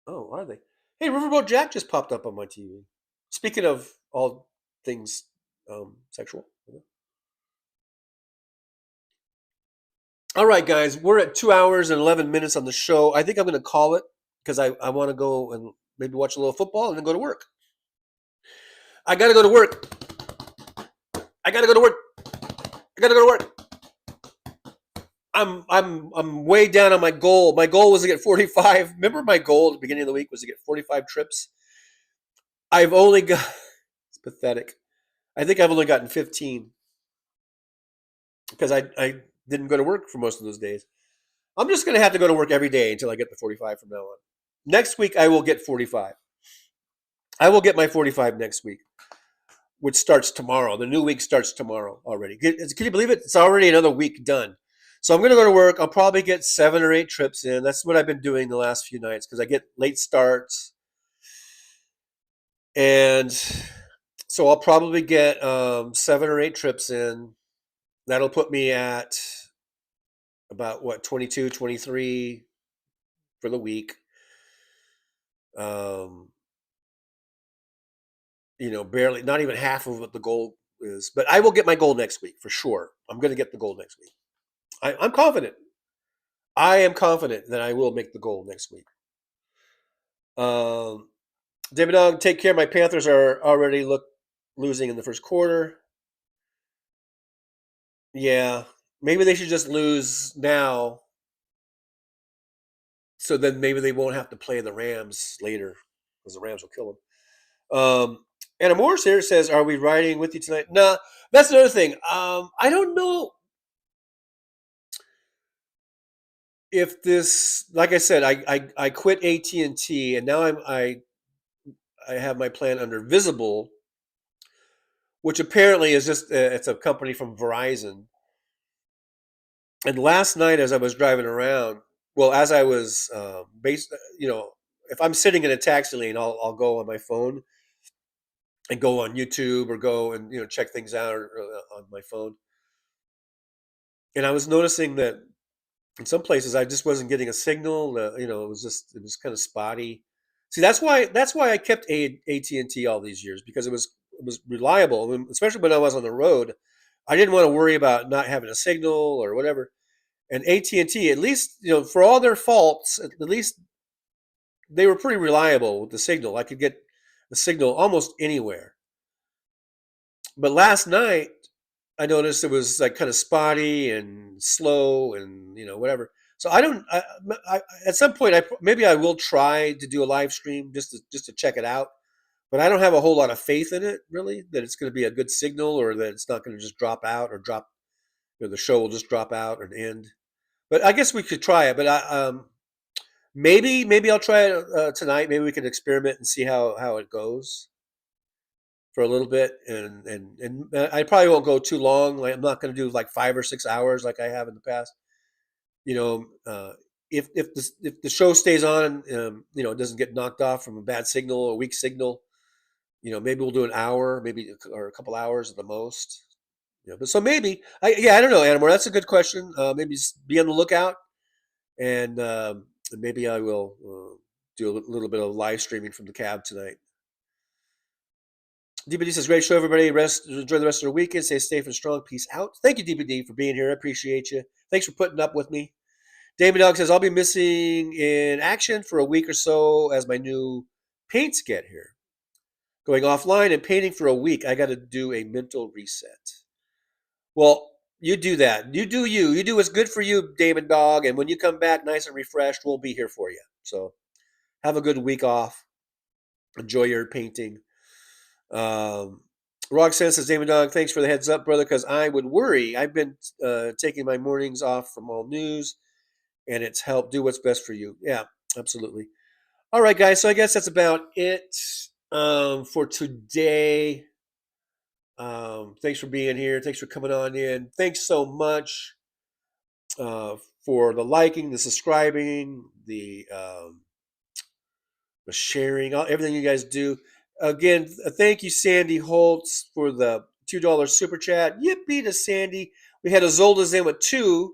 Oh, are they? Hey, Riverboat Jack just popped up on my TV. Speaking of all things sexual. All right, guys, we're at 2 hours and 11 minutes on the show. I think I'm going to call it because I want to go and maybe watch a little football and then go to work. I got to go to work. I got to go to work. I got to go to work. I'm way down on my goal. My goal was to get 45. Remember my goal at the beginning of the week was to get 45 trips. I've only got, it's pathetic. I think I've only gotten 15 because I didn't go to work for most of those days. I'm just going to have to go to work every day until I get the 45 from now on. Next week, I will get 45. I will get my 45 next week, which starts tomorrow. The new week starts tomorrow already. Can you believe it? It's already another week done. So I'm going to go to work. I'll probably get 7 or 8 trips in. That's what I've been doing the last few nights because I get late starts. And so I'll probably get 7 or 8 trips in. That'll put me at about, 22, 23 for the week. Barely, not even half of what the goal is. But I will get my goal next week for sure. I'm going to get the goal next week. I'm confident. I am confident that I will make the goal next week. David Dog, take care. My Panthers are already losing in the first quarter. Yeah, maybe they should just lose now, so then maybe they won't have to play the Rams later, because the Rams will kill them. Anna Morris here says, "Are we riding with you tonight?" No, that's another thing. I don't know if this, like I said, I quit AT&T and now I have my plan under Visible, which apparently is just it's a company from Verizon. And last night, as I was driving around, well, as I was if I'm sitting in a taxi lane, I'll go on my phone and go on YouTube or go and check things out on my phone. And I was noticing that in some places I just wasn't getting a signal. It was kind of spotty. See, that's why I kept AT&T all these years, because it was reliable, especially when I was on the road. I didn't want to worry about not having a signal or whatever. And AT&T, at least, for all their faults, at least they were pretty reliable with the signal. I could get the signal almost anywhere. But last night, I noticed it was like kind of spotty and slow and whatever. So I don't. At some point, maybe I will try to do a live stream just to check it out. But I don't have a whole lot of faith in it, really, that it's going to be a good signal or that it's not going to just drop out or drop. The show will just drop out and end. But I guess we could try it. But maybe I'll try it tonight. Maybe we can experiment and see how it goes for a little bit. And I probably won't go too long. Like I'm not going to do like 5 or 6 hours like I have in the past. If the show stays on, it doesn't get knocked off from a bad signal or a weak signal, maybe we'll do an hour, maybe or a couple hours at the most. But so maybe I don't know, Animor. That's a good question. Maybe just be on the lookout, and maybe I will do a little bit of live streaming from the cab tonight. DPD says, great show, everybody. Enjoy the rest of the weekend. Stay safe and strong. Peace out. Thank you, DPD, for being here. I appreciate you. Thanks for putting up with me. Damon Dog says, I'll be missing in action for a week or so as my new paints get here. Going offline and painting for a week. I got to do a mental reset. Well, you do that. You do you. You do what's good for you, Damon Dog. And when you come back nice and refreshed, we'll be here for you. So have a good week off. Enjoy your painting. Roxanne says, Damon Dog, thanks for the heads up, brother, because I would worry. I've been taking my mornings off from all news, and it's helped. Do what's best for you. Yeah, absolutely. All right, guys. So I guess that's about it for today. Thanks for being here. Thanks for coming on in. Thanks so much for the liking, the subscribing, the sharing, everything you guys do. Again, thank you, Sandy Holtz, for the $2 super chat. Yippee to Sandy. We had a Zolda's in with two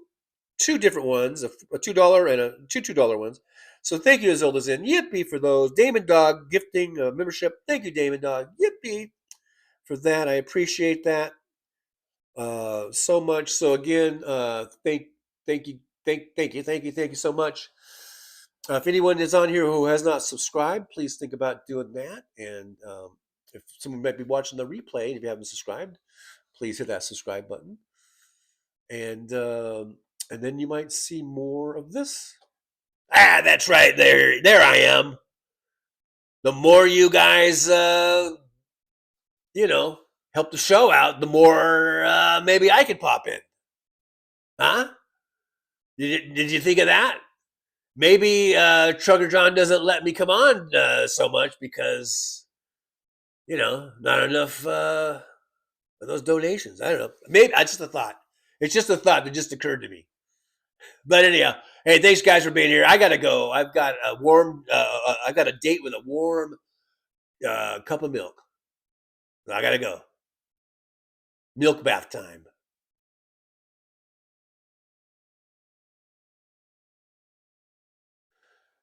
different ones, a $2 and two $2 ones. So thank you, Zolda's in. Yippee for those. Damon Dog gifting a membership. Thank you, Damon Dog. Yippee for that. I appreciate that so much. So again, thank you so much. If anyone is on here who has not subscribed, please think about doing that. And if someone might be watching the replay, if you haven't subscribed, please hit that subscribe button. And then you might see more of this. That's right. There I am. The more you guys, help the show out, the more maybe I could pop in. Huh? Did you think of that? Maybe Trucker John doesn't let me come on so much because, not enough of those donations. I don't know. Maybe it's just a thought. It's just a thought that just occurred to me. But anyhow, hey, thanks guys for being here. I gotta go. I've got I got a date with a warm cup of milk. I gotta go. Milk bath time.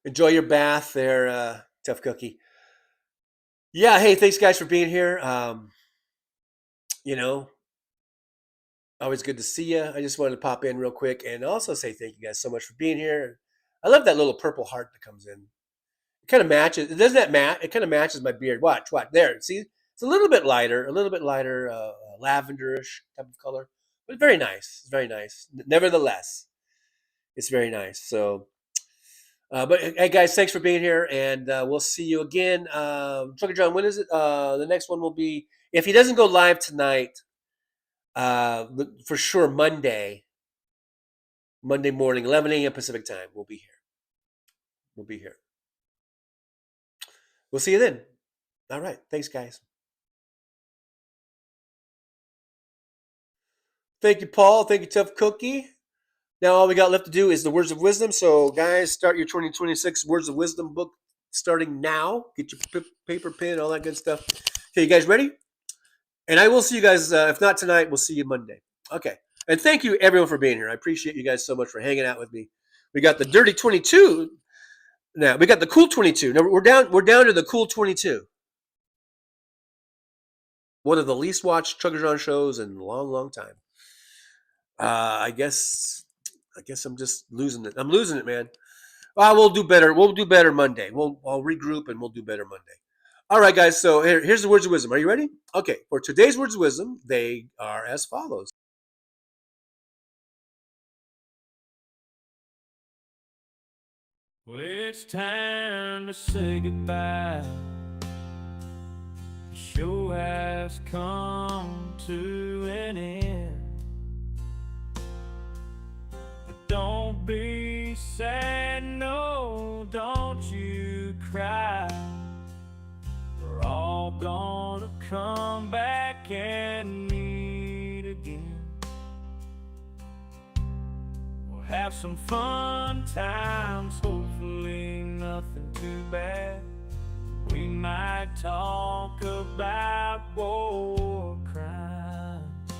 Enjoy your bath there, Tough Cookie. Yeah, hey, thanks guys for being here. Always good to see you. I just wanted to pop in real quick and also say thank you guys so much for being here. I love that little purple heart that comes in. It kind of matches. Doesn't that match? It kind of matches my beard. Watch. There. See, it's a little bit lighter, lavenderish type of color, but very nice. It's very nice. Nevertheless, it's very nice. So. But hey guys, thanks for being here, and we'll see you again. Trucker John, when is it? The next one will be, if he doesn't go live tonight, for sure Monday morning, 11 a.m. Pacific time. We'll be here. We'll see you then. All right, thanks guys. Thank you, Paul. Thank you, Tough Cookie. Now all we got left to do is the words of wisdom. So guys, start your 2026 words of wisdom book starting now. Get your paper, pen, all that good stuff. Okay, you guys ready? And I will see you guys, if not tonight, we'll see you Monday. Okay. And thank you everyone for being here. I appreciate you guys so much for hanging out with me. We got the Dirty 22. Now we got the Cool 22. Now we're down to the Cool 22. One of the least watched Trucker John shows in a long, long time. I guess I'm just losing it. I'm losing it, man. We'll do better. We'll do better Monday. I'll regroup and we'll do better Monday. All right, guys. So here's the words of wisdom. Are you ready? Okay. For today's words of wisdom, they are as follows. Well, it's time to say goodbye. The show has come to an end. But don't be sad, no, don't you cry. We're all gonna come back and meet again. We'll have some fun times, hopefully nothing too bad. We might talk about war crimes,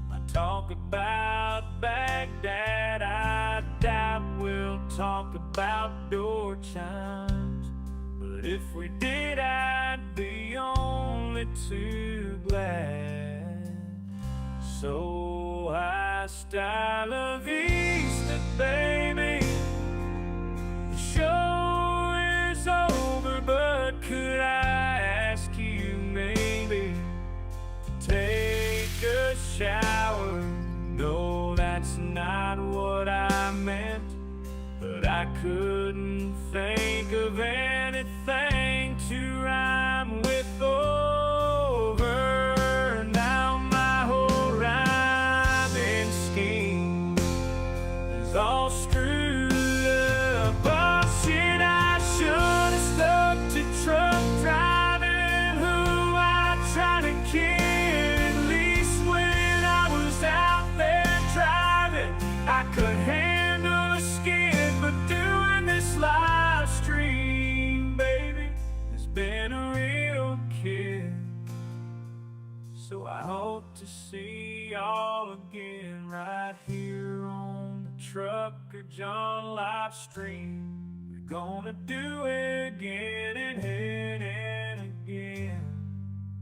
might talk about Baghdad. I doubt we'll talk about door chimes, but if we did, I'd be only too glad. So hasta la vista, baby. The show is over, but could I ask you maybe to take a shower? No, that's not what I meant, but I couldn't think of anything to rhyme with over. Now my whole rhyming scheme is all screwed up. Oh shit, I should have stuck to truck driving, who I tried to kid. At least when I was out there driving, I could handle a skid. But doing this live stream, baby, has been a real kid. So I hope to see y'all again right here on the Trucker John live stream. We're gonna do it again and again,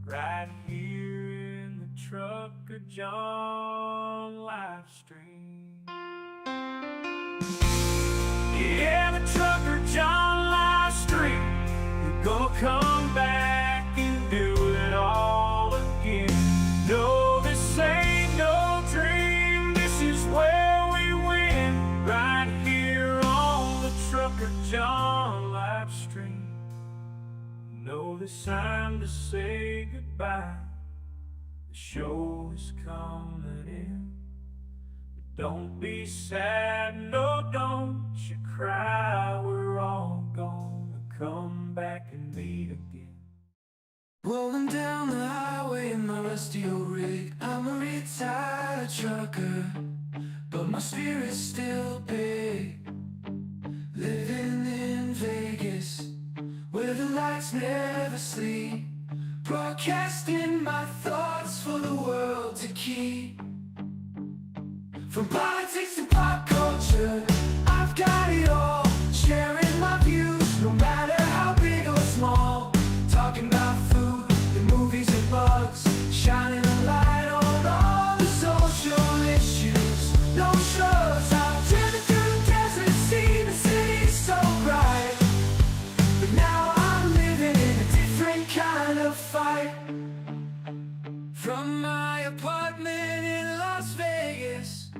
right here in the Trucker John live stream. Yeah, the Trucker John live stream. We're gonna come back and do it all again. No, this ain't no dream, this is where we win, right here on the Trucker John live stream. No, this time to say goodbye. The show is coming in. But don't be sad, no, don't you cry. We're all gonna come back and meet again. Rolling down the highway in my rusty old rig. I'm a retired trucker, but my spirit's still big. Living in Vegas, where the lights never sleep, broadcasting my thoughts for the world to keep. From politics to pop culture, I've got it all. Sharing my views, no matter how big or small. Talking about food, the movies and bugs, shining a light on all the social issues. No shows, I've driven through the desert, seen the city so bright. But now I'm living in a different kind of fight. From my apartment in Las Vegas,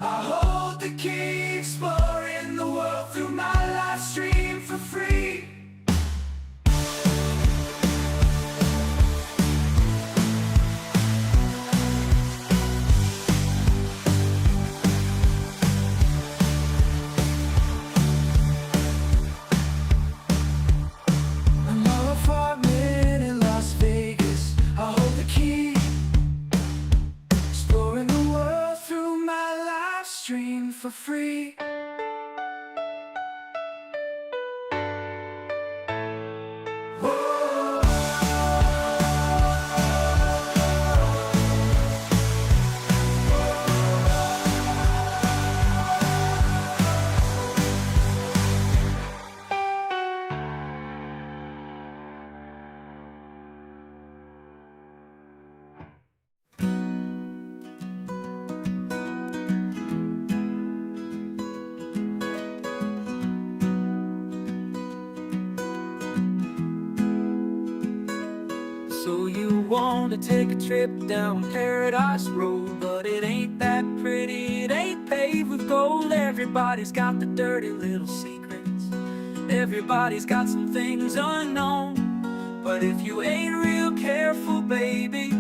I hold the key, exploring the world through my live stream for free. For free. So you wanna take a trip down Paradise Road, but it ain't that pretty, it ain't paved with gold. Everybody's got the dirty little secrets. Everybody's got some things unknown. But if you ain't real careful, baby,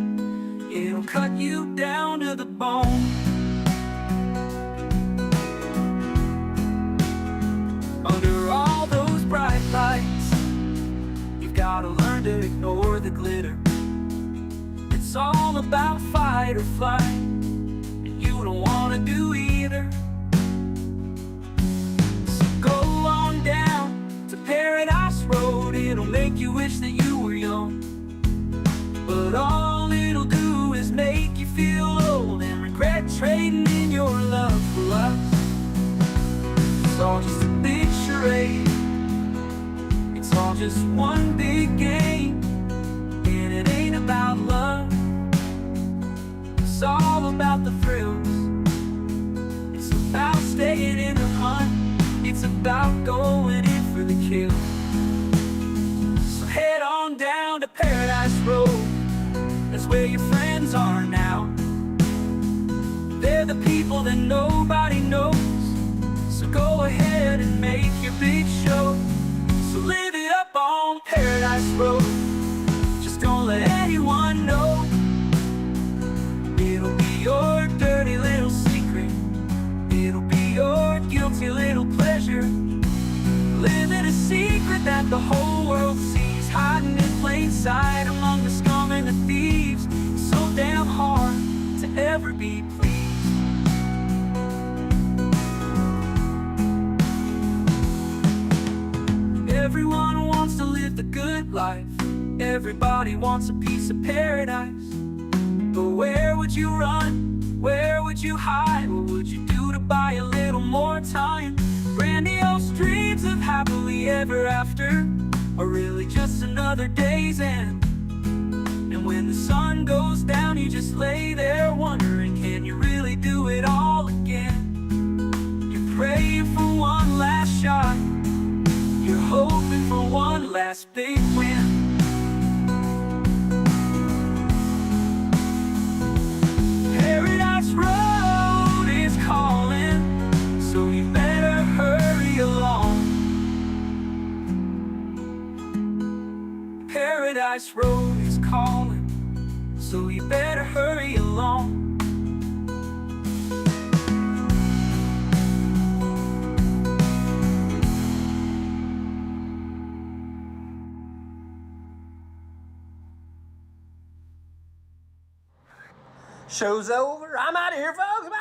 it'll cut you down to the bone. Under all those bright lights, you've gotta learn to ignore the glitter. It's all about fight or flight, and you don't wanna do either. So go on down to Paradise Road. It'll make you wish that you were young, but all it'll do is make you feel old and regret trading in your love for lust. It's all just a big charade. It's all just one big game, and it ain't about love. It's all about the thrills. It's about staying in the hunt. It's about going in for the kill. So head on down to Paradise Road. That's where your friends are now. They're the people that nobody knows. So go ahead and make your big show. So live it up on Paradise Road. Just don't let anyone know. It'll be your dirty little secret. It'll be your guilty little pleasure. Living a secret that the whole world sees, hiding in plain sight among the scum and the thieves. So damn hard to ever be pleased. Everyone wants to live the good life. Everybody wants a piece of paradise. But where would you run? Where would you hide? What would you do to buy a little more time? Grandiose dreams of happily ever after are really just another day's end. And when the sun goes down, you just lay there wondering, can you really do it all again? You're praying for one last shot. You're hoping for one last big win. Paradise Road is calling, so you better hurry along. Paradise Road is calling, so you better hurry along. Show's over, I'm out of here, folks. Bye.